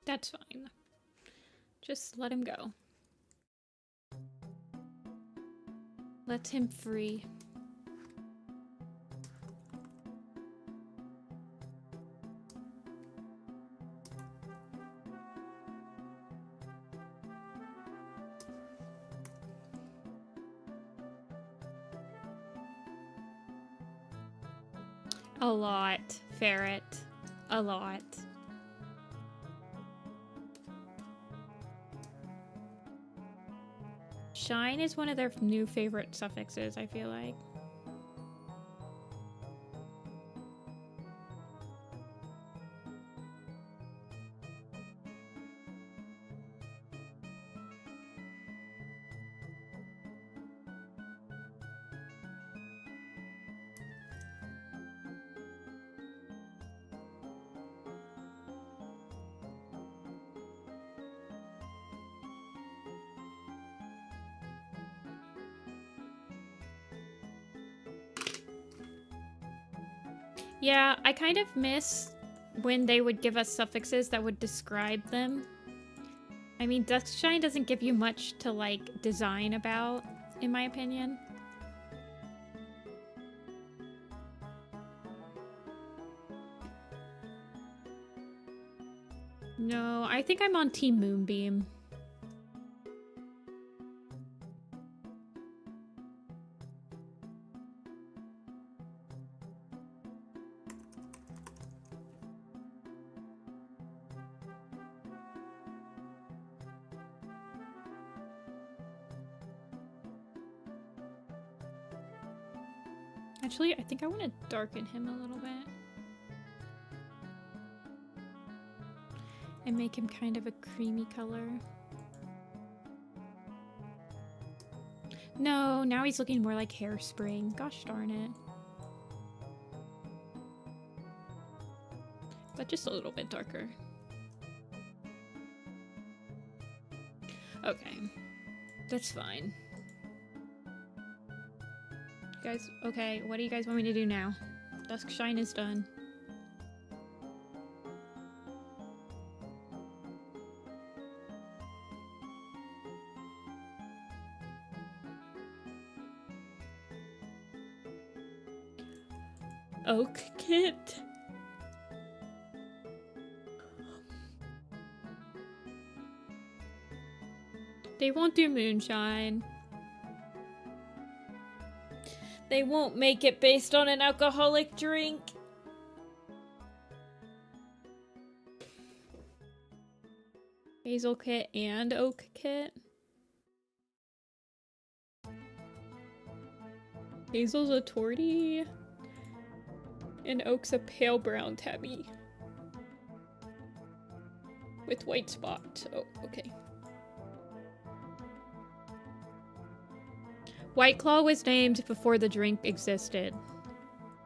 That's fine. Just let him go. Let him free. A lot, Ferret. A lot. Shine is one of their new favorite suffixes, I feel like. Yeah, I kind of miss when they would give us suffixes that would describe them. I mean, Duskshine doesn't give you much to, like, design about, in my opinion. No, I think I'm on Team Moonbeam. Actually, I think I want to darken him a little bit. And make him kind of a creamy color. No, now he's looking more like Hairspring. Gosh darn it. But just a little bit darker. Okay. That's fine. Guys, okay, what do you guys want me to do now? Duskshine is done. Oak kit. They won't do moonshine. They won't make it based on an alcoholic drink. Hazel kit and oak kit. Hazel's a torty. And oak's a pale brown tabby. With white spots. Oh, okay. White Claw was named before the drink existed.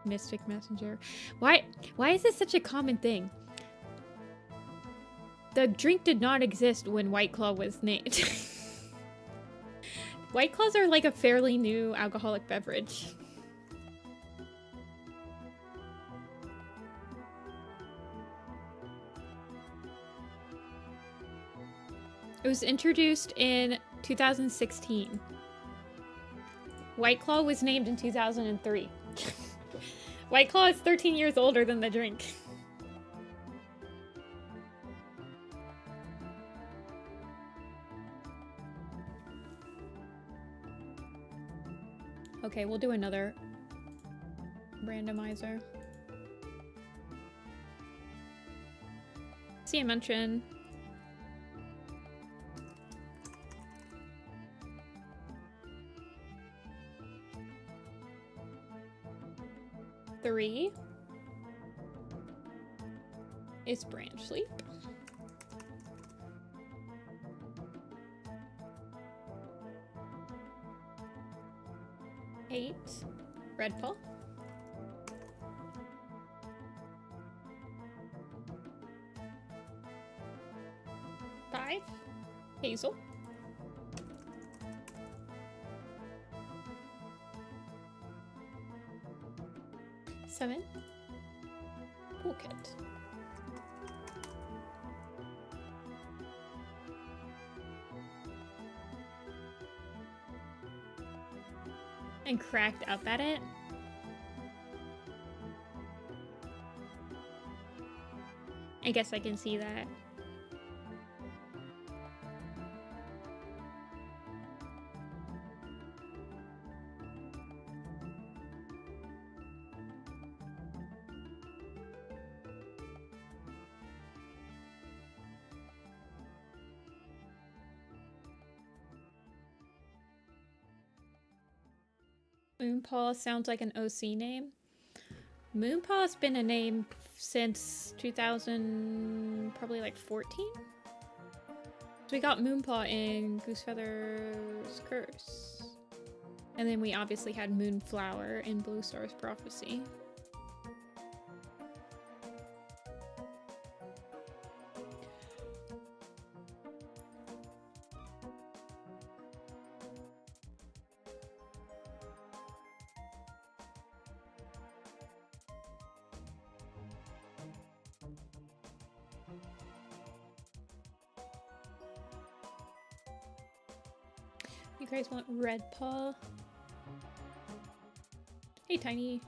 Mystic Messenger. Why is this such a common thing? The drink did not exist when White Claw was named. White Claws are like a fairly new alcoholic beverage. It was introduced in 2016. White Claw was named in 2003. White Claw is 13 years older than the drink. Okay, we'll do another randomizer. See a mention. Three is Branch Sleep. 8, Redpaw. 5, Hazel. 7, Poolkit. 'And cracked up at it. I guess I can see that. Moonpaw sounds like an OC name. Moonpaw's been a name since 2000, probably like 14? So we got Moonpaw in Goosefeather's Curse. And then we obviously had Moonflower in Blue Star's Prophecy. You guys want Redpaw? Hey, Tiny.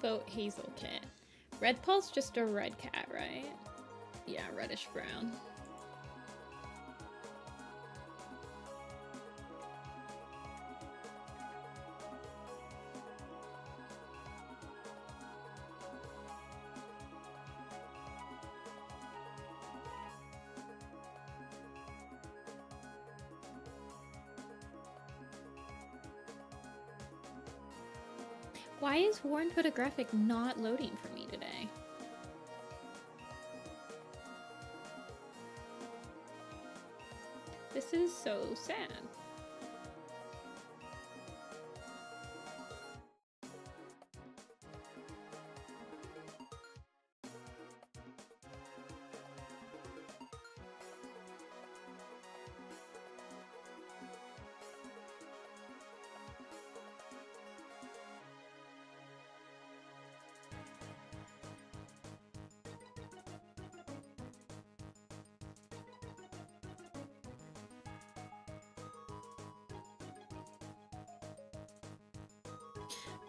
Vote Hazel Cat. Redpaw's just a red cat, right? Yeah, reddish brown. Why is Warren Photographic not loading for me today? This is so sad.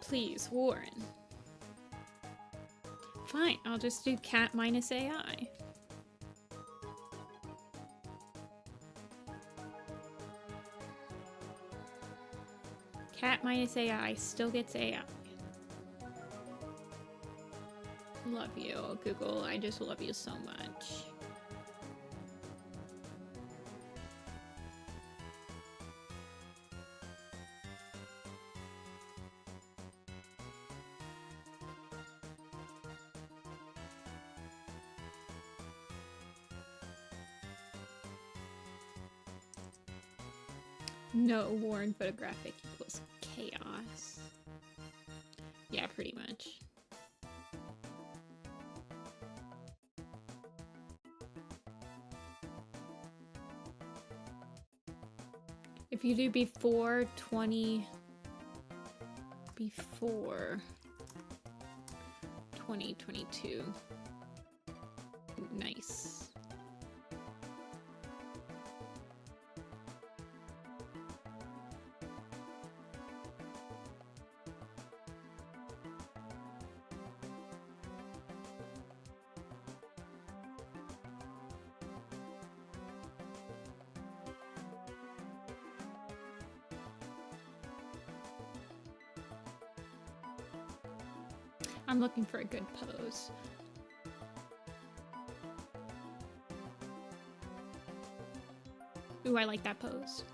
Please, Warren. Fine, I'll just do cat minus AI. Cat minus AI still gets AI. Love you, Google. I just love you so much. No, Warren Photographic equals chaos. Yeah, pretty much. If you do before 2022. Nice. I'm looking for a good pose. Ooh, I like that pose.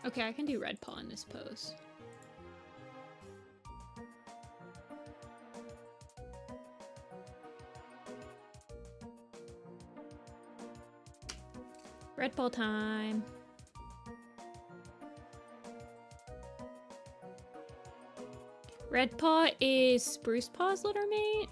Okay, I can do Redpaw in this pose. Redpaw time. Redpaw is Spruce Paw's litter mate.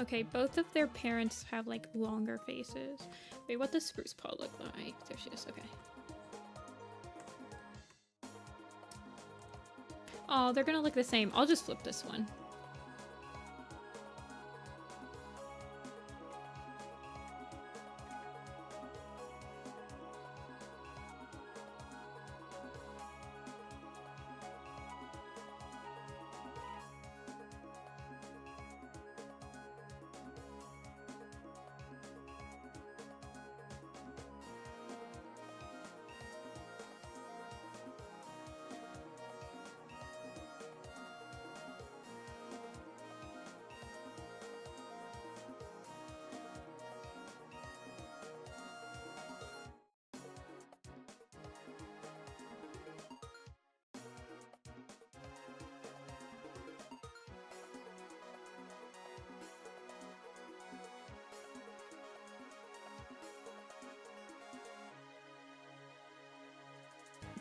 Okay, both of their parents have like longer faces. Wait, what does Spruce Paw look like? There she is, okay. Oh, they're gonna look the same. I'll just flip this one.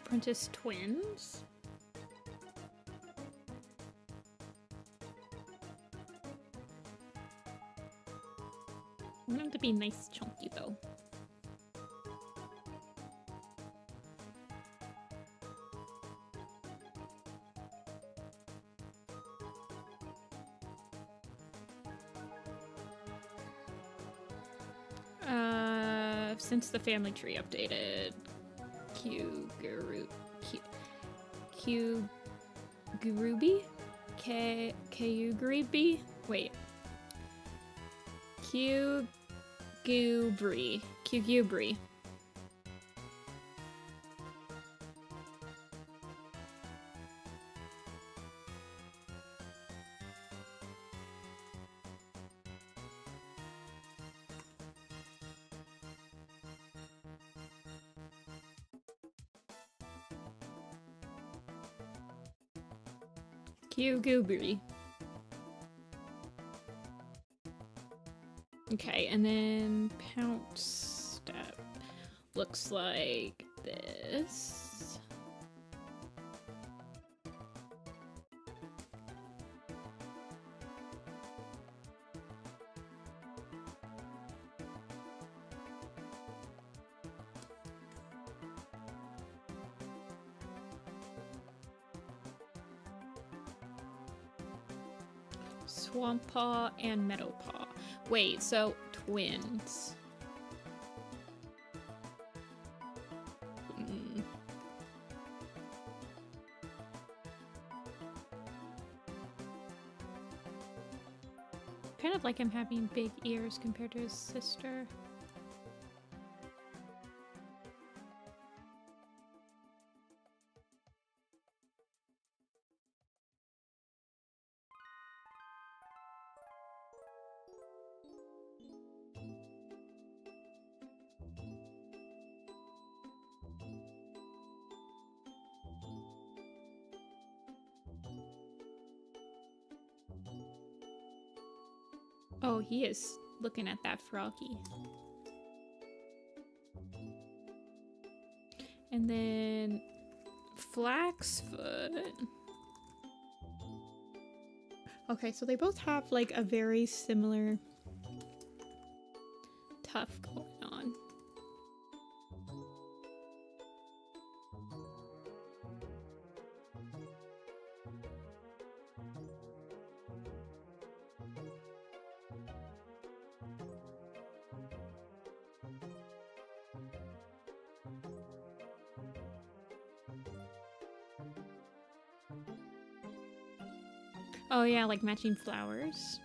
apprentice twins. I want them to be nice chunky though. Since the family tree updated, Kyugurubi? Kyugurubi? Wait. Kyugubri. Kyugubri. Okay, and then pounce step looks like this. Swampaw and Meadowpaw. Wait, so twins. Kind of like him having big ears compared to his sister. Oh, he is looking at that froggy. And then Flaxfoot. Okay, so they both have like a very similar tuff going on. Oh yeah, like matching flowers.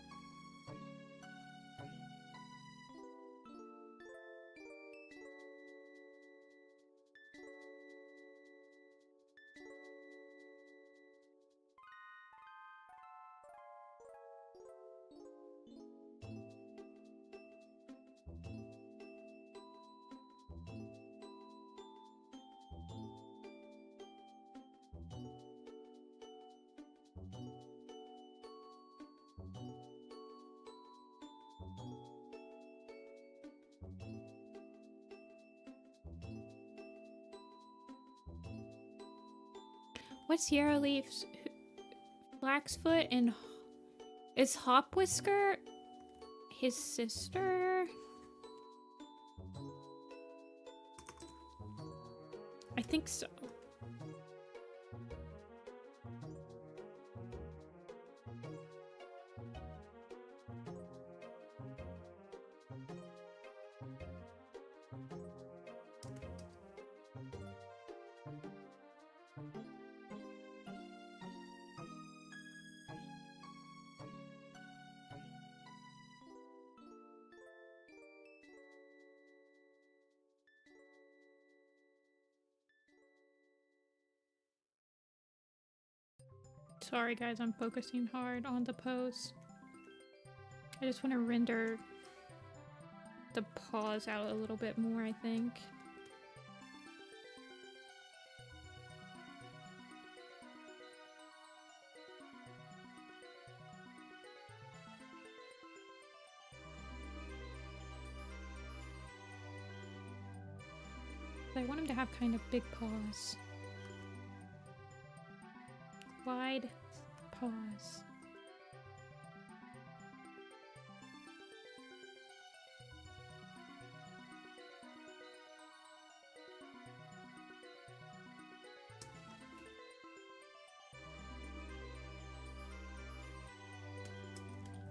What's Yarrow Leaf's Flaxfoot and is Hopwhisker his sister? I think so. Sorry guys, I'm focusing hard on the pose. I just want to render the paws out a little bit more, I think. I want him to have kind of big paws. Wide paws.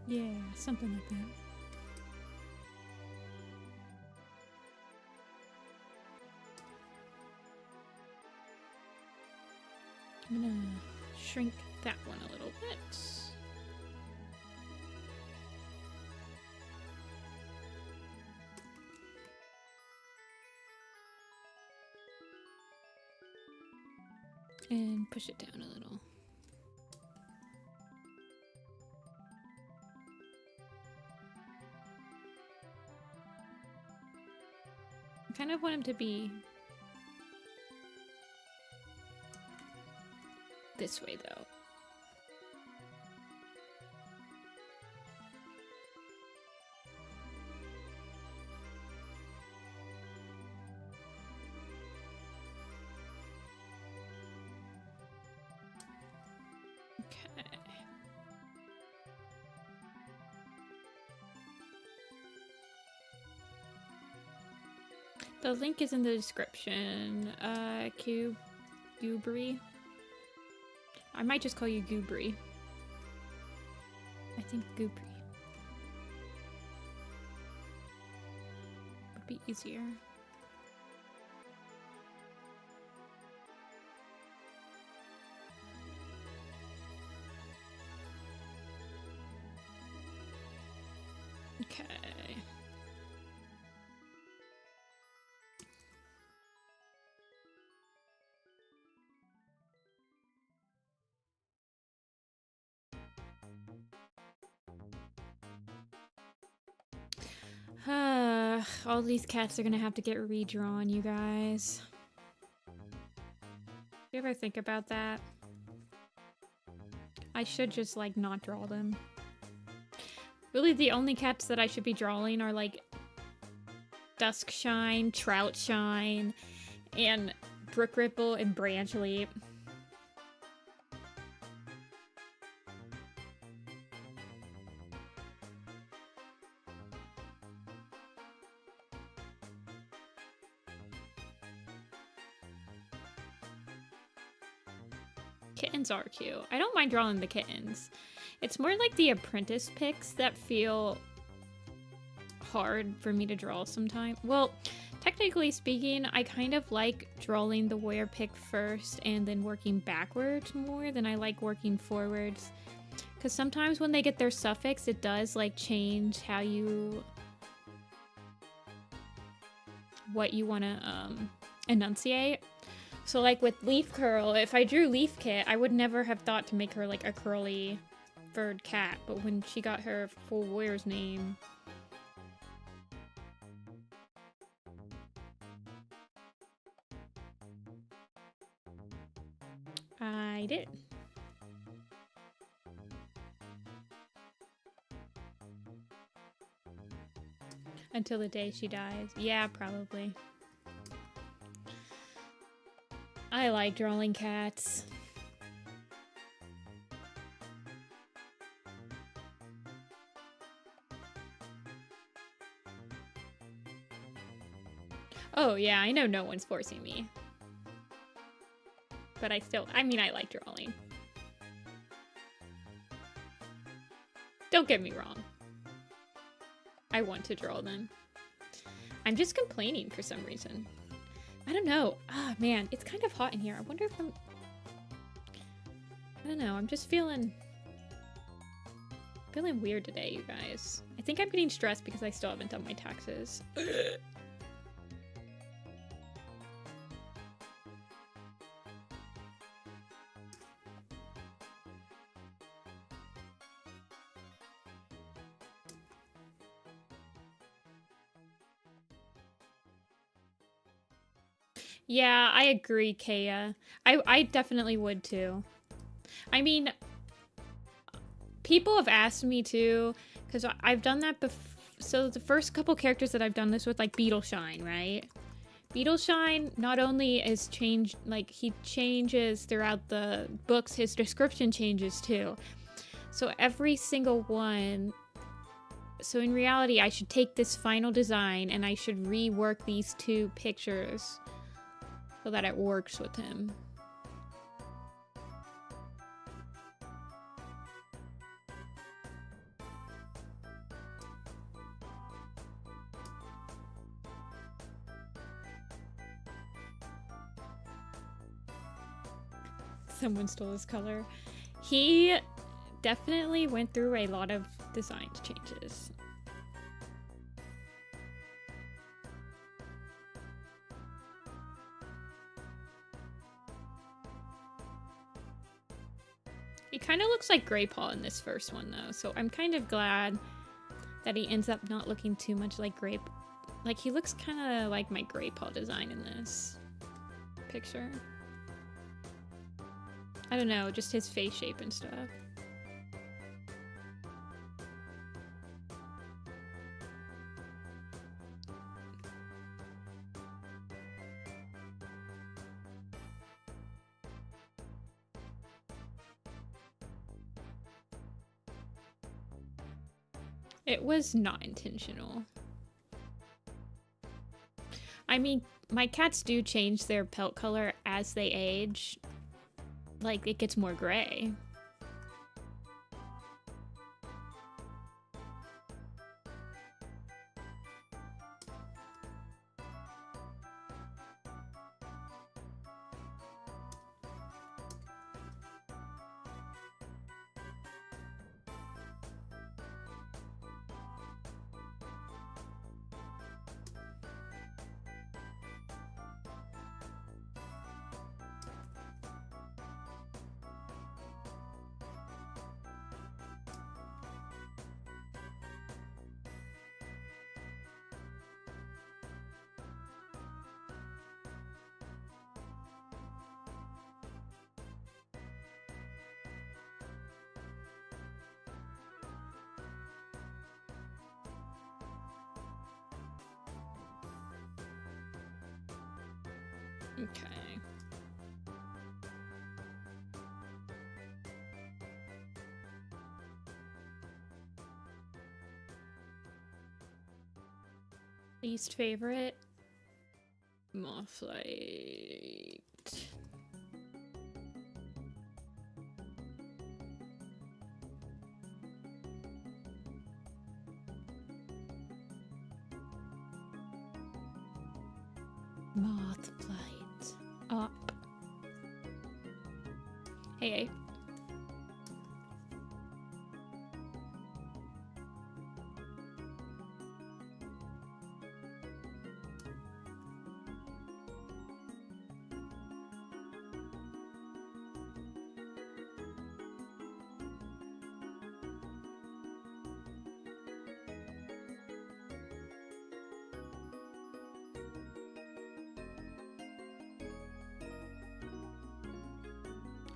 Yeah, something like that. I'm gonna shrink that one a little bit. And push it down a little. I kind of want him to be this way, though. Okay. The link is in the description. Goobery. I might just call you Goobery. I think Goobery would be easier. Okay. All these cats are gonna have to get redrawn, you guys. You ever think about that? I should just, like, not draw them. Really, the only cats that I should be drawing are, like, Duskshine, Troutshine, and Brook Ripple and Branch Leap. Kittens are cute. I don't mind drawing the kittens. It's more like the apprentice picks that feel hard for me to draw sometimes. Well, technically speaking, I kind of like drawing the warrior pick first and then working backwards more than I like working forwards. Because sometimes when they get their suffix, it does like change how you... what you want to enunciate. So like with Leaf Curl, if I drew Leaf Kit, I would never have thought to make her like a curly furred cat, but when she got her full warrior's name, I did. Until the day she dies. Yeah, probably. I like drawing cats. Oh yeah, I know no one's forcing me. But I mean, I like drawing. Don't get me wrong. I want to draw them. I'm just complaining for some reason. I don't know. Ah, man, it's kind of hot in here. I wonder if I'm... I don't know. I'm just feeling weird today, you guys. I think I'm getting stressed because I still haven't done my taxes. Yeah, I agree, Kaya. I definitely would too. I mean, people have asked me too, because I've done that before. So the first couple characters that I've done this with, like Beetleshine, right? Beetleshine not only is changed, like he changes throughout the books, his description changes too. So every single one. So in reality, I should take this final design and I should rework these 2 pictures so that it works with him. Someone stole his color. He definitely went through a lot of design changes. He kind of looks like Greypaw in this first one though, so I'm kind of glad that he ends up not looking too much like Grape. Like he looks kind of like my Greypaw design in this picture. I don't know, just his face shape and stuff. It was not intentional. I mean, my cats do change their pelt color as they age. Like, it gets more gray. Okay. Least favorite? Mothlight. Mothlight. Up. Hey.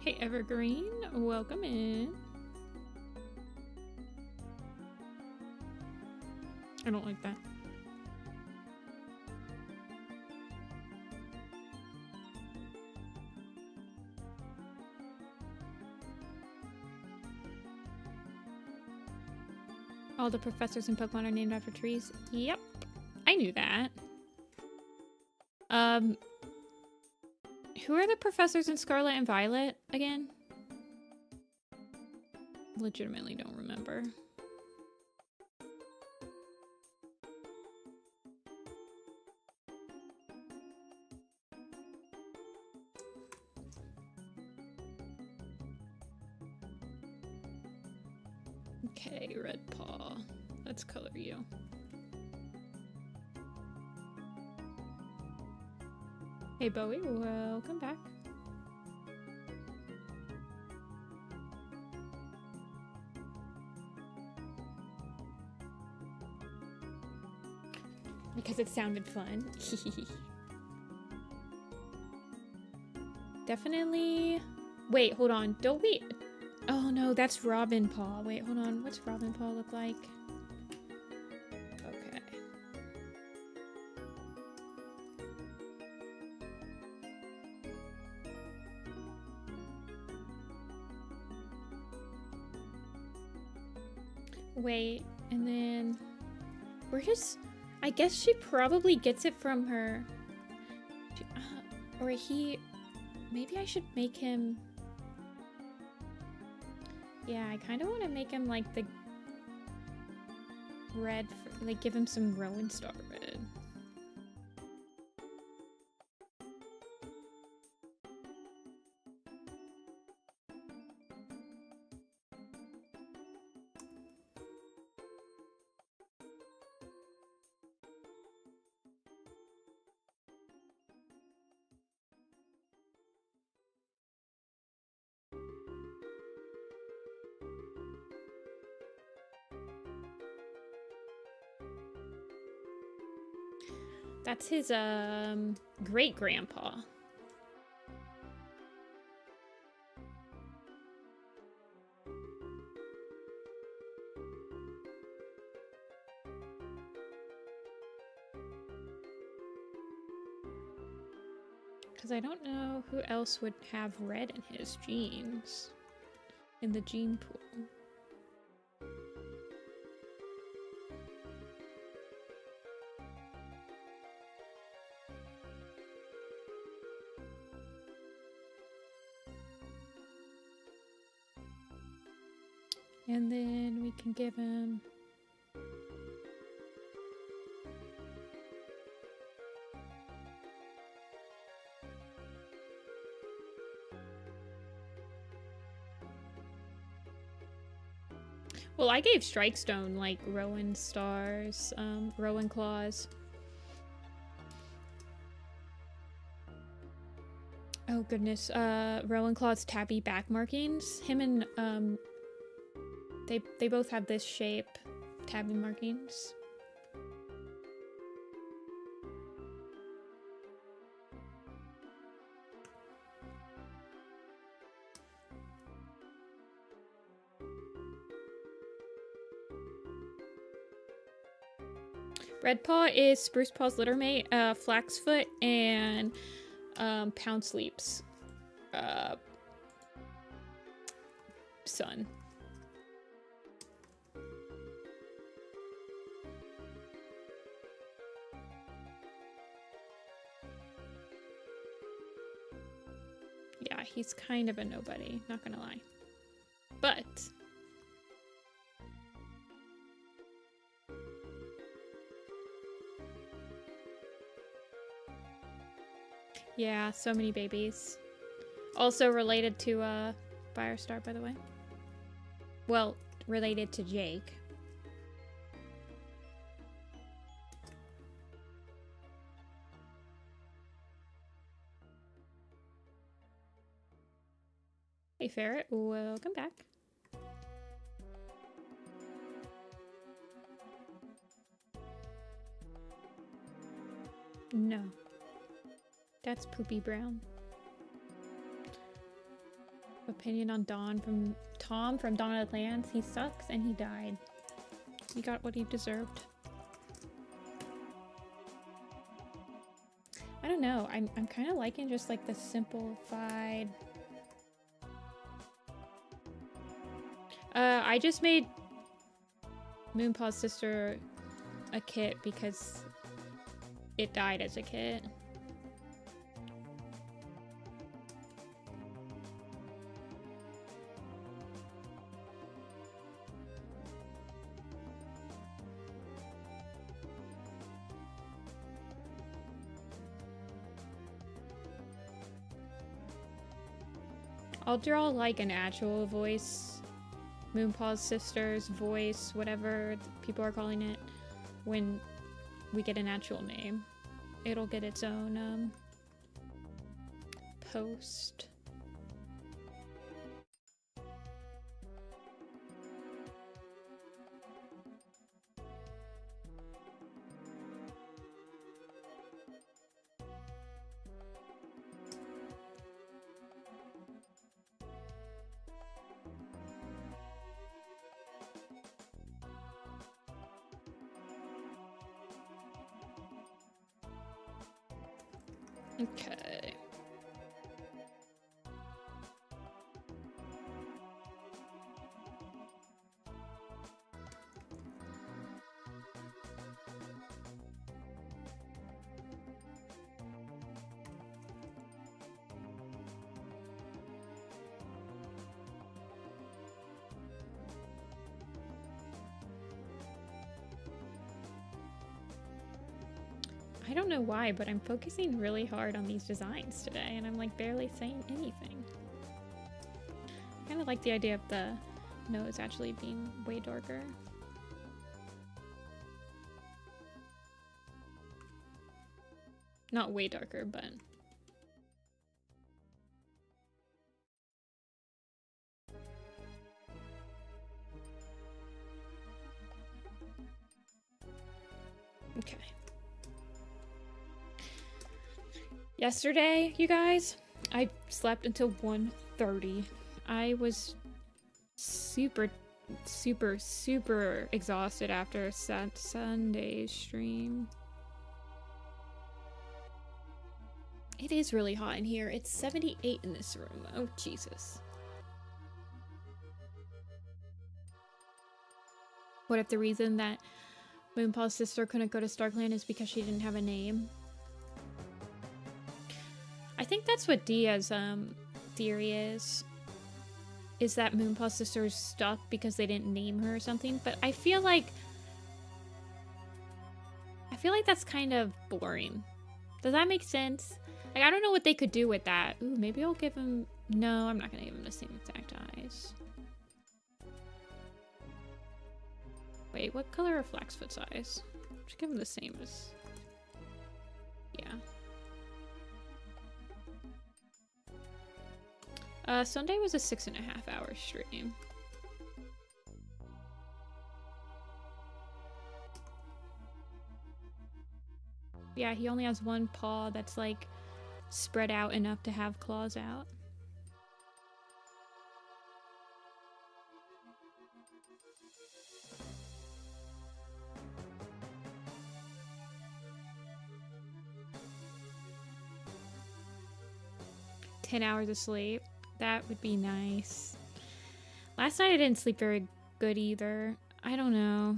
Hey Evergreen, welcome in. I don't like that. All the professors in Pokemon are named after trees. Yep, I knew that. Who are the professors in Scarlet and Violet again? Legitimately don't remember. Okay, Redpaw. Let's color you. Hey Bowie, welcome back. Because it sounded fun. Definitely. Wait, hold on. Don't we... Oh no, that's Robin Paw. Wait, hold on. What's Robin Paw look like? Okay. Wait, and then we're just... I guess she probably gets it from her... or he... Maybe I should make him... Yeah, I kind of want to make him like the red... like give him some Rowan Star red. That's his, great-grandpa. Because I don't know who else would have red in his genes. In the gene pool. And then we can give him... Well, I gave Strikestone, like, Rowan Stars, Rowan Claws. Oh, goodness. Rowan Claw's tabby back markings. Him and, They both have this shape, tabby markings. Redpaw is Spruce Paw's littermate, Flaxfoot, and Pound Sleep's son. Yeah, he's kind of a nobody, not gonna lie. But... yeah, so many babies. Also related to, Firestar, by the way. Well, related to Jake. Hey Ferret, welcome back. No. That's Poopy Brown. Opinion on Tom from Dawn of the Clans. He sucks and he died. He got what he deserved. I don't know. I'm kind of liking just like the simplified... I just made Moonpaw's sister a kit because it died as a kit. I'll draw like an actual voice. Moonpaw's sister's voice, whatever people are calling it, when we get an actual name. It'll get its own post. Okay. don't know why, but I'm focusing really hard on these designs today, and I'm like barely saying anything. I kind of like the idea of the nose actually being way darker. Not way darker, but... Okay. Yesterday, you guys, I slept until 1:30. I was super exhausted after Sunday's stream. It is really hot in here. It's 78 in this room. Oh, Jesus. What if the reason that Moonpaw's sister couldn't go to StarClan is because she didn't have a name? I think that's what Dia's theory is that Moonpaw's sister is stuck because they didn't name her or something, but I feel like that's kind of boring. Does that make sense? Like, I don't know what they could do with that. Ooh, maybe I'll give him... No, I'm not gonna give him the same exact eyes. Wait, what color are Flaxfoot's eyes? Just give him the same as... Yeah. Sunday was a 6.5-hour stream. Yeah, he only has one paw that's like spread out enough to have claws out. $10 of sleep. That would be nice. Last night I didn't sleep very good either. I don't know.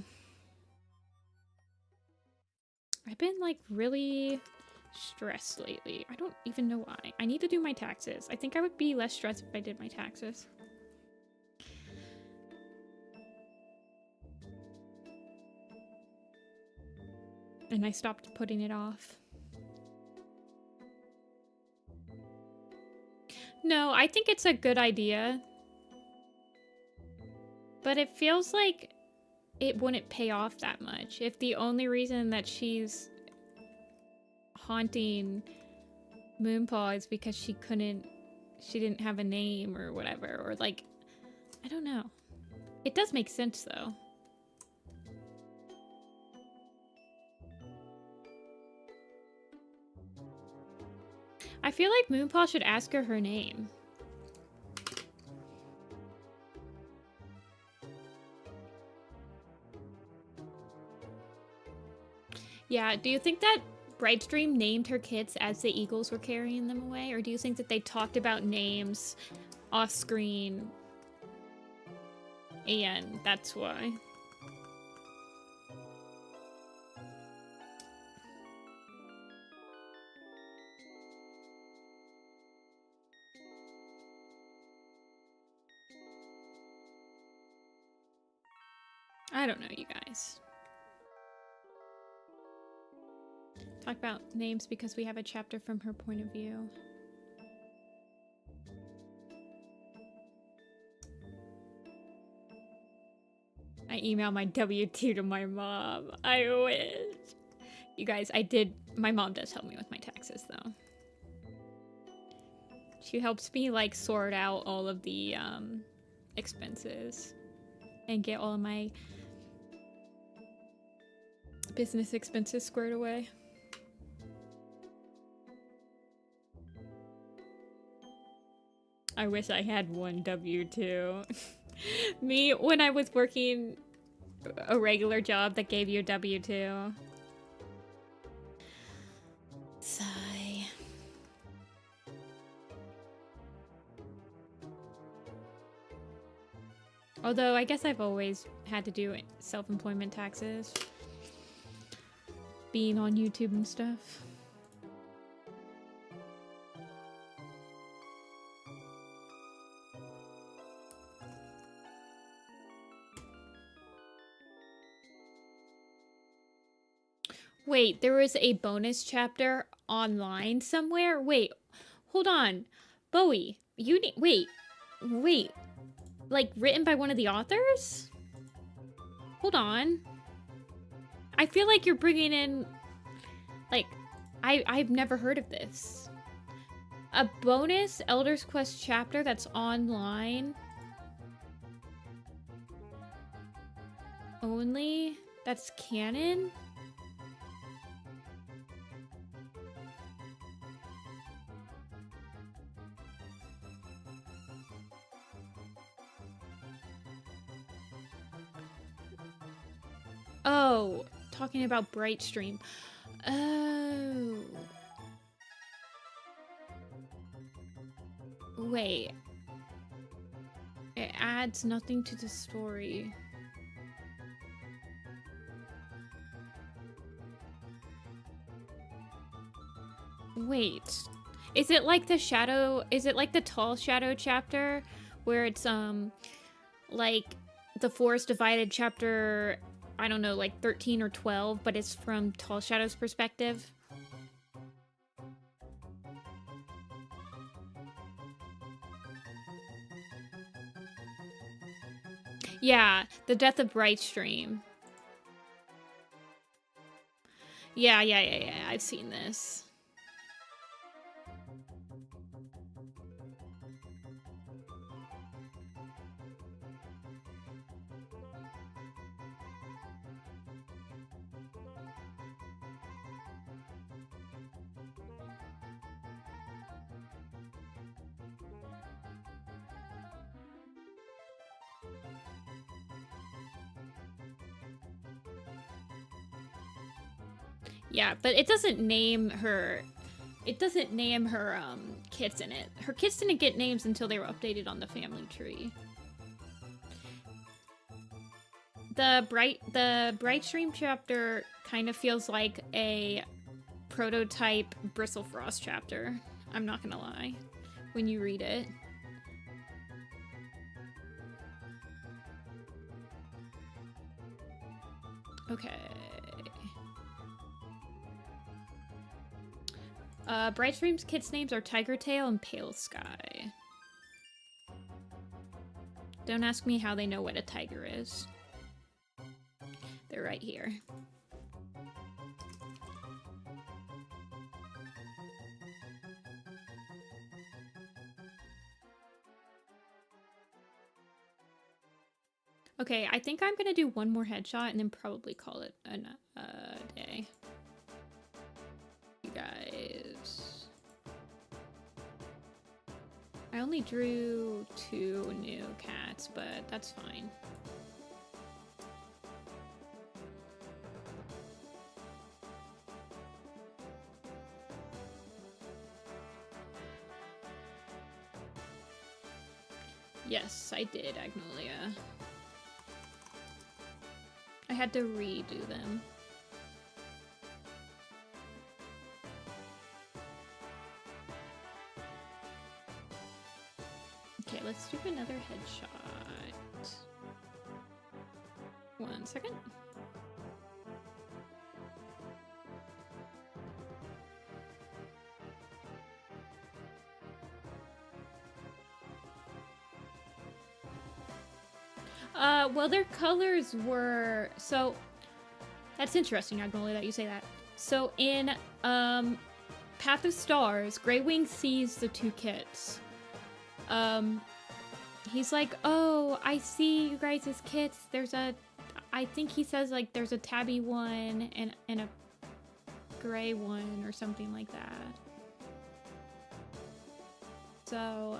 I've been like really stressed lately. I don't even know why. I need to do my taxes. I think I would be less stressed if I did my taxes. And I stopped putting it off. No, I think it's a good idea. But it feels like it wouldn't pay off that much if the only reason that she's haunting Moonpaw is because she didn't have a name or whatever, or like, I don't know. It does make sense though. I feel like Moonpaw should ask her name. Yeah, do you think that Brightstream named her kids as the eagles were carrying them away? Or do you think that they talked about names off screen and that's why? I don't know, you guys. Talk about names because we have a chapter from her point of view. I emailed my W-2 to my mom. I wish. You guys, my mom does help me with my taxes though. She helps me like sort out all of the expenses and get all of my business expenses squared away. I wish I had one W-2. Me, when I was working a regular job that gave you a W-2. Sigh. Although, I guess I've always had to do self-employment taxes. Being on YouTube and stuff. Wait, there was a bonus chapter online somewhere? Wait, hold on. Bowie, you need- wait. Like, written by one of the authors? Hold on. I feel like you're bringing in, like, I've never heard of this. A bonus Elder's Quest chapter that's online only? That's canon? Oh, talking about Brightstream. Oh. Wait. It adds nothing to the story. Wait. Is it like the shadow, is it like the Tall Shadow chapter where it's like the Forest Divided chapter, I don't know, like 13 or 12, but it's from Tall Shadow's perspective? Yeah, the Death of Brightstream. Yeah, I've seen this. Yeah, but it doesn't name her. It doesn't name her kits in it. Her kits didn't get names until they were updated on the family tree. The Brightstream chapter kind of feels like a prototype Bristlefrost chapter. I'm not gonna lie, when you read it. Okay. Brightstream's kids' names are Tigertail and Pale Sky. Don't ask me how they know what a tiger is. They're right here. Okay, I think I'm gonna do one more headshot and then probably call it a day. You guys. I only drew 2 new cats, but that's fine. Yes, I did, Agnolia. I had to redo them. Okay, let's do another headshot. 1 second. Well, their colors were... So, that's interesting, Agnolia, that you say that. So, in, Path of Stars, Greywing sees the 2 kits. He's like, oh, I see you guys' kits. There's a... I think he says, like, there's a tabby one and a gray one or something like that. So,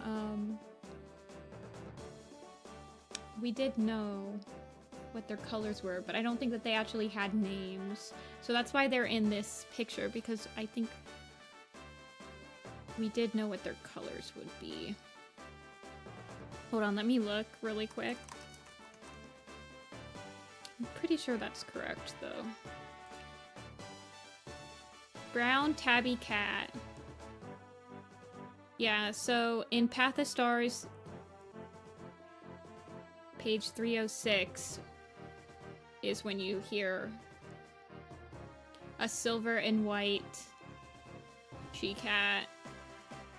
we did know what their colors were, but I don't think that they actually had names. So that's why they're in this picture, because I think we did know what their colors would be. Hold on, let me look really quick. I'm pretty sure that's correct, though. Brown tabby cat. Yeah, so in Path of Stars, page 306 is when you hear A silver and white she-cat.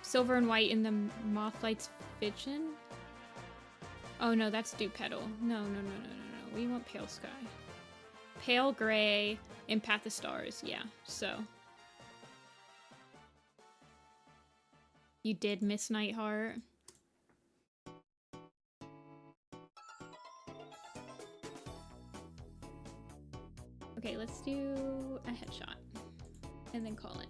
Silver and white in the Mothlight's Vision? Oh no, that's Dew Petal. No. We want Pale Sky. Pale Gray and Path of Stars. Yeah, so. You did miss Nightheart. Okay, let's do a headshot and then call it.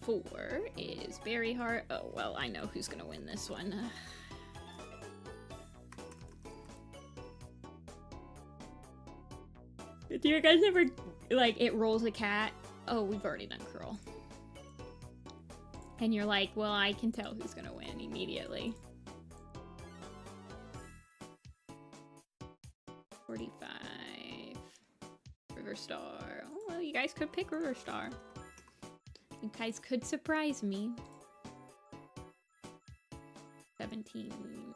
Four is Berryheart. Oh, well, I know who's gonna win this one. Do you guys ever, like, it rolls a cat? Oh, we've already done Curl. And you're like, well, I can tell who's gonna win immediately. 45. Riverstar. Oh, well, you guys could pick Riverstar. You guys could surprise me. 17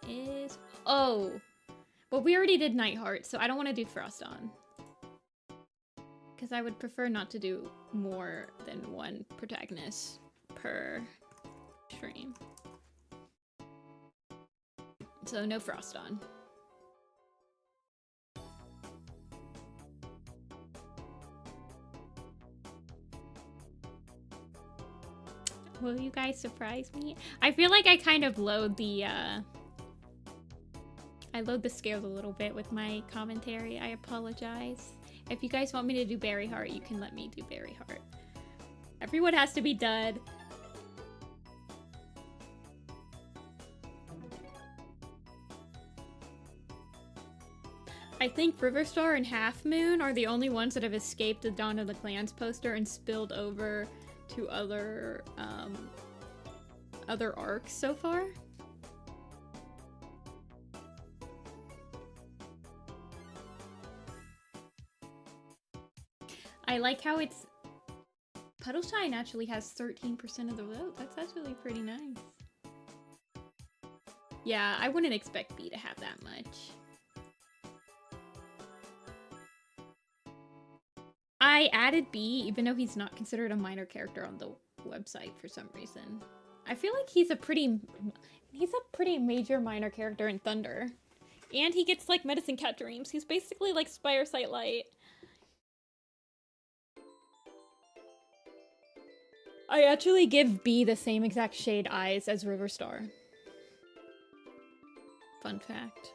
is... Oh! Well, we already did Nightheart, so I don't want to do Frost On. Because I would prefer not to do more than one protagonist per stream. So no Frost On. Will you guys surprise me? I feel like I kind of load the, I load the scales a little bit with my commentary. I apologize. If you guys want me to do Berryheart, you can let me do Berryheart. Everyone has to be done. I think Riverstar and Half Moon are the only ones that have escaped the Dawn of the Clans poster and spilled over to other arcs so far. I like how it's... Puddleshine actually has 13% of the vote. That's actually pretty nice. Yeah, I wouldn't expect B to have that much. I added B, even though he's not considered a minor character on the website for some reason. I feel like he's a pretty major minor character in Thunder. And he gets, like, Medicine Cat Dreams. He's basically like Spire Sight Light. I actually give B the same exact shade eyes as Riverstar. Fun fact.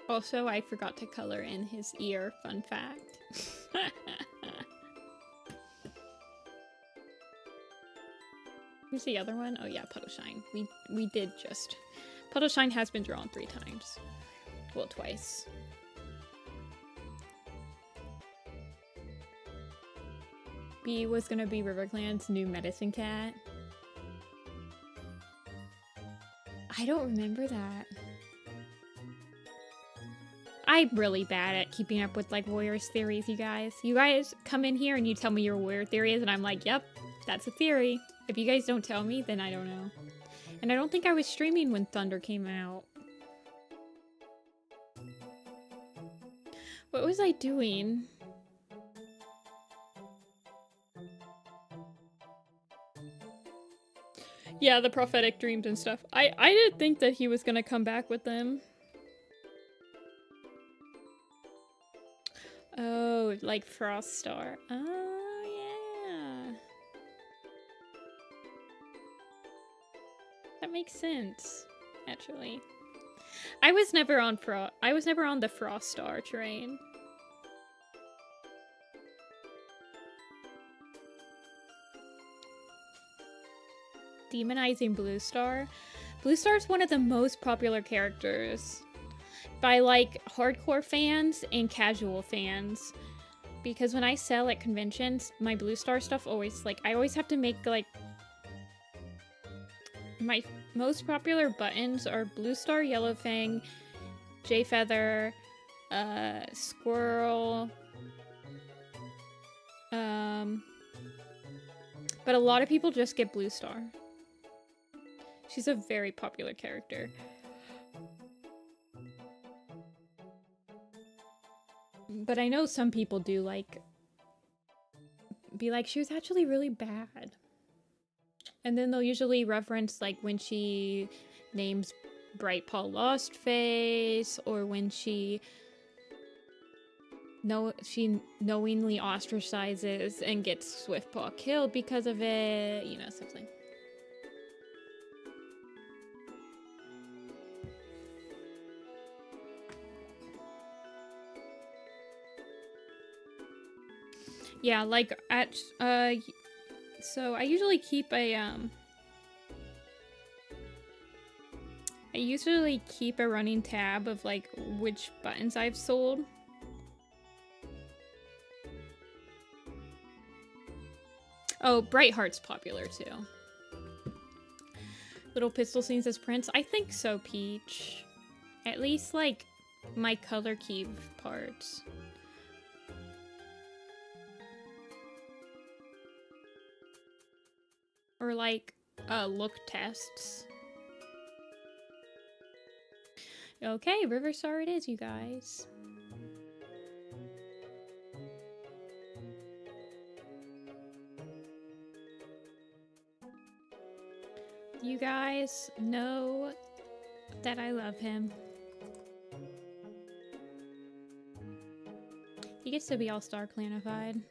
Also, I forgot to color in his ear. Fun fact. Who's the other one? Oh yeah, Puddleshine. We did just... Puddleshine has been drawn 3 times. Well, twice. B was gonna be RiverClan's new medicine cat. I don't remember that. I'm really bad at keeping up with, like, Warriors theories, you guys. You guys come in here and you tell me your Warrior theory is, and I'm like, yep, that's a theory. If you guys don't tell me, then I don't know. And I don't think I was streaming when Thunder came out. What was I doing? Yeah, the prophetic dreams and stuff. I didn't think that he was gonna come back with them. Oh, like Froststar. Oh, yeah. That makes sense, actually. I was never on the Froststar train. Demonizing Bluestar. Bluestar's one of the most popular characters by, like, hardcore fans and casual fans. Because when I sell at conventions, my Bluestar stuff always, like, I always have to make, like, most popular buttons are Blue Star, Yellow Fang, Jayfeather, Squirrel, but a lot of people just get Blue Star. She's a very popular character. But I know some people do like be like, she was actually really bad. And then they'll usually reference like when she names Brightpaw Lost Face, or when she knowingly ostracizes and gets Swiftpaw killed because of it, you know, something. Yeah, like at so I usually keep a running tab of like which buttons I've sold. Oh, Brightheart's popular too. Little Pistol Scenes as Prince? I think so, Peach. At least like my color key parts. Or like look tests. Okay, Riverstar it is, you guys. You guys know that I love him. He gets to be all StarClanified.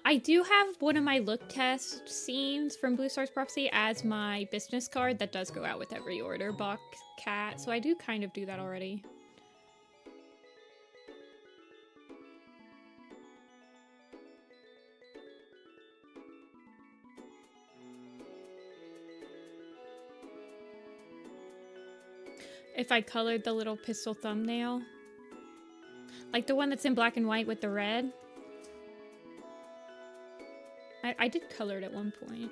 I do have one of my look test scenes from Blue Star's Prophecy as my business card that does go out with every order box cat, so I do kind of do that already. If I colored the little pistol thumbnail, like the one that's in black and white with the red. I did color it at one point.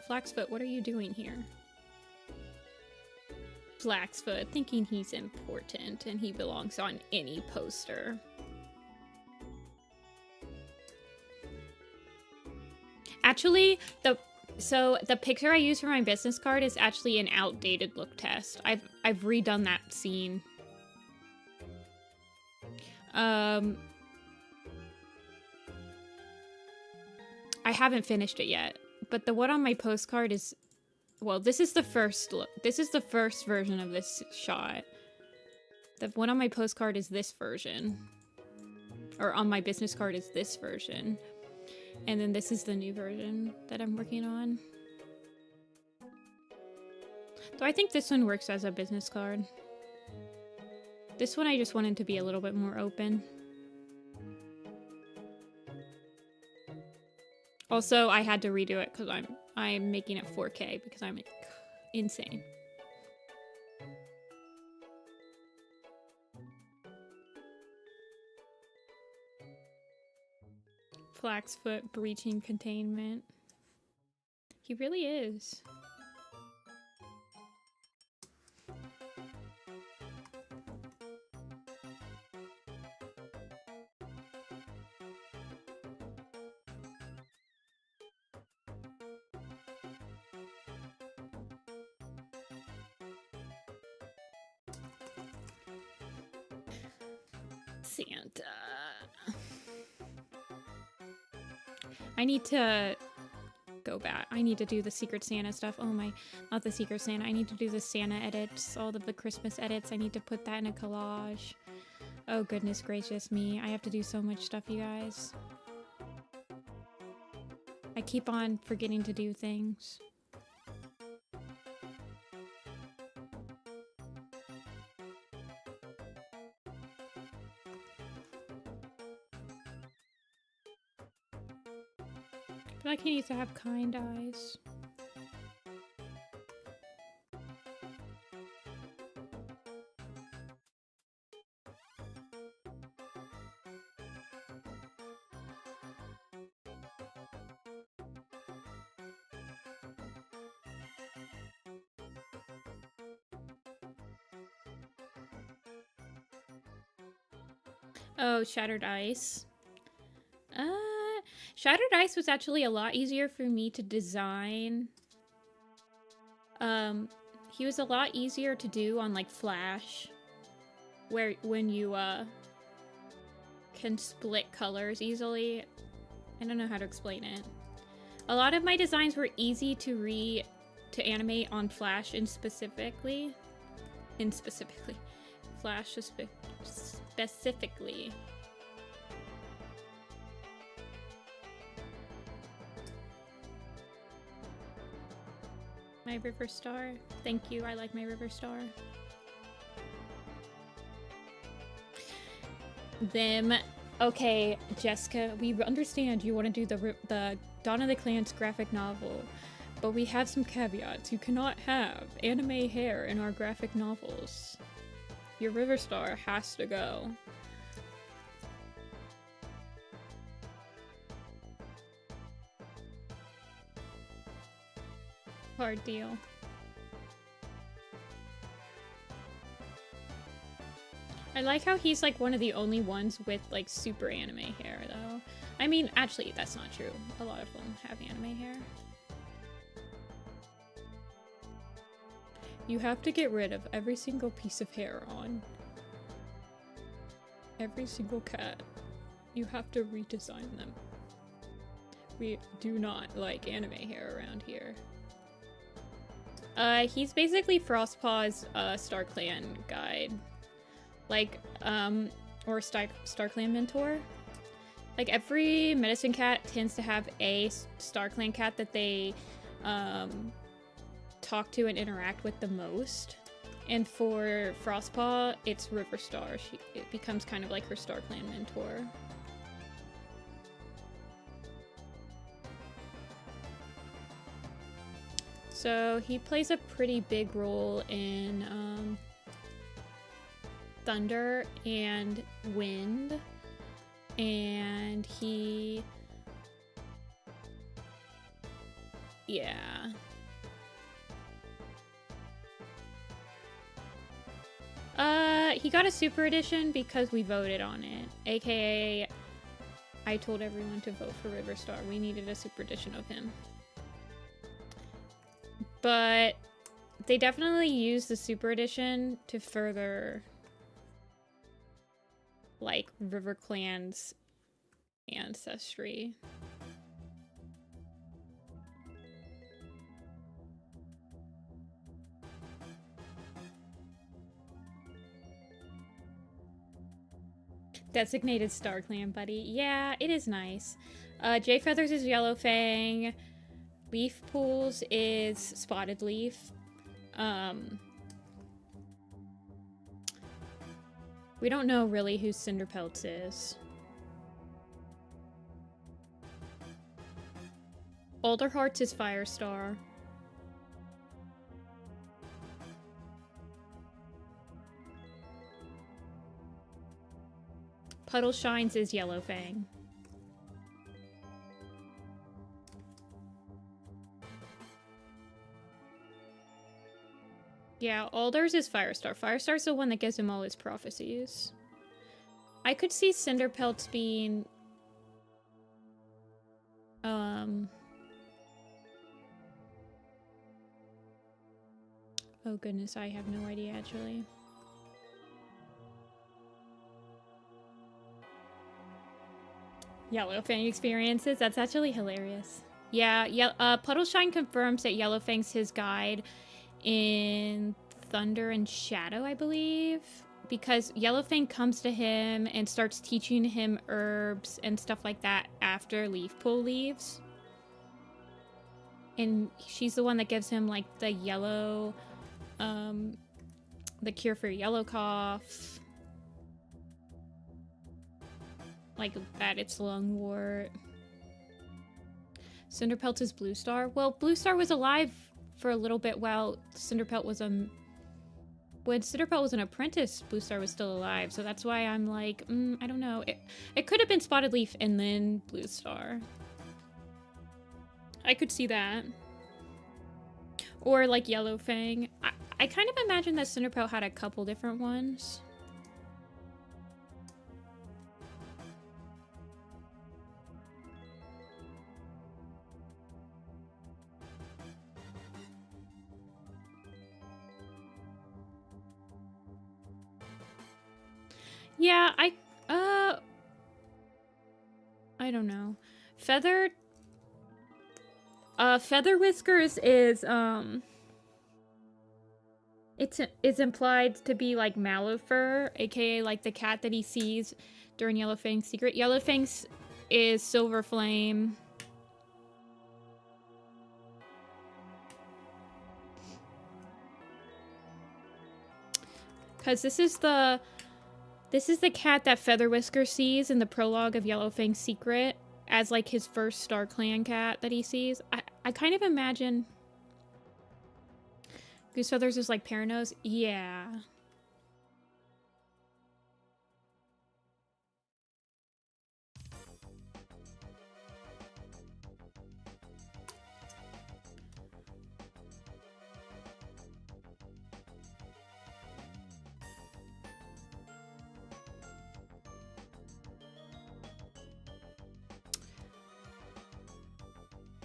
Flaxfoot, what are you doing here? Flaxfoot, thinking he's important and he belongs on any poster. Actually, the picture I use for my business card is actually an outdated look test. I've redone that scene. I haven't finished it yet, but the one on my postcard is, well, this is the first look. This is the first version of this shot. The one on my postcard is this version, or on my business card is this version, and then this is the new version that I'm working on. So I think this one works as a business card. This one I just wanted to be a little bit more open. Also, I had to redo it because I'm making it 4K because I'm insane. Flaxfoot breaching containment. He really is. Santa. I need to go back. I need to do the Secret Santa stuff. Oh my, not the Secret Santa. I need to do the Santa edits, all of the Christmas edits. I need to put that in a collage. Oh goodness gracious me. I have to do so much stuff, you guys. I keep on forgetting to do things. But I can use to have kind eyes. Oh, Shattered Ice. Shattered Ice was actually a lot easier for me to design. He was a lot easier to do on like Flash, when you can split colors easily. I don't know how to explain it. A lot of my designs were easy to animate on Flash specifically. Flash specifically. My Riverstar. Thank you, I like my Riverstar. Them. Okay, Jessica, we understand you want to do the Dawn of the Clans graphic novel, but we have some caveats. You cannot have anime hair in our graphic novels. Your Riverstar has to go. Hard deal. I like how he's like one of the only ones with like super anime hair though. I mean, actually that's not true. A lot of them have anime hair. You have to get rid of every single piece of hair on every single cat. You have to redesign them. We do not like anime hair around here. He's basically Frostpaw's StarClan guide. Like, or StarClan mentor. Like, every medicine cat tends to have a StarClan cat that they talk to and interact with the most. And for Frostpaw, it's Riverstar. It becomes kind of like her StarClan mentor. So he plays a pretty big role in thunder and wind, and he, yeah. He got a super edition because we voted on it, aka I told everyone to vote for Riverstar. We needed a super edition of him. But they definitely use the super edition to further like RiverClan's ancestry. Designated StarClan buddy. Yeah, it is nice. Jayfeather's is Yellowfang. Leaf Pools is Spotted Leaf. We don't know really who Cinderpelts is. Alderheart is Firestar. Puddle Shines is Yellowfang. Yeah, Alders is Firestar. Firestar's the one that gives him all his prophecies. I could see Cinderpelts being... Oh goodness, I have no idea actually. Yellowfang experiences? That's actually hilarious. Yeah, Puddleshine confirms that Yellowfang's his guide in Thunder and Shadow, I believe. Because Yellowfang comes to him and starts teaching him herbs and stuff like that after Leafpool leaves. And she's the one that gives him, like, the yellow... the cure for yellow cough. Like that, it's lungwort. Cinderpelt is Bluestar. Well, Bluestar was alive for a little bit while Cinderpelt was when Cinderpelt was an apprentice, Bluestar was still alive. So that's why I'm like, I don't know. It could have been Spotted Leaf and then Bluestar. I could see that. Or like Yellowfang. I kind of imagine that Cinderpelt had a couple different ones. Yeah, I don't know. Feather Whiskers is, it's implied to be like Malifur, aka like the cat that he sees during Yellowfang's secret. Yellowfang's is Silver Flame. Because this is the cat that Feather Whisker sees in the prologue of Yellowfang's secret as like his first StarClan cat that he sees. I kind of imagine Goosefeathers is like Paranos. Yeah.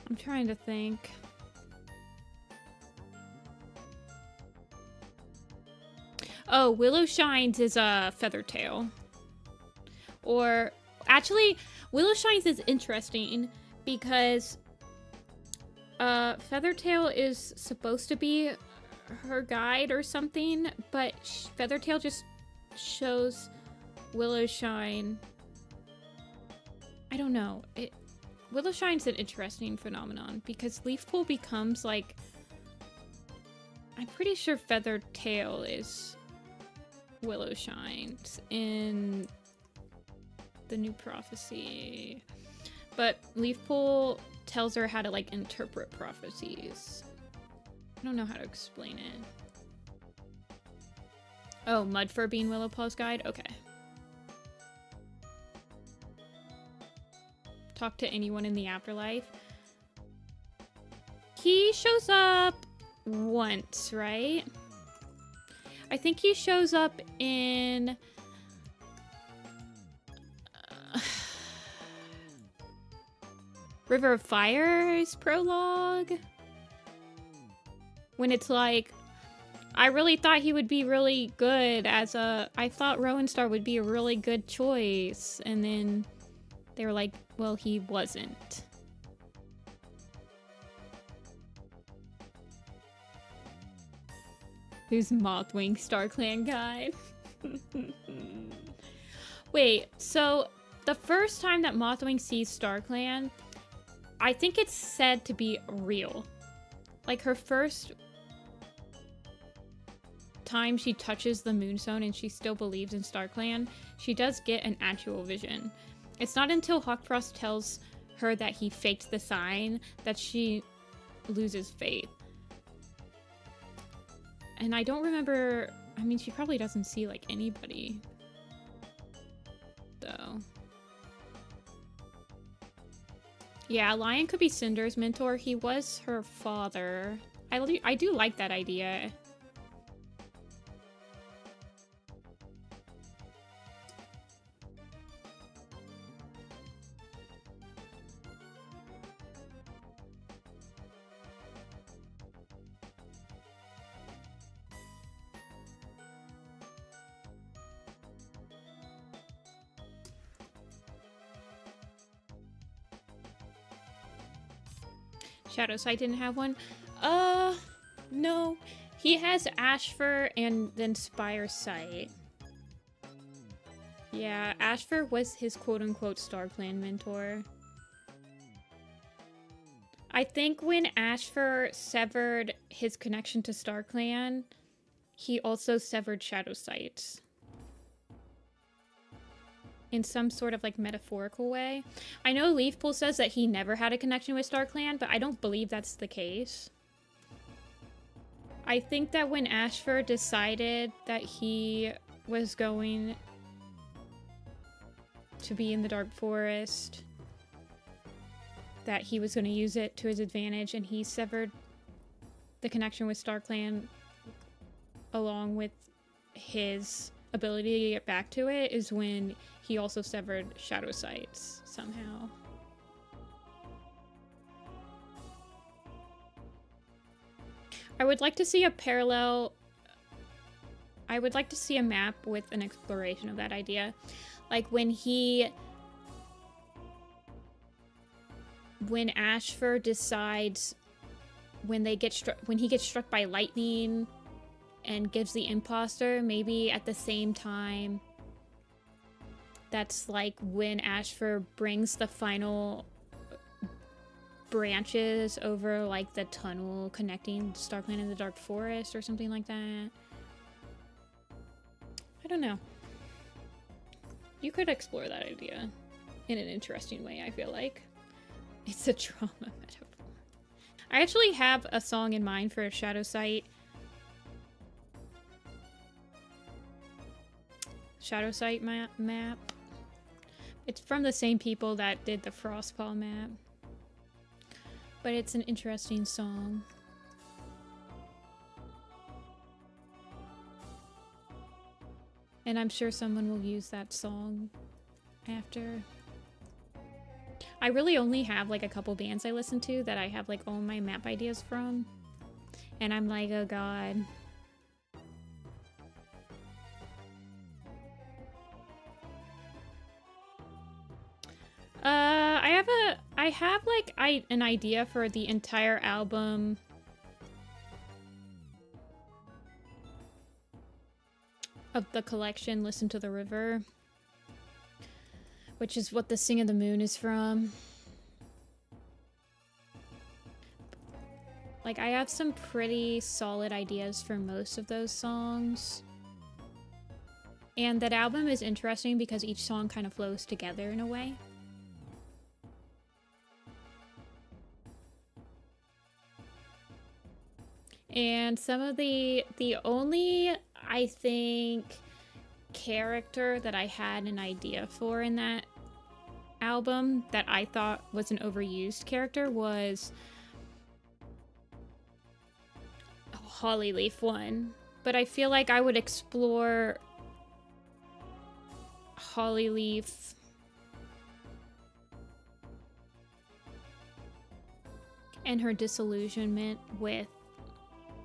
I'm trying to think. Oh, Willow Shines is a Feathertail. Or, actually, Willow Shines is interesting because Feathertail is supposed to be her guide or something, but Feathertail just shows Willow Shine. I don't know. Willow Shine's an interesting phenomenon because Leafpool becomes like... I'm pretty sure Feathertail is Willow Shines in the New Prophecy. But Leafpool tells her how to like interpret prophecies. I don't know how to explain it. Oh, Mudfur being Willowpaw's guide? Okay. Talk to anyone in the afterlife. He shows up once, right? I think he shows up in River of Fire's prologue. When it's like, I really thought he would be really good as a... I thought Rowenstar would be a really good choice. And then they were like, well, he wasn't. Who's Mothwing StarClan guide? Wait, so the first time that Mothwing sees StarClan, I think it's said to be real. Like her first time she touches the Moonstone and she still believes in StarClan, she does get an actual vision. It's not until Hawkfrost tells her that he faked the sign that she loses faith. And I don't remember... I mean, she probably doesn't see, like, anybody. Though. Yeah, Lion could be Cinder's mentor. He was her father. I do like that idea. Shadowsight didn't have one? No. He has Ashfur and then Spire Sight. Yeah, Ashfur was his quote-unquote StarClan mentor. I think when Ashfur severed his connection to StarClan, he also severed Shadowsight. In some sort of like metaphorical way. I know Leafpool says that he never had a connection with StarClan, but I don't believe that's the case. I think that when Ashfur decided that he was going to be in the Dark Forest, that he was going to use it to his advantage, and he severed the connection with StarClan along with his ability to get back to it, is when he also severed Shadowsight somehow. I would like to see a parallel... I would like to see a map with an exploration of that idea. Like when Ashfur decides when he gets struck by lightning and gives the imposter, maybe at the same time that's like when Ashfur brings the final branches over like the tunnel connecting StarClan and the Dark Forest or something like that. I don't know. You could explore that idea in an interesting way, I feel like. It's a trauma metaphor. I actually have a song in mind for a Shadow Site. Shadow Site map. It's from the same people that did the Frostpaw map. But it's an interesting song. And I'm sure someone will use that song after. I really only have like a couple bands I listen to that I have like all my map ideas from. And I'm like, oh god. I have like an idea for the entire album. Of the collection, Listen to the River. Which is what the Sing of the Moon is from. Like, I have some pretty solid ideas for most of those songs. And that album is interesting because each song kind of flows together in a way. And some of the only, I think, character that I had an idea for in that album that I thought was an overused character was Hollyleaf one. But I feel like I would explore Hollyleaf and her disillusionment with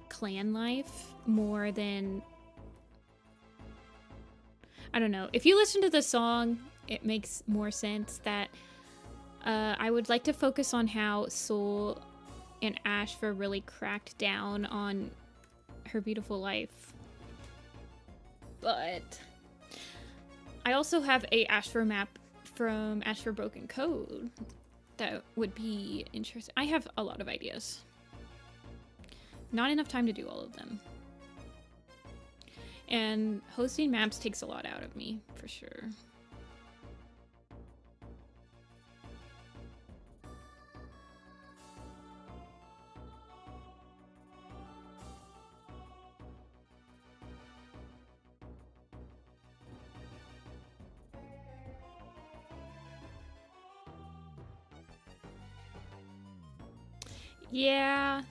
clan life more than, I don't know. If you listen to the song, it makes more sense that I would like to focus on how Soul and Ashfur really cracked down on her beautiful life. But I also have a Ashfur map from Ashfur Broken Code that would be interesting. I have a lot of ideas. Not enough time to do all of them. And hosting maps takes a lot out of me, for sure. Yeah.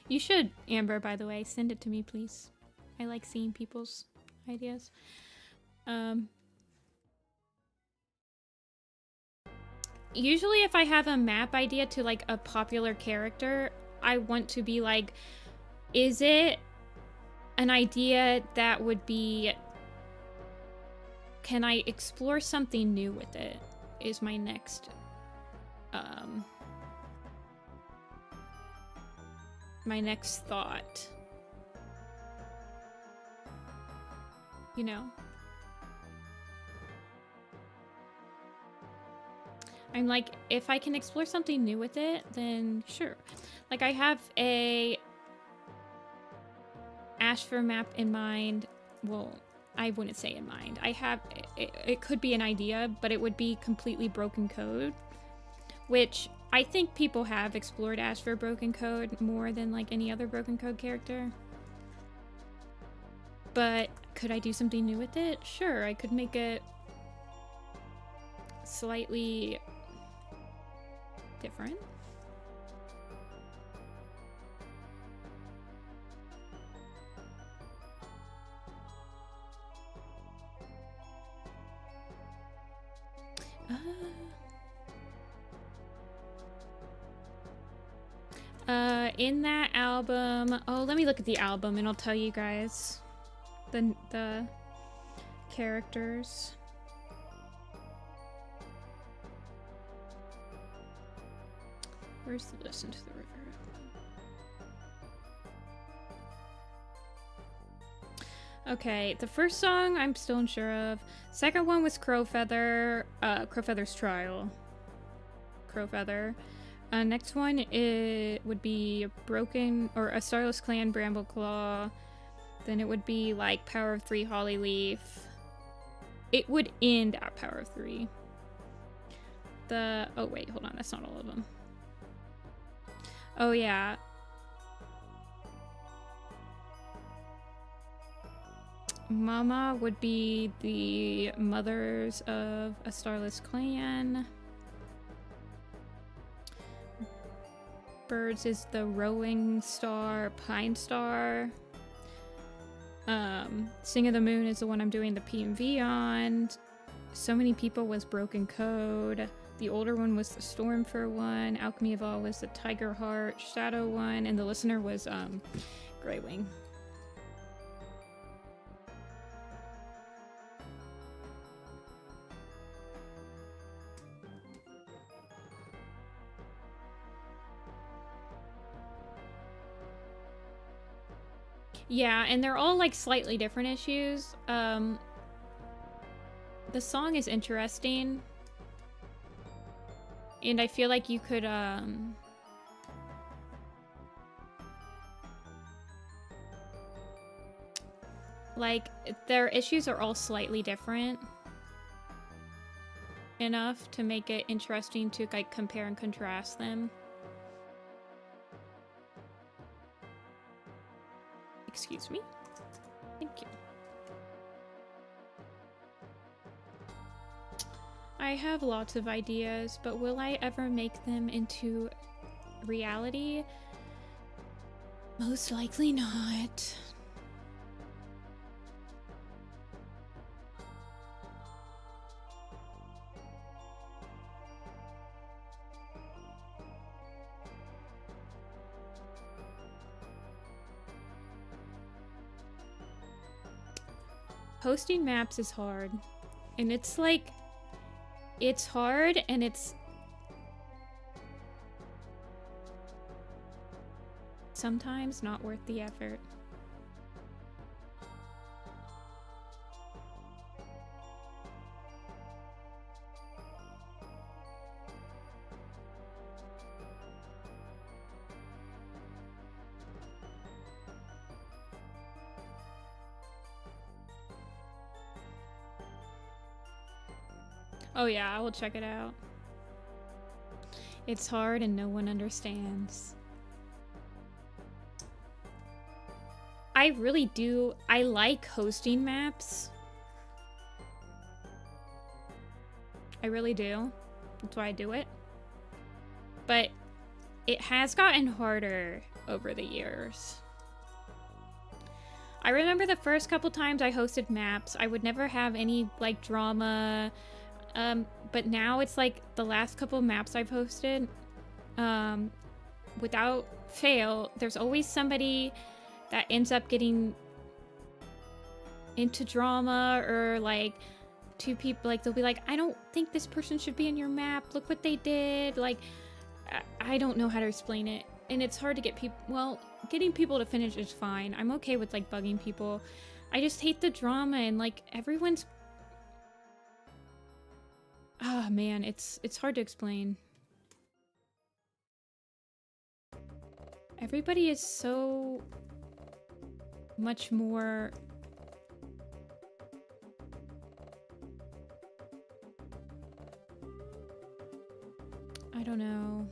You should, Amber, by the way. Send it to me, please. I like seeing people's ideas. Usually if I have a map idea to like a popular character, I want to be like, is it an idea that would be, can I explore something new with it? Is my next thought. You know? I'm like, if I can explore something new with it, then sure. Like, I have a Ashfur map in mind. Well, I wouldn't say in mind. I have, it could be an idea, but it would be completely broken code, which I think people have explored Ashfur Broken Code more than like any other Broken Code character. But could I do something new with it? Sure, I could make it slightly different. In that album, oh, let me look at the album and I'll tell you guys the characters. Where's the Listen to the River? Okay, the first song I'm still unsure of. Second one was Crowfeather, Crowfeather's Trial. Crowfeather. Next one would be A Starless Clan, Brambleclaw. Then it would be like Power of 3, Hollyleaf. It would end at Power of 3. Oh wait, hold on, that's not all of them. Oh yeah. Mama would be the mothers of A Starless Clan. Birds is the Rowing Star, Pine Star. Sing of the Moon is the one I'm doing the PMV on. So Many People was Broken Code. The older one was the Stormfur one. Alchemy of All was the Tiger Heart Shadow one. And the Listener was Greywing. Yeah, and they're all like slightly different issues. The song is interesting. And I feel like you could like their issues are all slightly different enough to make it interesting to like compare and contrast them. Excuse me. Thank you. I have lots of ideas, but will I ever make them into reality? Most likely not. Posting maps is hard, and it's like, it's hard and it's sometimes not worth the effort. Oh yeah, I will check it out. It's hard and no one understands. I really do. I like hosting maps. I really do. That's why I do it. But it has gotten harder over the years. I remember the first couple times I hosted maps, I would never have any like drama. But now it's like the last couple maps I've hosted, without fail, there's always somebody that ends up getting into drama, or like two people, like they'll be like, I don't think this person should be in your map, look what they did. Like, I don't know how to explain it, and it's hard to get people, well, getting people to finish is fine. I'm okay with like bugging people. I just hate the drama, and like everyone's, ah, man, it's hard to explain. Everybody is so much more I don't know.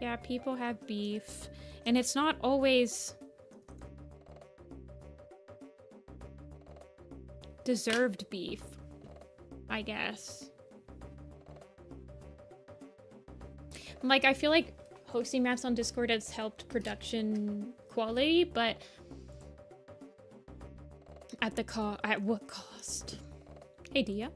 Yeah, people have beef, and it's not always deserved beef, I guess. Like, I feel like hosting maps on Discord has helped production quality, but at what cost? Hey, Dia.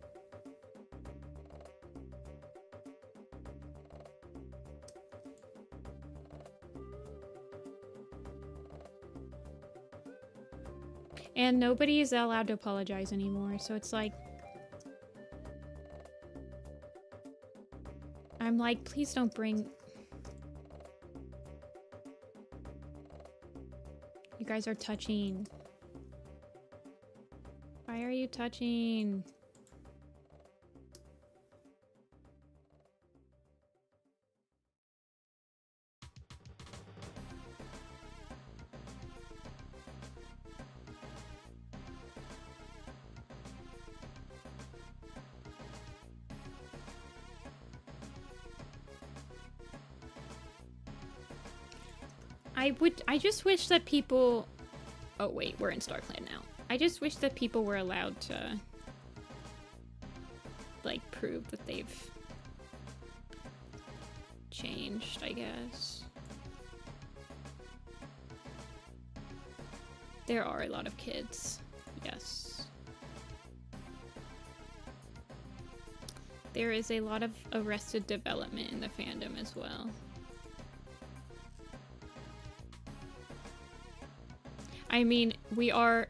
And nobody is allowed to apologize anymore, so it's like... I'm like, please don't bring... You guys are touching. Why are you touching? I just wish that people... Oh wait, we're in StarClan now. I just wish that people were allowed to, like, prove that they've changed, I guess. There are a lot of kids, yes. There is a lot of arrested development in the fandom as well. I mean, we are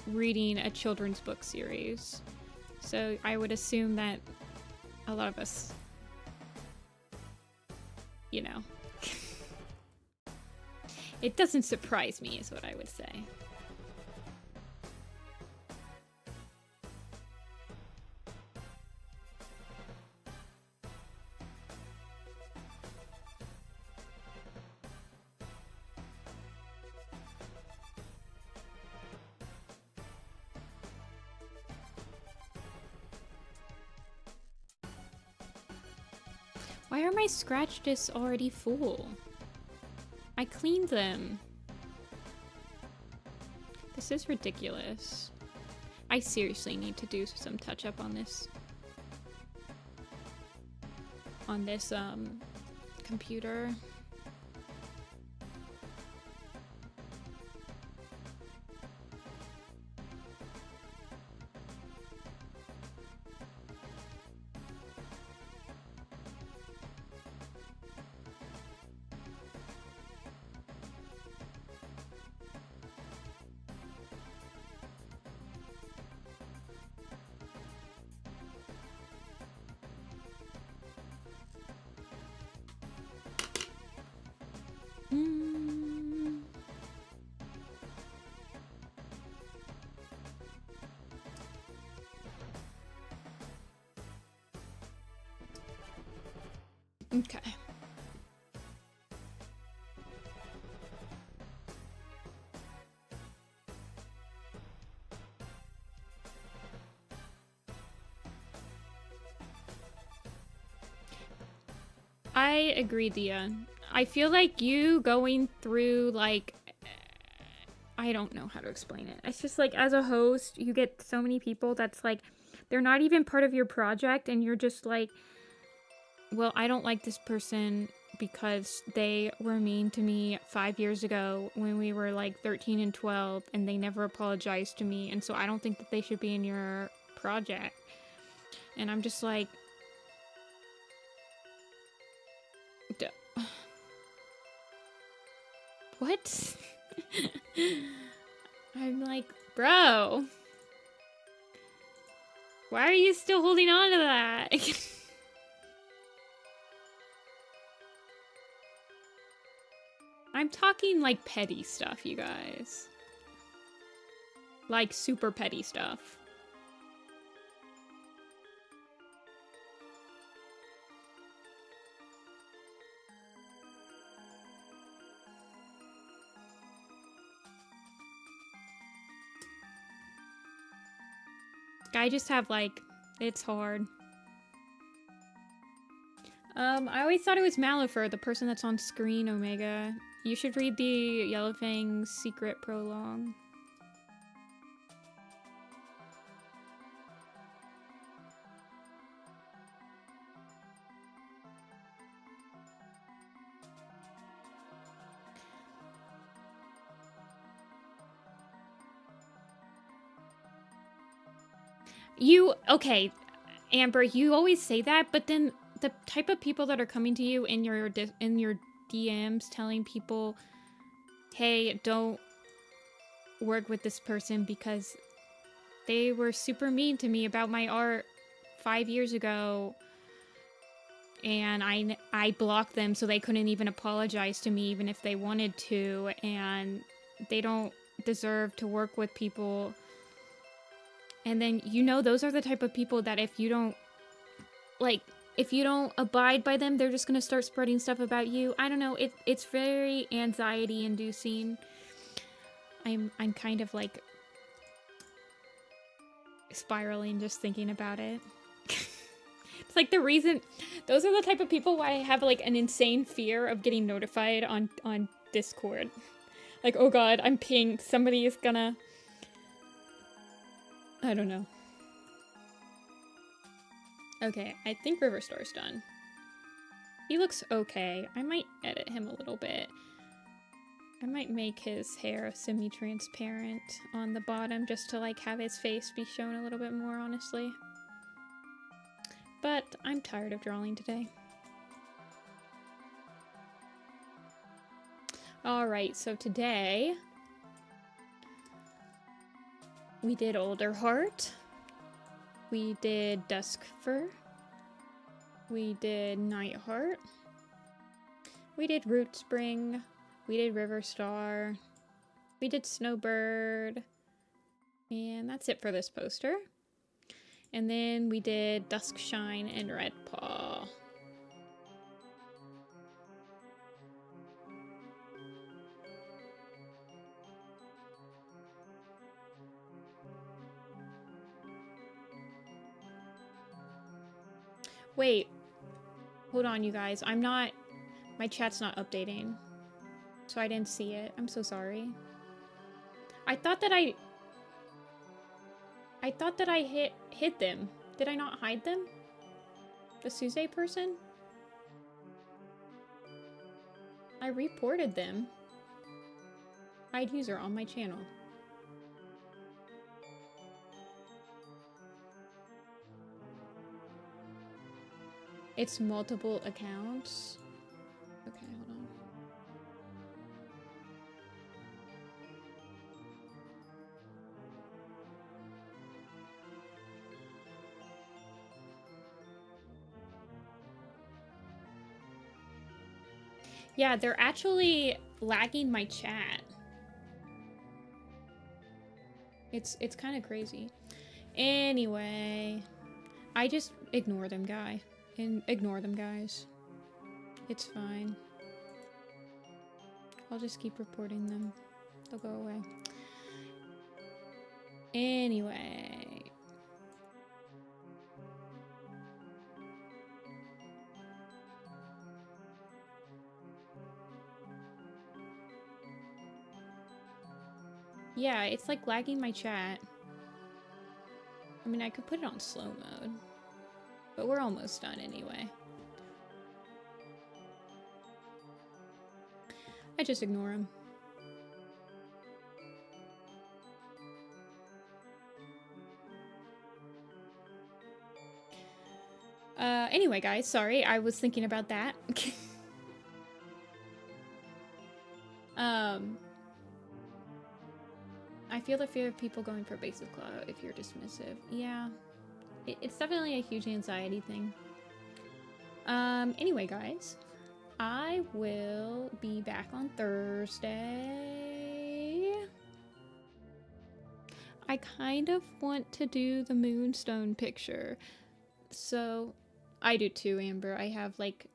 reading a children's book series, so I would assume that a lot of us, you know, it doesn't surprise me is what I would say. Why are my scratch discs already full? I cleaned them. This is ridiculous. I seriously need to do some touch up on this. On this, computer. Okay. I agree, Dia. I feel like you going through, like, I don't know how to explain it. It's just like, as a host, you get so many people that's like, they're not even part of your project, and you're just like, well, I don't like this person because they were mean to me 5 years ago when we were like 13 and 12, and they never apologized to me, and so I don't think that they should be in your project. And I'm just like, what? I'm like, bro, why are you still holding on to that? I'm talking like petty stuff, you guys. Like super petty stuff. I just have, like, it's hard. I always thought it was Malifer, the person that's on screen, Omega. You should read the Yellowfang's secret prologue. Okay, Amber, you always say that, but then the type of people that are coming to you in your DMs telling people, hey, don't work with this person because they were super mean to me about my art 5 years ago. And I blocked them so they couldn't even apologize to me even if they wanted to. And they don't deserve to work with people. And then, you know, those are the type of people that if you don't, like, if you don't abide by them, they're just going to start spreading stuff about you. I don't know. It's very anxiety inducing. I'm kind of like spiraling just thinking about it. It's like the reason, those are the type of people why I have like an insane fear of getting notified on Discord. Like, oh god, I'm pinged, somebody is gonna, I don't know. Okay, I think Riverstar's done. He looks okay. I might edit him a little bit. I might make his hair semi-transparent on the bottom just to like have his face be shown a little bit more, honestly. But I'm tired of drawing today. Alright, so today we did Alderheart, we did Duskfur, we did Nightheart, we did Root Spring, we did Riverstar, we did Snowbird, and that's it for this poster. And then we did Dusk Shine and Redpaw. Wait, hold on you guys, my chat's not updating, so I didn't see it. I'm so sorry. I thought that I hid them. Did I not hide them? The Suze person? I reported them. Hide user on my channel. It's multiple accounts. Okay, hold on. Yeah, they're actually lagging my chat. It's kind of crazy. Anyway, I just ignore them, ignore them, guys. It's fine. I'll just keep reporting them. They'll go away. Anyway. Yeah, it's like lagging my chat. I mean, I could put it on slow mode. But we're almost done anyway. I just ignore him. Anyway, guys, sorry, I was thinking about that. I feel the fear of people going for basic clout if you're dismissive. Yeah. It's definitely a huge anxiety thing. Anyway, guys, I will be back on Thursday. I kind of want to do the Moonstone picture. So, I do too, Amber. I have, like,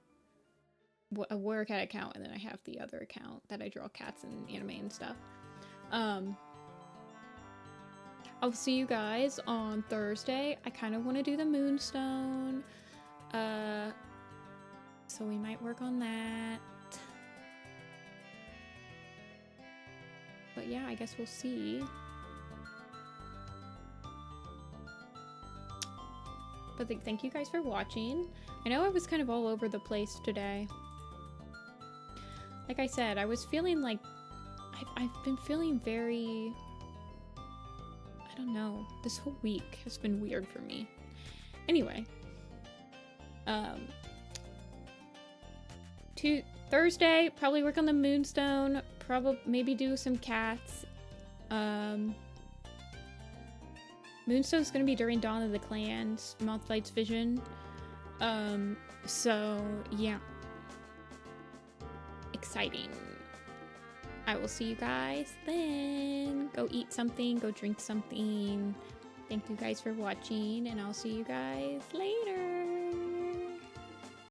a Warrior Cat account, and then I have the other account that I draw cats and anime and stuff. I'll see you guys on Thursday. I kind of want to do the Moonstone. So we might work on that. But yeah, I guess we'll see. But thank you guys for watching. I know I was kind of all over the place today. Like I said, I was feeling like... I've been feeling very... I don't know. This whole week has been weird for me. Anyway. Thursday, probably work on the Moonstone. Maybe do some cats. Moonstone's gonna be during Dawn of the Clans, Mothlight's Vision. So yeah. Exciting. I will see you guys then. Go eat something, go drink something. Thank you guys for watching, and I'll see you guys later.